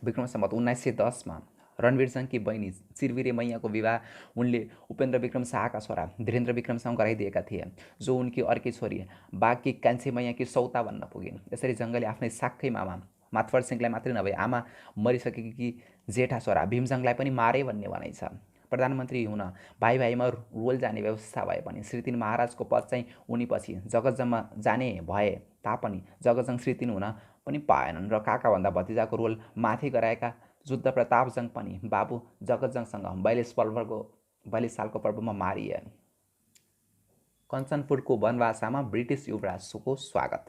विक्रम सम्वत 1910मा रणवीरजङकी बहिनी चिरवीरे मैयाको विवाह उनले उपेन्द्र विक्रम शाहका छोरा धीरेन्द्र विक्रमसँग गराइदिएका थिए, जो उनकी अर्की छोरी बागकी कान्छी मैयाकी सौता बन्न पुगिन्। यसरी जङ्गले आफ्नै साक्खै मामा मातवर सिंहलाई मात्रै नभए आमा मरिसकेकी जेठा छोरा भीमजङलाई पनि मारे भन्ने भनाइ छ। प्रधानमन्त्री हुन भाइ भाइमा रोल जाने व्यवस्था भए पनि श्रीतिन महाराजको पद चाहिँ उनीपछि जगतजङमा जाने भए तापनि जगतजङ श्रीतिन हुन पनि पाएनन् र काकाभन्दा भतिजाको रोल माथि गराएका जुद्ध प्रतापजङ पनि बाबु जगतजङसँग 42 सालको पर्वमा मारिए। कञ्चनपुरको वनवासामा ब्रिटिस युवराजको स्वागत।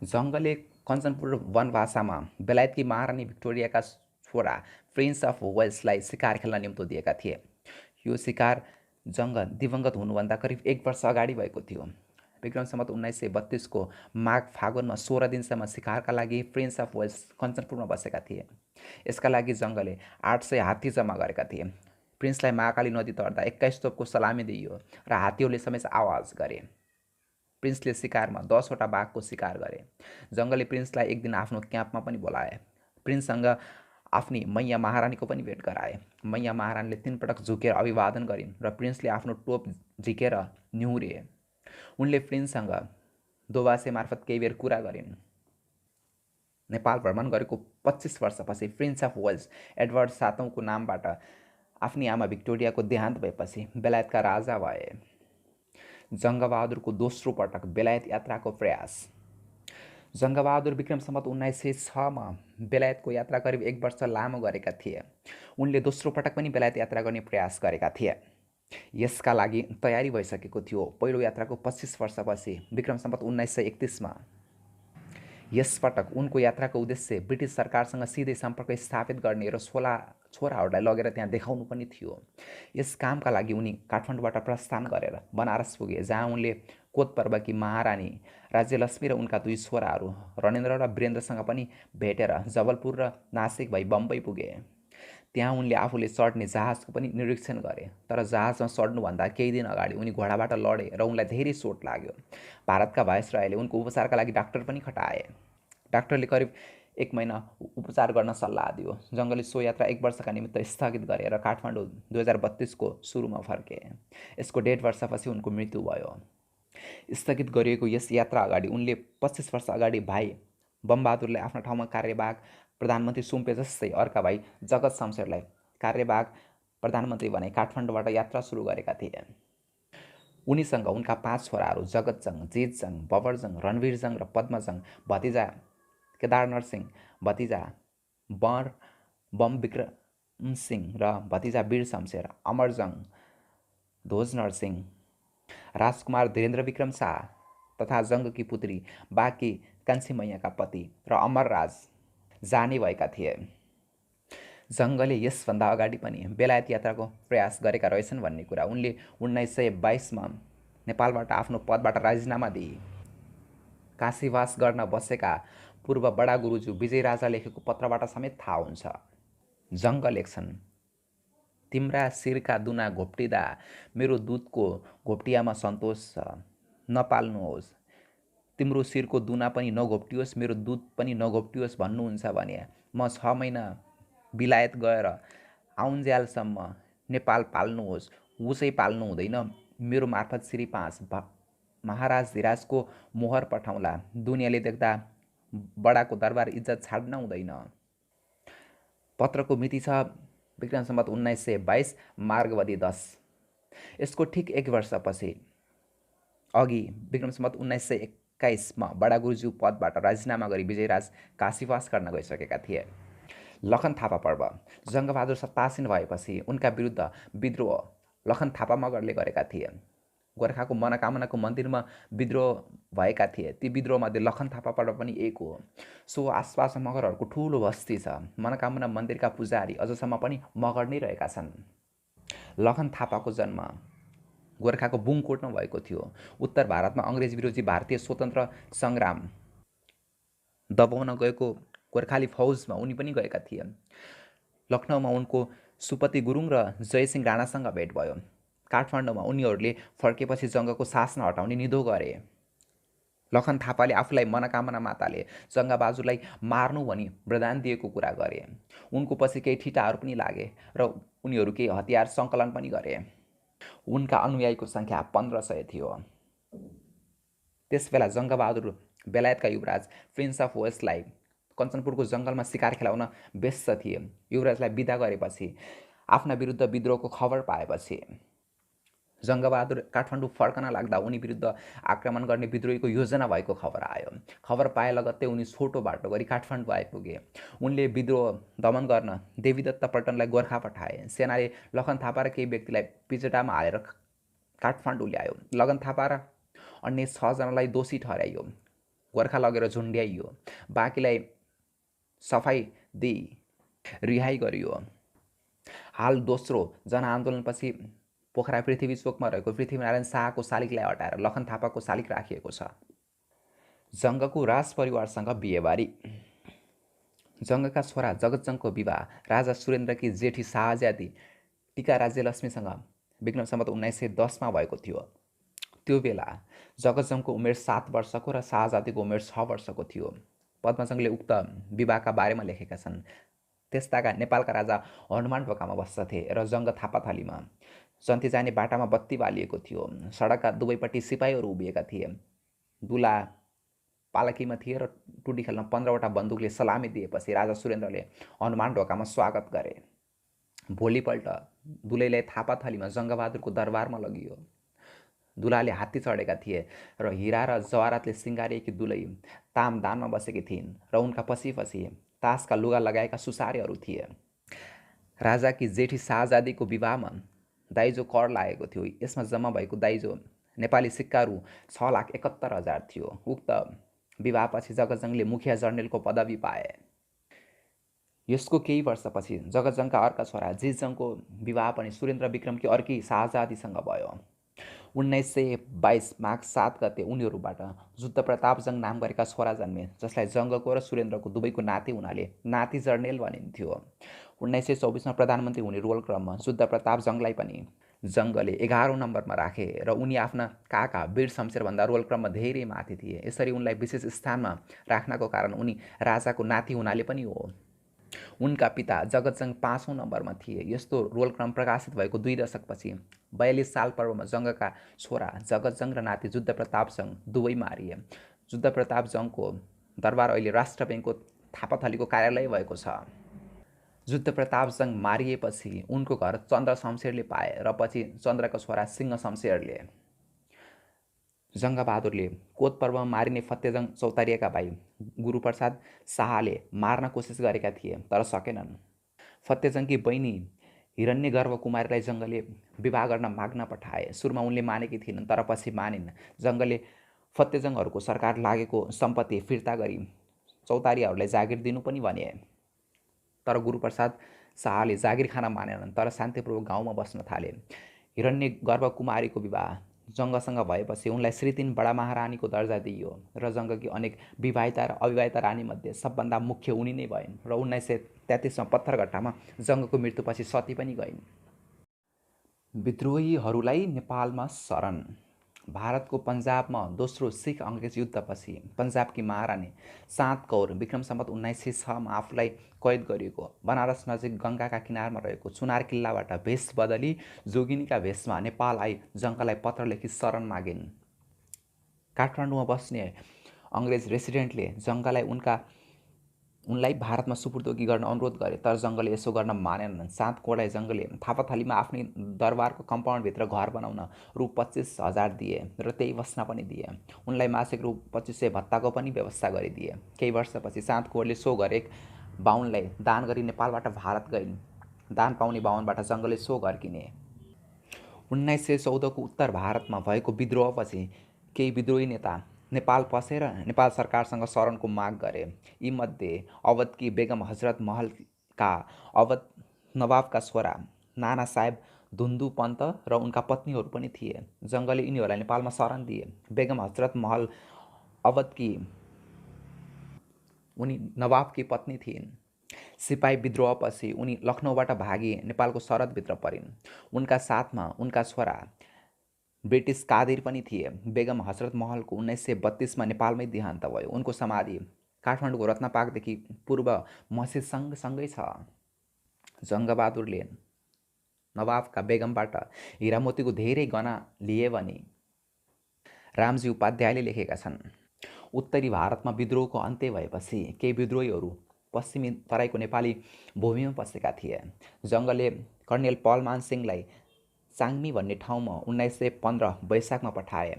जङ्गले कञ्चनपुर वनवासामा बेलायतकी महारानी भिक्टोरियाका छोरा प्रिन्स अफ वेल्सलाई शिकार खेल्न निम्तो दिएका थिए। यो शिकार जङ्ग दिवंगत हुनुभन्दा करिब 1 वर्ष अगाडि भएको थियो। विक्रम सम्वत 1932को माघ फागुनमा 16 दिनसम्म शिकारका लागि प्रिन्स अफ वेल्स कञ्चनपुरमा बसेका थिए। यसका लागि जङ्गले 800 हात्ती जम्मा गरेका थिए। प्रिन्सलाई महाकाली नदी तर्दा 21 तोपको सलामी दिइयो र हात्तीहरूले समेत आवाज गरे। प्रिन्सले शिकारमा 10 वटा बाघको शिकार गरे। जङ्गले प्रिन्सलाई एक दिन आफ्नो क्याम्पमा पनि बोलाए। प्रिन्ससँग आफ्नी मैया महारानीको पनि भेट गराए। मैया महारानीले 3 पटक झुकेर अभिवादन गरिन् र प्रिन्सले आफ्नो टोप झिकेर निहुरे। उनले प्रिन्ससँग दोभाषे मार्फत केही बेर कुरा गरिन्। नेपाल भ्रमण गरेको 25 वर्षपछि प्रिन्स अफ वेल्स एडवर्ड 7औँको नामबाट आफ्नी आमा भिक्टोरियाको देहान्त भएपछि बेलायतका राजा भए। जङ्गबहादुरको दोस्रो पटक बेलायत यात्राको प्रयास। जङ्गबहादुर विक्रम सम्वत 1906मा बेलायतको यात्रा करिब 1 वर्ष लामो गरेका थिए। उनले दोस्रो पटक पनि बेलायत यात्रा गर्ने प्रयास गरेका थिए। यसका लागि तयारी भइसकेको थियो। पहिलो यात्राको 25 वर्षपछि विक्रम सम्वत 1931मा यसपटक उनको यात्राको उद्देश्य ब्रिटिस सरकारसँग सिधै सम्पर्क स्थापित गर्ने र छोराहरूलाई लगेर त्यहाँ देखाउनु पनि थियो। यस कामका लागि उनी काठमाडौँबाट प्रस्थान गरेर बनारस पुगे, जहाँ उनले कोतपर्वकी महारानी राज्यलक्ष्मी र उनका 2 छोराहरू रणेन्द्र र वीरेन्द्रसँग पनि भेटेर जबलपुर र नासिक भई बम्बई पुगे। त्यहाँ उनले आफूले चढ्ने जहाजको पनि निरीक्षण गरे, तर जहाजमा चढ्नुभन्दा केही दिन अगाडि उनी घोडाबाट लडे र उनलाई धेरै चोट लाग्यो। भारतका भाइसरायले उनको उपचारका लागि डाक्टर पनि खटाए। डाक्टरले करिब 1 महिना उपचार गर्न सल्लाह दियो। जङ्गले सो यात्रा 1 वर्षका निमित्त स्थगित गरेर काठमाडौँ 2032को सुरुमा फर्के। यसको 1.5 वर्षपछि उनको मृत्यु भयो। स्थगित गरिएको यस यात्रा अगाडि उनले 25 वर्ष अगाडि भाइ बमबहादुरले आफ्ना ठाउँमा कार्यवाहक प्रधानमन्त्री सुम्पे जस्तै अर्का भाइ जगत शमशेरलाई कार्यवाहक प्रधानमन्त्री बनाई काठमाडौँबाट यात्रा सुरु गरेका थिए। उनीसँग उनका 5 छोराहरू जगतजङ, जितजङ, बबरजङ, रणवीरजङ र पद्मजङ, भतिजा केदारनरसिंह, भतिजा बम विक्रम सिंह र भतिजा वीर शमशेर, अमरजङ, ध्वजनरसिंह, राजकुमार धीरेन्द्र विक्रम शाह तथा जङ्गकी पुत्री बाकी कान्छी मैयाका पति र अमरराज जाने भएका थिए। जङ्गले यसभन्दा अगाडि पनि बेलायत यात्राको प्रयास गरेका रहेछन् भन्ने कुरा उनले 1922मा नेपालबाट आफ्नो पदबाट राजीनामा दिए। काशीवास गर्न बसेका पूर्व बडा गुरुज्यू विजय राजा लेखेको पत्रबाट समेत थाहा हुन्छ। जङ्ग लेख्छन्, तिम्रा शिरका दुना घोप्टिँदा मेरो दुधको घोप्टियामा सन्तोष छ। नपाल्नुहोस्, तिम्रो शिरको दुना पनि नघोप्टियोस्, मेरो दुध पनि नघोप्टियोस् भन्नुहुन्छ भने म 6 महिना बिलायत गएर आउन्ज्यालसम्म नेपाल पाल्नुहोस्, उसै पाल्नु हुँदैन। मेरो मार्फत श्री 5 महाराज धिराजको मोहर पठाउँला। दुनियाँले देख्दा बडाको दरबार इज्जत छाड्न हुँदैन। पत्रको मिति छ विक्रम सम्वत 1922 मार्गवती 10। यसको ठिक 1 वर्षपछि अघि विक्रम सम्वत 1921मा बडा गुरुज्यू पदबाट राजीनामा गरी विजयराज काशीवास गर्न गइसकेका थिए। लखन थापा पर्व। जङ्गबहादुर सत्तासीन भएपछि उनका विरुद्ध विद्रोह लखन थापा मगरले गरेका थिए। गोर्खाको मनोकामनाको मन्दिरमा विद्रोह भएका थिए। ती विद्रोहमध्ये लखन थापाबाट पनि एक हो। सो आसपासमा मगरहरूको ठुलो बस्ती छ। मनोकामना मन्दिरका पुजारी अझसम्म पनि मगर नै रहेका छन्। लखन थापाको जन्म गोर्खाको बुङकोटमा भएको थियो। उत्तर भारतमा अङ्ग्रेज विरोधी भारतीय स्वतन्त्र सङ्ग्राम दबाउन गएको गोर्खाली फौजमा उनी पनि गएका थिए। लखनऊमा उनको सुपति गुरुङ र जयसिंह राणासँग भेट भयो। काठमाडौँमा उनीहरूले फर्केपछि जङ्गको शासन हटाउने निधो गरे। लखन थापाले आफूलाई मनोकामना माताले जङ्गबहादुरलाई मार्नु भनी वरदान दिएको कुरा गरे। उनको पछि केही ठिटाहरू पनि लागे र उनीहरू केही हतियार सङ्कलन पनि गरे। उनका अनुयायीको सङ्ख्या 1500 थियो। त्यसबेला जङ्गबहादुर बेलायतका युवराज प्रिन्स अफ वेल्सलाई कञ्चनपुरको जङ्गलमा शिकार खेलाउन व्यस्त थिए। युवराजलाई बिदा गरेपछि आफ्ना विरुद्ध विद्रोहको खबर पाएपछि जङ्गबहादुर काठमाडौँ फर्कन लाग्दा उनी विरुद्ध आक्रमण गर्ने विद्रोहीको योजना भएको खबर आयो। खबर पाए लगत्तै उनी छोटो बाटो गरी काठमाडौँ आइपुगे। उनले विद्रोह दमन गर्न देवीदत्त पल्टनलाई गोर्खा पठाए। सेनाले लखन थापा र केही व्यक्तिलाई पिचटामा हालेर काठमाडौँ ल्यायो। लखन थापा र अन्य 6 जनालाई दोषी ठहर्याइयो। गोर्खा लगेर झुन्ड्याइयो। बाँकीलाई सफाई दिई रिहाई गरियो। हाल दोस्रो जनआन्दोलनपछि पोखरा पृथ्वी चोकमा रहेको पृथ्वीनारायण शाहको शालिगलाई हटाएर लखन थापाको शालिग राखिएको छ। जङ्गको राज परिवारसँग बिहेबारी। जङ्गका छोरा जगतजङको विवाह राजा सुरेन्द्रकी जेठी शाहज्यादी टिका राज्यलक्ष्मीसँग विक्रम सम्वत 1910मा भएको थियो। त्यो बेला जगतजङको उमेर 7 वर्षको र शाहजादीको उमेर 6 वर्षको थियो। पद्मजङले उक्त विवाहका बारेमा लेखेका छन्। त्यस्ताका नेपालका राजा हनुमान ढोकामा बस्दथे र जङ्ग थापाथलीमा जन्ती जाने बाटामा बत्ती बालिएको थियो। सडकका दुवैपट्टि सिपाहीहरू उभिएका थिए। दुला पालकीमा थिए र टुडी खेल्न 15वटा बन्दुकले सलामी दिएपछि राजा सुरेन्द्रले हनुमान ढोकामा स्वागत गरे। भोलिपल्ट दुलैलाई थापाथलीमा जङ्गबहादुरको दरबारमा लगियो। दुलाले हात्ती चढेका थिए र हिरा र जवारातले सिँगारिएकी दुलै तामदानमा बसेकी थिइन् र उनका पछि तासका लुगा लगाएका सुसारेहरू थिए। राजाकी जेठी शाहजादीको विवाहमा दाइजो कर लागेको थियो। यसमा जम्मा भएको दाइजो नेपाली सिक्का रु 6,71,000 थियो। उक्त विवाहपछि जगतजङले मुखिया जर्नेलको पदवी पाए। यसको केही वर्षपछि जगतजङका अर्का छोरा जितजङको विवाह पनि सुरेन्द्र विक्रमकी अर्की शाहजादीसँग भयो। 1922 माघ 7 गते उनीहरूबाट जुद्ध प्रतापजङ नाम गरेका छोरा जन्मे, जसलाई जङ्गको र सुरेन्द्रको दुवैको नाति हुनाले नाति जर्नेल भनिन्थ्यो। 1924मा प्रधानमन्त्री हुने रोल क्रममा जुद्ध प्रतापजङलाई पनि जङ्गले 11औं नम्बरमा राखे र उनी आफ्ना काका वीर शमशेरभन्दा रोल क्रममा धेरै माथि थिए। यसरी उनलाई विशेष स्थानमा राख्नको कारण उनी राजाको नाति हुनाले पनि हो। उनका पिता जगतजङ 5औं नम्बरमा थिए। यस्तो रोल क्रम प्रकाशित भएको 2 दशकपछि 42 साल पर्वमा जङ्गका छोरा जगतजङ र नाति जुद्ध प्रतापजङ दुवै मारिए। जुद्ध प्रतापजङको दरबार अहिले राष्ट्र ब्याङ्कको थापाथलीको कार्यालय भएको छ। जुद्ध प्रतापजङ मारिएपछि उनको घर चन्द्र शमशेरले पाए र पछि चन्द्रका छोरा सिंह शमशेरले। जङ्गबहादुरले कोत पर्वमा मारिने फतेजङ चौतारियाका भाइ गुरुप्रसाद शाहले मार्न कोसिस गरेका थिए तर सकेनन्। फतेजङकी बहिनी हिरण्यगर्भ कुमारीलाई जङ्गले विवाह गर्न माग्न पठाए। सुरुमा उनले मानेकी थिइनन् तर पछि मानिन्। जङ्गले फतेजङहरूको सरकार लागेको सम्पत्ति फिर्ता गरी चौतारियाहरूलाई जागिर दिनु पनि भने। तर गुरुप्रसाद शाहले जागिर खान मानेनन् तर शान्तिपूर्वक गाउँमा बस्न थाले। हिरण्यगर्भ कुमारीको विवाह जङ्गसँग भएपछि उनलाई श्री 3 बडा महारानीको दर्जा दिइयो र जङ्गकी अनेक विवाहिता र अविवाहिता रानीमध्ये सबभन्दा मुख्य उनी नै भइन् र 1933मा पत्थरघट्टामा जङ्गको मृत्युपछि सती पनि गइन्। विद्रोहीहरूलाई नेपालमा शरण। भारतको पन्जाबमा दोस्रो सिख अङ्ग्रेज युद्धपछि पन्जाबकी महारानी चाँद कौर विक्रम सम्वत 1906मा आफूलाई कैद गरिएको बनारस नजिक गङ्गाका किनारमा रहेको चुनार किल्लाबाट भेष बदली जोगिनीका भेषमा नेपाल आई जङ्गलाई पत्र लेखी शरण मागिन्। काठमाडौँमा बस्ने अङ्ग्रेज रेसिडेन्टले जङ्गलाई उनलाई भारतमा सुपुर्दगी गर्न अनुरोध गरे तर जङ्गले यसो गर्न मानेनन्। चाँद कौरलाई जङ्गले थापाथलीमा आफ्नै दरबारको कम्पाउन्डभित्र घर बनाउन रु 25,000 दिए र त्यही बस्न पनि दिए। उनलाई मासिक रु 2500 भत्ताको पनि व्यवस्था गरिदिए। केही वर्षपछि चाँद कौरले सो घर एक बाहुनलाई दान गरी नेपालबाट भारत गइन्। दान पाउने बाहुनबाट जङ्गले सो घर किने। 1914 को उत्तर भारतमा भएको विद्रोहपछि केही विद्रोही नेता नेपाल पसेर नेपाल सरकारसँग शरणको माग गरे। यीमध्ये अवधकी बेगम हजरत महलका अवध नवाबका छोरा नाना साहेब धुन्धु पन्त र उनका पत्नीहरू पनि थिए। जङ्गले यिनीहरूलाई नेपालमा शरण दिए। बेगम हजरत महल अवधकी उनी नवाबकी पत्नी थिइन्। सिपाही विद्रोहपछि उनी लखनऊबाट भागी नेपालको सरहदभित्र परिन्। उनका साथमा उनका छोरा ब्रिटिस कादिर पनि थिए। बेगम हजरत महलको 1932मा नेपालमै देहान्त भयो। उनको समाधि काठमाडौँको रत्नपार्कदेखि पूर्व मस्जिद सँगसँगै छ। जङ्गबहादुरले नवाबका बेगमबाट हिरामोतीको धेरै गहना लिए भनी रामजी उपाध्यायले लेखेका छन्। उत्तरी भारतमा विद्रोहको अन्त्य भएपछि केही विद्रोहीहरू पश्चिमी तराईको नेपाली भूमिमा पसेका थिए। जङ्गले कर्णेल पलमान सिंहलाई चाङमी भन्ने ठाउँमा 1915 वैशाखमा पठाए।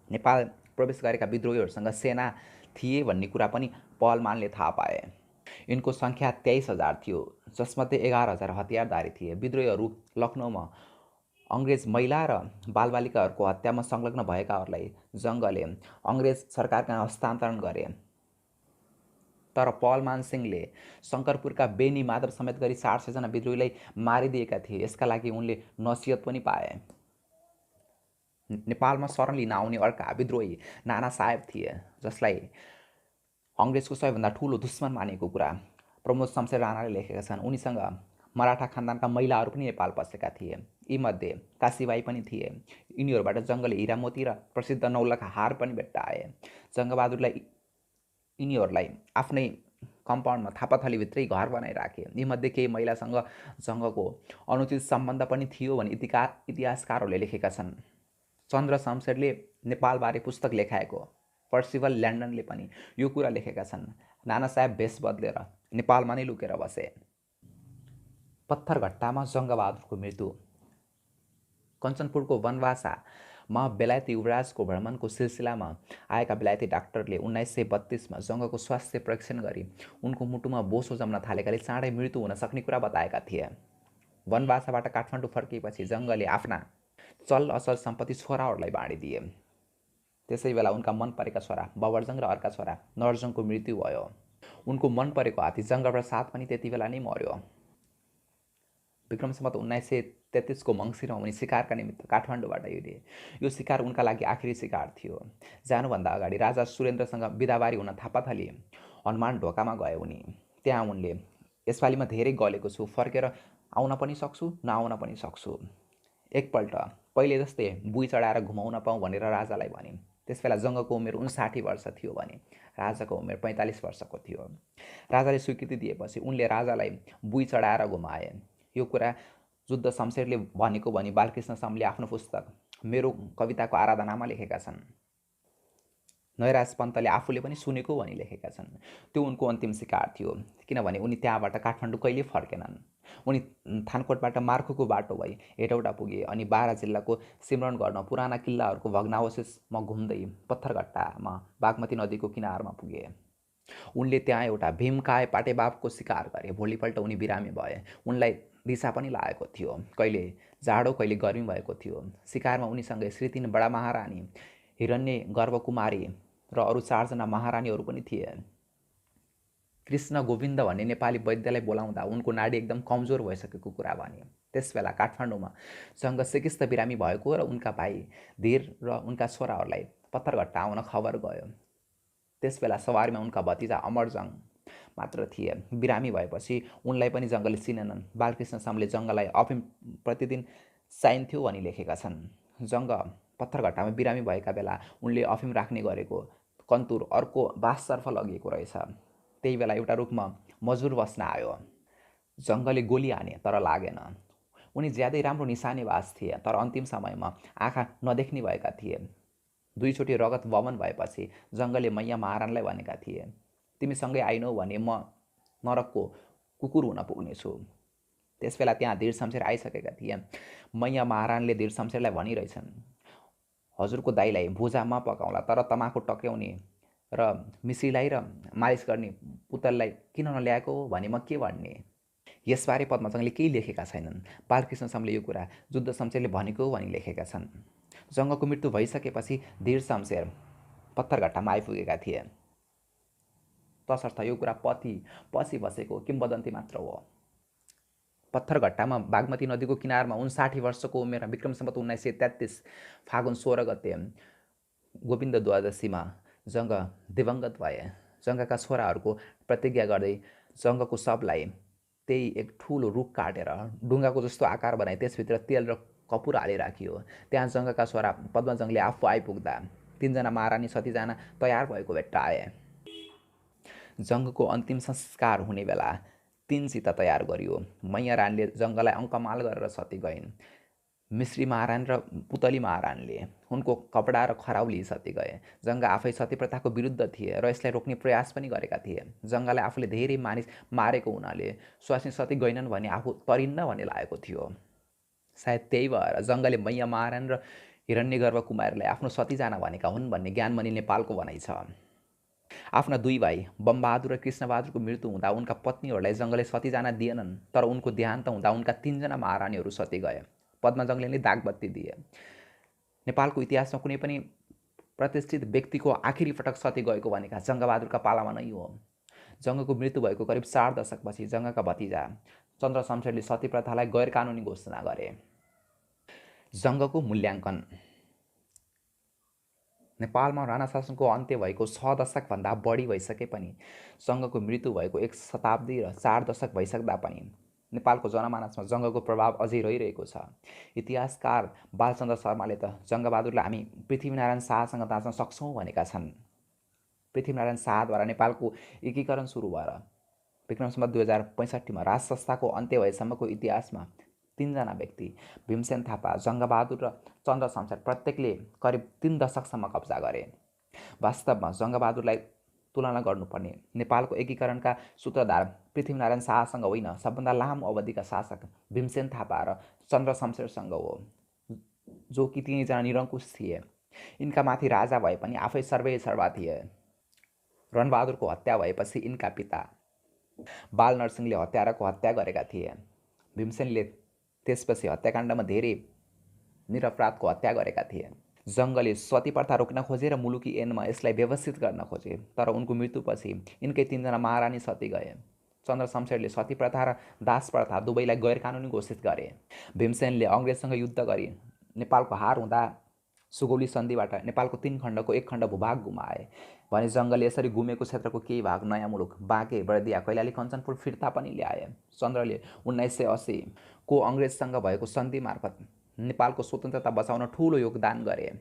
नेपाल प्रवेश गरेका विद्रोहीहरूसँग सेना थिए भन्ने कुरा पनि पलमानले थाहा पाए। यिनको सङ्ख्या 23,000 थियो, जसमध्ये 11,000 हतियारधारी थिए। विद्रोहीहरू लखनऊमा अङ्ग्रेज महिला र बालबालिकाहरूको हत्यामा संलग्न भएकाहरूलाई जङ्गले अङ्ग्रेज सरकारका हस्तान्तरण गरे। तर पलमान सिंहले शङ्करपुरका बेनी माधव समेत गरी 700 जना विद्रोहीलाई मारिदिएका थिए। यसका लागि उनले नसिहत पनि पाए। नेपालमा शरण लिन आउने अर्का विद्रोही नाना साहेब थिए, जसलाई अङ्ग्रेजको सबैभन्दा ठुलो दुश्मन मानेको कुरा प्रमोद शमशेर राणाले लेखेका छन्। उनीसँग मराठा खानदानका महिलाहरू पनि नेपाल पसेका थिए। यीमध्ये काशीबाई पनि थिए। यिनीहरूबाट जङ्गले हिरामोती र प्रसिद्ध नौलखा हार पनि भेट्टाए। जङ्गबहादुरलाई यिनीहरूलाई आफ्नै कम्पाउन्डमा थापाथलीभित्रै घर बनाइराखे। यीमध्ये केही महिलासँग जङ्गको अनुचित सम्बन्ध पनि थियो भनी इतिहासकारहरूले लेखेका छन्। चन्द्र शमशेरले नेपालबारे पुस्तक लेखाएको पर्सिभल ल्यान्डनले पनि यो कुरा लेखेका छन्। नाना साहेब भेष बदलेर नेपालमा नै लुकेर बसे। पत्थरघट्टामा जङ्गबहादुरको मृत्यु। कञ्चनपुरको वनवासामा बेलायती युवराजको भ्रमणको सिलसिलामा आएका बेलायती डाक्टरले 1932मा जङ्गको स्वास्थ्य परीक्षण गरी उनको मुटुमा बोसो जम्न थालेकाले चाँडै मृत्यु हुन सक्ने कुरा बताएका थिए। वनवासाबाट काठमाडौँ फर्किएपछि जङ्गले आफ्ना चल अचल सम्पत्ति छोराहरूलाई बाँडिदिए। त्यसै बेला उनका मन परेका छोरा बबरजङ र अर्का छोरा नरजङको मृत्यु भयो। उनको मन परेको हात्ती जङ्गप्रसाद पनि त्यति बेला नै मर्यो। विक्रम सम्वत 1933को मङ्सिरमा उनी शिकारका निमित्त काठमाडौँबाट हिँडे। यो शिकार उनका लागि आखिरी शिकार थियो। जानुभन्दा अगाडि राजा सुरेन्द्रसँग बिदाबारी हुन थापाथली हनुमान ढोकामा गए उनी। त्यहाँ उनले यसपालिमा धेरै गलेको छु, फर्केर आउन पनि सक्छु, नआउन पनि सक्छु। एकपल्ट पहिले जस्तै बुई चढाएर घुमाउन पाऊँ भनेर राजालाई भने। त्यसबेला जङ्गको उमेर 59 वर्ष थियो भने राजाको उमेर 45 वर्षको थियो। राजाले स्वीकृति दिएपछि उनले राजालाई बुई चढाएर घुमाए। यो कुरा जुद्ध शमशेरले भनेको भनी बालकृष्ण समले आफ्नो पुस्तक मेरो कविताको आराधनामा लेखेका छन्। नयराज पन्तले आफूले पनि सुनेको भनी लेखेका छन्। त्यो उनको अन्तिम शिकार थियो, किनभने उनी त्यहाँबाट काठमाडौँ कहिले फर्केनन्। उनी थानकोटबाट मार्खुको बाटो भई हेटौडा पुगे अनि बारा जिल्लाको सिमरन गर्न पुराना किल्लाहरूको भग्नावशेषमा घुम्दै पत्थरघट्टामा बागमती नदीको किनारमा पुगे। उनले त्यहाँ एउटा भीमकाय पाटेबाबको शिकार गरे। भोलिपल्ट उनी बिरामी भए। उनलाई दिशा पनि लागेको थियो। कहिले जाडो कहिले गर्मी भएको थियो। शिकारमा उनीसँगै श्री 3 बडा महारानी, हिरण्य गर्भकुमारी र अरू 4 जना महारानीहरू पनि थिए। कृष्ण गोविन्द भन्ने नेपाली वैद्यलाई बोलाउँदा उनको नाडी एकदम कमजोर भइसकेको कुरा भने। त्यसबेला काठमाडौँमा जङ्ग सिकिस्त बिरामी भएको र उनका भाइ धीर र उनका छोराहरूलाई पत्थरघट्टा आउन खबर गयो। त्यसबेला सवारीमा उनका भतिजा अमरजङ मात्र थिए। बिरामी भएपछि उनलाई पनि जङ्गले चिनेनन्। बालकृष्ण समले जङ्गलाई अफिम प्रतिदिन चाहिन्थ्यो भनी लेखेका छन्। जङ्ग पत्थरघट्टामा बिरामी भएका बेला उनले अफिम राख्ने गरेको कन्तुर अर्को बासतर्फ लगिएको रहेछ। त्यही बेला एउटा रुखमा मजुर बस्न आयो। जङ्गले गोली हाने तर लागेन। उनी ज्यादै राम्रो निशानेबाज थिए, तर अन्तिम समयमा आँखा नदेख्ने भएका थिए। 2 चोटि रगत वमन भएपछि जङ्गले मैया महारानीलाई भनेका थिए, तिमीसँगै आइनौ भने म नरकको कुकुर हुन पुग्नेछु। त्यसबेला त्यहाँ धीर शमशेर आइसकेका थिए। मैया महारानीले धीर शमशेरलाई भनिरहेछन्, हजुरको दाइलाई भुजा म पकाउँला, तर तमाखु टक्याउने र मिश्रीलाई र मालिस गर्ने पुतललाई किन नल्याएको भने म के भन्ने। यसबारे पद्मजङले केही लेखेका छैनन्। बालकृष्ण समले यो कुरा जुद्ध शमशेरले भनेको भनी लेखेका छन्। जङ्गको मृत्यु भइसकेपछि धीर शमशेर पत्थरघट्टामा आइपुगेका थिए। तसर्थ यो कुरा पछि बसेको किम्वदन्ती मात्र हो। पत्थरघट्टामा बागमती नदीको किनारमा 59 वर्षको उमेरमा विक्रम सम्वत 1933 फागुन 16 गते गोविन्द द्वादशीमा जङ्ग दिवंगत भए। जङ्गका छोराहरूको प्रतिज्ञा गर्दै जङ्गको शवलाई त्यही एक ठुलो रुख काटेर डुङ्गाको जस्तो आकार बनाई त्यसभित्र तेल र कपुर हालिराखियो। त्यहाँ जङ्गका छोरा पद्मजङले आफू आइपुग्दा 3 जना महारानी सती जान तयार भएको भेट्टाए। जङ्गको अन्तिम संस्कार हुने बेला 3 चिता तयार गरियो। मैया रानीले जङ्गलाई अङ्कमाल गरेर सती गइन्। मिश्री महारानी र पुतली महारानीले उनको कपडा र खराउ लिई सती गए। जङ्ग आफै सती प्रथाको विरुद्ध थिए र यसलाई रोक्ने प्रयास पनि गरेका थिए। जङ्गलाई आफूले धेरै मानिस मारेको हुनाले स्वास्नी सती गइनन् भने आफू तरिन्न भन्ने लागेको थियो। सायद त्यही भएर जङ्गले मैया महारानी र हिरण्यगर्भ कुमारीलाई आफ्नो सती जान भनेका हुन् भन्ने ज्ञानमणि नेपालको भनाइ छ। आफ्ना 2 भाइ बमबहादुर र कृष्णबहादुरको मृत्यु हुँदा उनका पत्नीहरूलाई जङ्गले सती जान दिएनन्, तर उनको देहान्त हुँदा उनका 3 जना महारानीहरू सती गए। पद्मजङले नै दागबत्ती दिए। नेपालको इतिहासमा कुनै पनि प्रतिष्ठित व्यक्तिको आखिरी पटक सती गएको भनेका जङ्गबहादुरका पालामा नै हो। जङ्गको मृत्यु भएको करिब 4 दशकपछि जङ्गका भतिजा चन्द्र शमशेरले सती प्रथालाई गैर कानुनी घोषणा गरे। जङ्गको मूल्याङ्कन। नेपालमा राणा शासनको अन्त्य भएको 6 दशकभन्दा बढी भइसके पनि जङ्गको मृत्यु भएको 1 शताब्दी र 4 दशक भइसक्दा पनि नेपालको जनमानसमा जङ्गको प्रभाव अझै रहिरहेको छ। इतिहासकार बालचन्द्र शर्माले त जङ्गबहादुरलाई हामी पृथ्वीनारायण शाहसँग दाँच्न सक्छौँ भनेका छन्। पृथ्वीनारायण शाहद्वारा नेपालको एकीकरण सुरु भएर विक्रम सम्वत 2065 राज संस्थाको अन्त्य भएसम्मको इतिहासमा 3 जना व्यक्ति भीमसेन थापा, जङ्गबहादुर र चन्द्र शमशेर प्रत्येकले करिब 3 दशकसम्म कब्जा गरे। वास्तवमा जङ्गबहादुरलाई तुलना गर्नुपर्ने नेपालको एकीकरणका सूत्रधार पृथ्वीनारायण शाहसँग होइन, सबभन्दा लामो अवधिका शासक भीमसेन थापा र चन्द्र शमशेरसँग हो, जो कि तिनीजना निरङ्कुश थिए। यिनका माथि राजा भए पनि आफै सर्वेसर्वा थिए। रणबहादुरको हत्या भएपछि यिनका पिता बाल नरसिंहले हत्याराको हत्या गरेका थिए। भीमसेनले त्यसपछि हत्याकाण्डमा धेरै निरपराधको हत्या गरेका थिए। जङ्गले सती प्रथा रोक्न खोजे र मुलुकी ऐनमा यसलाई व्यवस्थित गर्न खोजे, तर उनको मृत्युपछि यिनकै 3 जना महारानी सती गए। चन्द्र शमशेरले सती प्रथा र दास प्रथा दुवैलाई गैर कानुनी घोषित गरे। भीमसेनले अङ्ग्रेजसँग युद्ध गरी नेपालको हार हुँदा सुगौली सन्धिबाट नेपालको 3 खण्डको 1 खण्ड भूभाग गुमाए भने जङ्गले यसरी गुमेको क्षेत्रको केही भाग नयाँ मुलुक बाँके, बर्दिया, कैलाली, कञ्चनपुर फिर्ता पनि ल्याए। चन्द्रले 1980 को अङ्ग्रेजसँग भएको सन्धि मार्फत नेपालको स्वतन्त्रता बचाउन ठुलो योगदान गरे।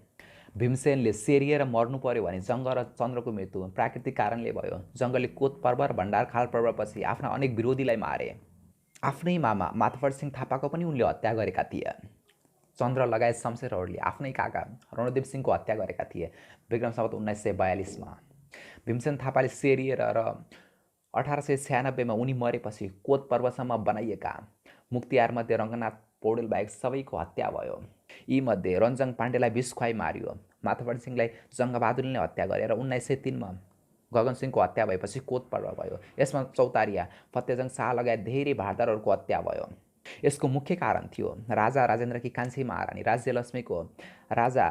भीमसेनले सेरिएर मर्नु पर्यो भने जङ्ग र चन्द्रको मृत्यु प्राकृतिक कारणले भयो। जङ्गले कोत पर्व र भण्डारखाल पर्वपछि आफ्ना अनेक विरोधीलाई मारे। आफ्नै मामा माधवर सिंह थापाको पनि उनले हत्या गरेका थिए। चन्द्र लगायत शमशेरहरूले आफ्नै काका रणदेव सिंहको हत्या गरेका थिए विक्रम सम्वत 1942 मा। भीमसेन थापाले सेरिएर र 1896 मा उनी मरेपछि कोत पर्वसम्म बनाइएका मुक्तियारमध्ये रङ्गनाथ पौडेल बाहेक सबैको हत्या भयो। यीमध्ये रञ्जङ पाण्डेलाई विष खुवाई मारियो। माधवर सिंहलाई जङ्गबहादुरले हत्या गरेर 1903 मा गगन सिंहको हत्या भएपछि कोत पर्व भयो। यसमा चौतारिया, फतेजङ शाह लगायत धेरै भारदारहरूको हत्या भयो। यसको मुख्य कारण थियो राजा राजेन्द्रकी कान्छी महारानी राज्यलक्ष्मीको राजा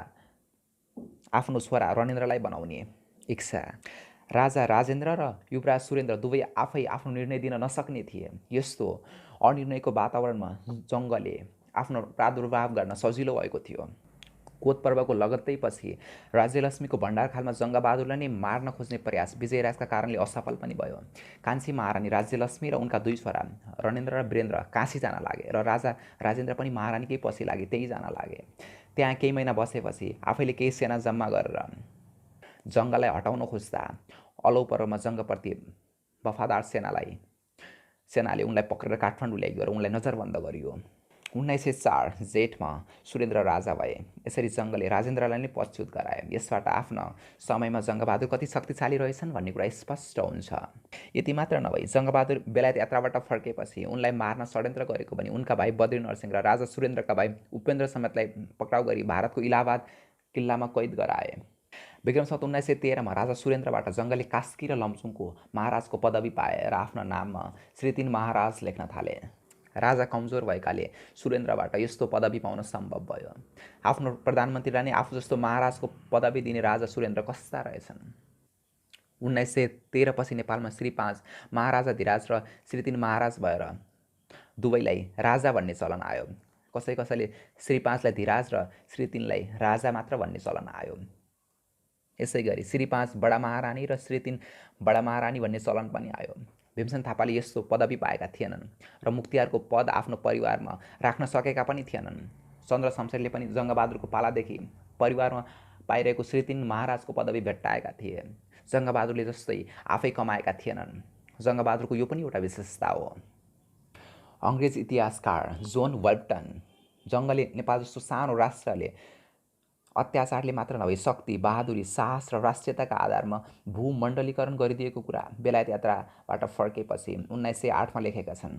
आफ्नो छोरा रणेन्द्रलाई बनाउने इच्छा। राजा राजेन्द्र र युवराज सुरेन्द्र दुवै आफै आफ्नो निर्णय दिन नसक्ने थिए। यस्तो अनिर्णयको वातावरणमा जङ्गले आफ्नो प्रादुर्भाव गर्न सजिलो भएको थियो। कोत पर्वको लगत्तै पछि राज्यलक्ष्मीको भण्डारखालमा जङ्गबहादुरलाई नै मार्न खोज्ने प्रयास विजयराजका कारणले असफल पनि भयो। कान्छी महारानी राज्यलक्ष्मी र उनका 2 छोरा रणेन्द्र र वीरेन्द्र काशी जान लागे र राजा राजेन्द्र पनि महारानीकै पछि लागे, त्यही जान लागे। त्यहाँ केही महिना बसेपछि आफैले केही सेना जम्मा गरेर जङ्गलाई हटाउन खोज्दा अलौ पर्वमा जङ्गप्रति वफादार सेनाले उनलाई पक्रेर काठमाडौँ ल्याइयो र उनलाई नजरबन्द गरियो। 1904 जेठमा सुरेन्द्र राजा भए। यसरी जङ्गले राजेन्द्रलाई नै पदच्युत गराए। यसबाट आफ्नो समयमा जङ्गबहादुर कति शक्तिशाली रहेछन् भन्ने कुरा स्पष्ट हुन्छ। यति मात्र नभई जङ्गबहादुर बेलायत यात्राबाट फर्केपछि उनलाई मार्न षड्यन्त्र गरेको पनि उनका भाइ बद्री नरसिंह र राजा सुरेन्द्रका भाइ उपेन्द्र समेतलाई पक्राउ गरी भारतको इलाहाबाद किल्लामा कैद गराए। विक्रम सम्वत 1913मा राजा सुरेन्द्रबाट जङ्गले कास्की र लमचुङको महाराजको पदवी पाए र आफ्नो नाममा श्री 3 महाराज लेख्न थाले। राजा कमजोर भएकाले सुरेन्द्रबाट यस्तो पदवी पाउन सम्भव भयो। आफ्नो प्रधानमन्त्रीलाई नै आफू जस्तो महाराजको पदवी दिने राजा सुरेन्द्र कस्ता रहेछन्। 1913 पछि नेपालमा श्री 5 महाराजा धिराज र श्री 3 महाराज भएर दुवैलाई राजा भन्ने चलन आयो। कसैले श्री 5लाई धिराज र श्री 3लाई राजा मात्र भन्ने चलन आयो। यसै गरी श्री 5 बडा महारानी र श्री 3 बडा महारानी भन्ने चलन पनि आयो। भीमसेन थापाले यस्तो पदवी पाएका थिएनन् र मुख्तियारको पद आफ्नो परिवारमा राख्न सकेका पनि थिएनन्। चन्द्र शमशेरले पनि जङ्गबहादुरको पालादेखि परिवारमा पाइरहेको श्री 3 महाराजको पदवी भेट्टाएका थिए। जङ्गबहादुरले जस्तै आफै कमाएका थिएनन्। जङ्गबहादुरको यो पनि एउटा विशेषता हो। अङ्ग्रेज इतिहासकार जोन वेल्टन जङ्गले नेपाल जस्तो सानो राष्ट्रले अत्याचारले मात्र नभई शक्ति, बहादुरी, साहस र राष्ट्रियताका आधारमा भूमण्डलीकरण गरिदिएको कुरा बेलायत यात्राबाट फर्केपछि 1908मा लेखेका छन्।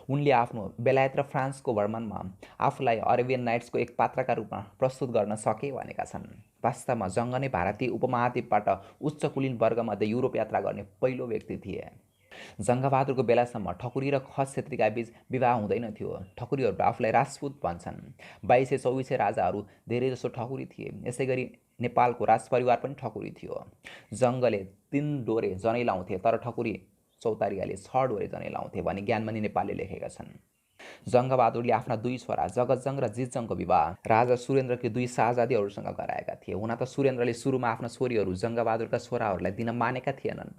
उनले आफ्नो बेलायत र फ्रान्सको भ्रमणमा आफूलाई अरेबियन नाइट्सको एक पात्रका रूपमा प्रस्तुत गर्न सके भनेका छन्। वास्तवमा जङ्ग नै भारतीय उपमहाद्वीपबाट उच्च कुलीन वर्गमध्ये युरोप यात्रा गर्ने पहिलो व्यक्ति थिए। जङ्गबहादुरको बेलासम्म ठकुरी र खस छेत्रीका बीच विवाह हुँदैन थियो। ठकुरीहरू आफूलाई राजपूत भन्छन्। 2224 राजाहरू धेरैजसो ठकुरी थिए। यसै गरी नेपालको राजपरिवार पनि ठकुरी थियो। जङ्गले 3 डोरे जनै लाउँथे तर ठकुरी चौतारियाले 6 डोरे जनै लाउँथे भनी ज्ञानमणि नेपालले लेखेका छन्। जङ्गबहादुरले आफ्ना 2 छोरा जगतजङ र जितजङको विवाह राजा सुरेन्द्रकी 2 शाहजादीहरूसँग गराएका थिए। हुन त सुरेन्द्रले सुरुमा आफ्ना छोरीहरू जङ्गबहादुरका छोराहरूलाई दिन मानेका थिएनन्।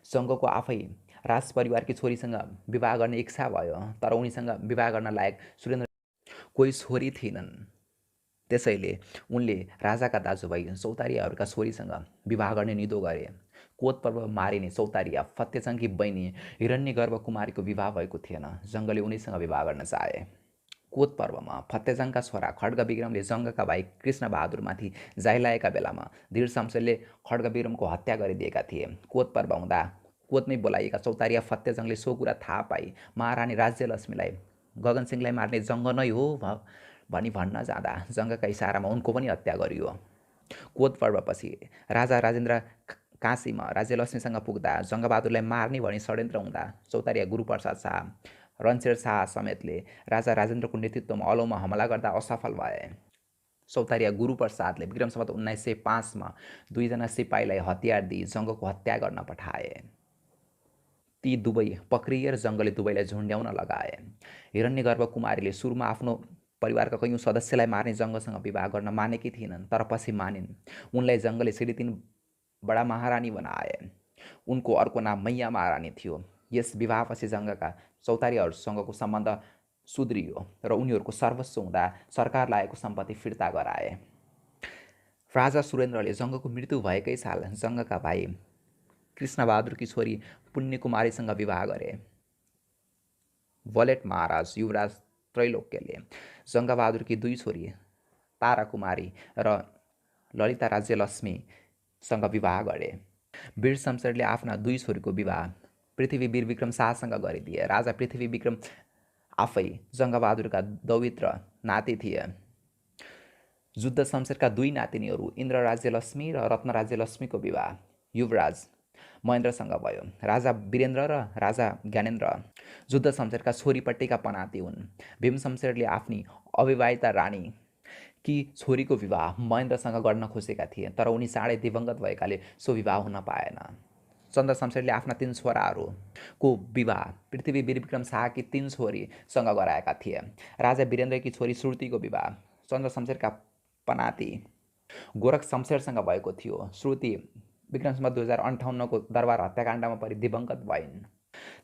जङ्गको आफै राजपरिवारकी छोरीसँग विवाह गर्ने इच्छा भयो तर उनीसँग विवाह गर्न लायक सुरेन्द्र कोही छोरी थिएनन्। त्यसैले उनले राजाका दाजुभाइ चौतारियाहरूका छोरीसँग विवाह गर्ने निधो गरे। कोत पर्व मारिने चौतारिया फतेजङकी बहिनी हिरण्यगर्भ कुमारीको विवाह भएको थिएन। जङ्गले उनीसँग विवाह गर्न चाहे। कोत पर्वमा फतेजङका छोरा खड्गविक्रमले जङ्गका भाइ कृष्णबहादुरमाथि जाइलाएका बेलामा धीर शमशेरले खड्गविक्रमको हत्या गरिदिएका थिए। कोत पर्व हुँदा कोतमै बोलाइएका चौतारिया फतेजङले सो कुरा थाहा पाई महारानी राज्यलक्ष्मीलाई गगनसिंहलाई मार्ने जङ्ग नै हो भनी भन्न जाँदा जङ्गका इसारामा उनको पनि हत्या गरियो। कोत पर्वपछि राजा राजेन्द्र काशीमा राज्यलक्ष्मीसँग पुग्दा जङ्गबहादुरलाई मार्ने भनी षड्यन्त्र हुँदा चौतारिया गुरुप्रसाद शाह, रणछेड शाह समेतले राजा राजेन्द्रको नेतृत्वमा अलौमा हमला गर्दा असफल भए। चौतारिया गुरुप्रसादले विक्रम सम्वत 1905मा 2 जना सिपाहीलाई हतियार दिई जङ्गको हत्या गर्न पठाए। ती दुवै पक्रिए र जङ्गले दुवैलाई झुन्ड्याउन लगाए। हिरण्यगर्भ कुमारीले सुरुमा आफ्नो परिवारका कैयौँ सदस्यलाई मार्ने जङ्गसँग विवाह गर्न मानेकी थिएनन् तर पछि मानिन्। उनलाई जङ्गले श्री 3 बडा महारानी बनाए। उनको अर्को नाम मैया महारानी थियो। यस विवाहपछि जङ्गका चौतारियाहरूसँगको सम्बन्ध सुध्रियो र उनीहरूको सर्वस्व हुँदा सरकार लागेको सम्पत्ति फिर्ता गराए। राजा सुरेन्द्रले जङ्गको मृत्यु भएकै साल जङ्गका भाइ कृष्णबहादुरकी छोरी पुण्यकुमारीसँग विवाह गरे। वलेट महाराज युवराज त्रैलोक्यले जङ्गबहादुरकी 2 छोरी ताराकुमारी र ललिता राज्यलक्ष्मीसँग विवाह गरे। वीर शमशेरले आफ्ना 2 छोरीको विवाह पृथ्वीवीर विक्रम शाहसँग गरिदिए। राजा पृथ्वी विक्रम आफै जङ्गबहादुरका दौहित्र नाति थिए। जुद्ध शमशेरका 2 नातिनीहरू इन्द्र राज्यलक्ष्मी र रत्न राज्यलक्ष्मीको विवाह युवराज महेन्द्रसँग भयो। राजा वीरेन्द्र र राजा ज्ञानेन्द्र जुद्ध शमशेरका छोरीपट्टिका पनाती हुन्। भीम शमशेरले आफ्नी अविवाहिता रानी कि छोरीको विवाह महेन्द्रसँग गर्न खोजेका थिए तर उनी चाँडै दिवंगत भएकाले सो विवाह हुन पाएन। चन्द्र शमशेरले आफ्ना 3 छोराहरूको विवाह पृथ्वीवीर विक्रम शाहकी 3 छोरीसँग गराएका थिए। राजा वीरेन्द्रकी छोरी श्रुतिको विवाह चन्द्र शमशेरका पनाती गोरख शमशेरसँग भएको थियो। श्रुति विक्रम सम्वत 2058को दरबार हत्याकाण्डमा परि दिवंगत भइन्।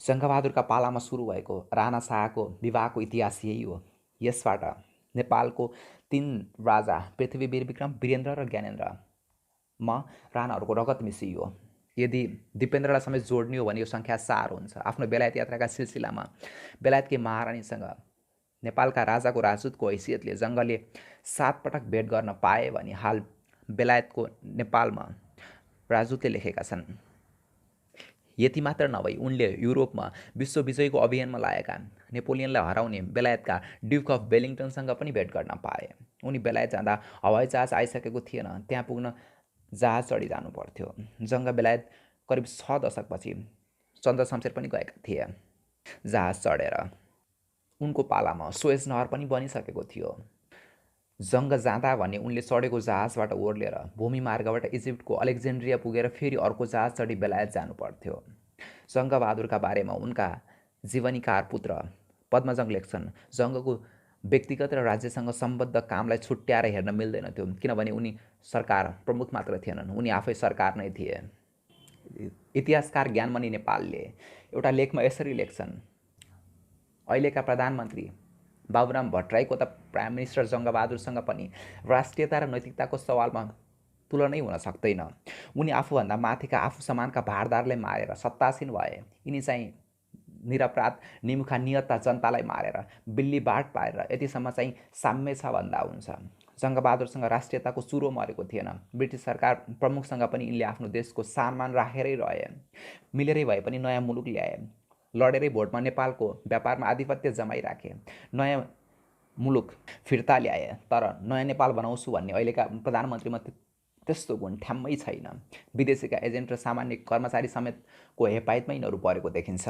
जङ्गबहादुरका पालामा सुरु भएको राणा शाहको विवाहको इतिहास यही हो। यसबाट नेपालको 3 राजा पृथ्वीवीर विक्रम, वीरेन्द्र र ज्ञानेन्द्रमा राणाहरूको रगत मिसियो। यदि दिपेन्द्रलाई समेत जोड्ने हो भने यो सङ्ख्या 4 हुन्छ। आफ्नो बेलायत यात्राका सिलसिलामा बेलायतकी महारानीसँग नेपालका राजाको राजदूतको हैसियतले जङ्गले 7 पटक भेट गर्न पाए भने हाल बेलायतको नेपालमा राजदूतले लेखेका छन्। यति मात्र नभई उनले युरोपमा विश्व विजयको अभियानमा लागेका नेपोलियनलाई हराउने बेलायतका ड्युक अफ वेलिङ्टनसँग पनि भेट गर्न पाए। उनी बेलायत जाँदा हवाईजहाज आइसकेको थिएन। त्यहाँ पुग्न जहाज चढी जानु पर्थ्यो। जङ्ग बेलायत करिब 6 दशकपछि चन्द्र शमशेर पनि गएका थिए जहाज चढेर। उनको पालामा सुएज नहर पनि बनिसकेको थियो। जङ्ग जाँदा भने उनले चढेको जहाजबाट ओर्लेर भूमि मार्गबाट इजिप्टको अलेक्जेन्ड्रिया पुगेर फेरि अर्को जहाज चढी बेलायत जानु पर्थ्यो। जङ्गबहादुरका बारेमा उनका जीवनीकार पुत्र पद्मजङ लेख्छन्, जङ्गको व्यक्तिगत र राज्यसँग सम्बद्ध कामलाई छुट्याएर हेर्न मिल्दैनथ्यो, किनभने उनी सरकार प्रमुख मात्र थिएनन्, उनी आफै सरकार नै थिए। इतिहासकार ज्ञानमणि नेपालले एउटा लेखमा यसरी लेख्छन्, अहिलेका प्रधानमन्त्री बाबुराम भट्टराईको त प्राइम मिनिस्टर जङ्गबहादुरसँग पनि राष्ट्रियता र नैतिकताको सवालमा तुलनै हुन सक्दैन। उनी आफूभन्दा माथिका आफू समानका भारदारलाई मारेर सत्तासीन भए। यिनी चाहिँ निरपराध निमुखा नियतका जनतालाई मारेर बिल्ली बाट पारेर यतिसम्म चाहिँ साम्य छ भन्दा हुन्छ। जङ्गबहादुरसँग राष्ट्रियताको चुरो मरेको थिएन। ब्रिटिस सरकार प्रमुखसँग पनि यिनले आफ्नो देशको सम्मान राखेरै रहे। मिलेरै भए पनि नयाँ मुलुक ल्याए। लडेरै भोटमा नेपालको व्यापारमा आधिपत्य जमाइराखे। नयाँ मुलुक फिर्ता ल्याए। तर नयाँ नेपाल बनाउँछु भन्ने अहिलेका प्रधानमन्त्रीमा त्यस्तो गुण ठ्याम्मै छैन। विदेशीका एजेन्ट र सामान्य कर्मचारी समेतको हेपाइतमै यिनीहरू परेको देखिन्छ।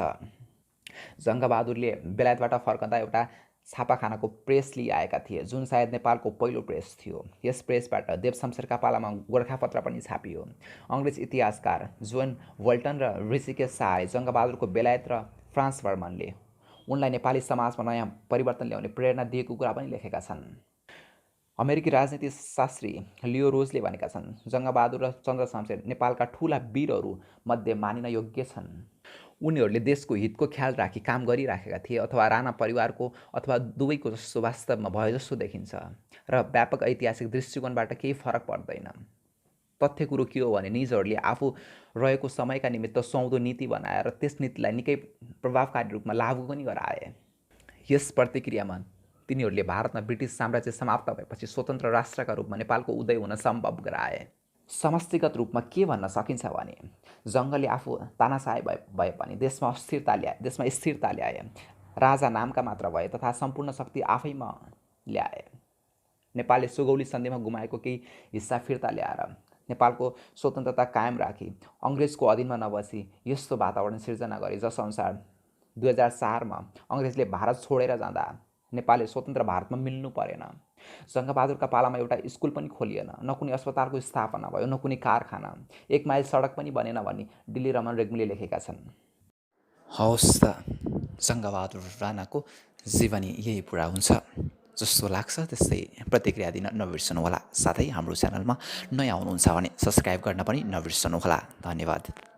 जङ्गबहादुरले बेलायतबाट फर्कँदा एउटा छापाखानाको प्रेस लिआएका थिए, जुन सायद नेपालको पहिलो प्रेस थियो। यस प्रेसबाट देव शमशेरका पालामा गोर्खापत्र पनि छापियो। अङ्ग्रेज इतिहासकार जोन वल्टन र ऋषिकेश शाहले जङ्गबहादुरको बेलायत र फ्रान्स भ्रमणले उनलाई नेपाली समाजमा नयाँ परिवर्तन ल्याउने प्रेरणा दिएको कुरा पनि लेखेका छन्। अमेरिकी राजनीति शास्त्री लियो रोजले भनेका छन्, जङ्गबहादुर र चन्द्र शमशेर नेपालका ठुला वीरहरू मध्ये मानिन योग्य छन्। उनीहरूले देशको हितको ख्याल राखी काम गरिराखेका थिए, अथवा राणा परिवारको अथवा दुवैको जस्तो वास्तवमा भए जस्तो देखिन्छ र व्यापक ऐतिहासिक दृष्टिकोणबाट केही फरक पर्दैन। तथ्य कुरो के हो भने निजहरूले आफू रहेको समयका निमित्त सुहाउँदो नीति बनाएर त्यस नीतिलाई निकै प्रभावकारी रूपमा लागू पनि गराए। यस प्रतिक्रियामा तिनीहरूले भारतमा ब्रिटिस साम्राज्य समाप्त भएपछि स्वतन्त्र राष्ट्रका रूपमा नेपालको उदय हुन सम्भव गराए। समष्टिगत रूपमा के भन्न सकिन्छ भने जङ्गले आफू तानाशाही भए पनि देशमा स्थिरता ल्याए। राजा नामका मात्र भए तथा सम्पूर्ण शक्ति आफैमा ल्याए। नेपालले सुगौली सन्धिमा गुमाएको केही हिस्सा फिर्ता ल्याएर नेपालको स्वतन्त्रता कायम राखी अङ्ग्रेजको अधीनमा नबसी यस्तो वातावरण सिर्जना गरे जसअनुसार 2004मा अङ्ग्रेजले भारत छोडेर जाँदा नेपालले स्वतन्त्र भारतमा मिल्नु परेन। जङ्गबहादुरका पालामा एउटा स्कुल पनि खोलिएन, न कुनै अस्पतालको स्थापना भयो, न कुनै कारखाना, 1 माइल सडक पनि बनेन भनी दिल्ली रमन रेग्मीले लेखेका छन्। हवस् त, जङ्गबहादुर राणाको जीवनी यही पुरा हुन्छ जस्तो लाग्छ। त्यस्तै प्रतिक्रिया दिन नबिर्सनुहोला। साथै हाम्रो च्यानलमा नयाँ हुनुहुन्छ भने सब्सक्राइब गर्न पनि नबिर्सनुहोला। धन्यवाद।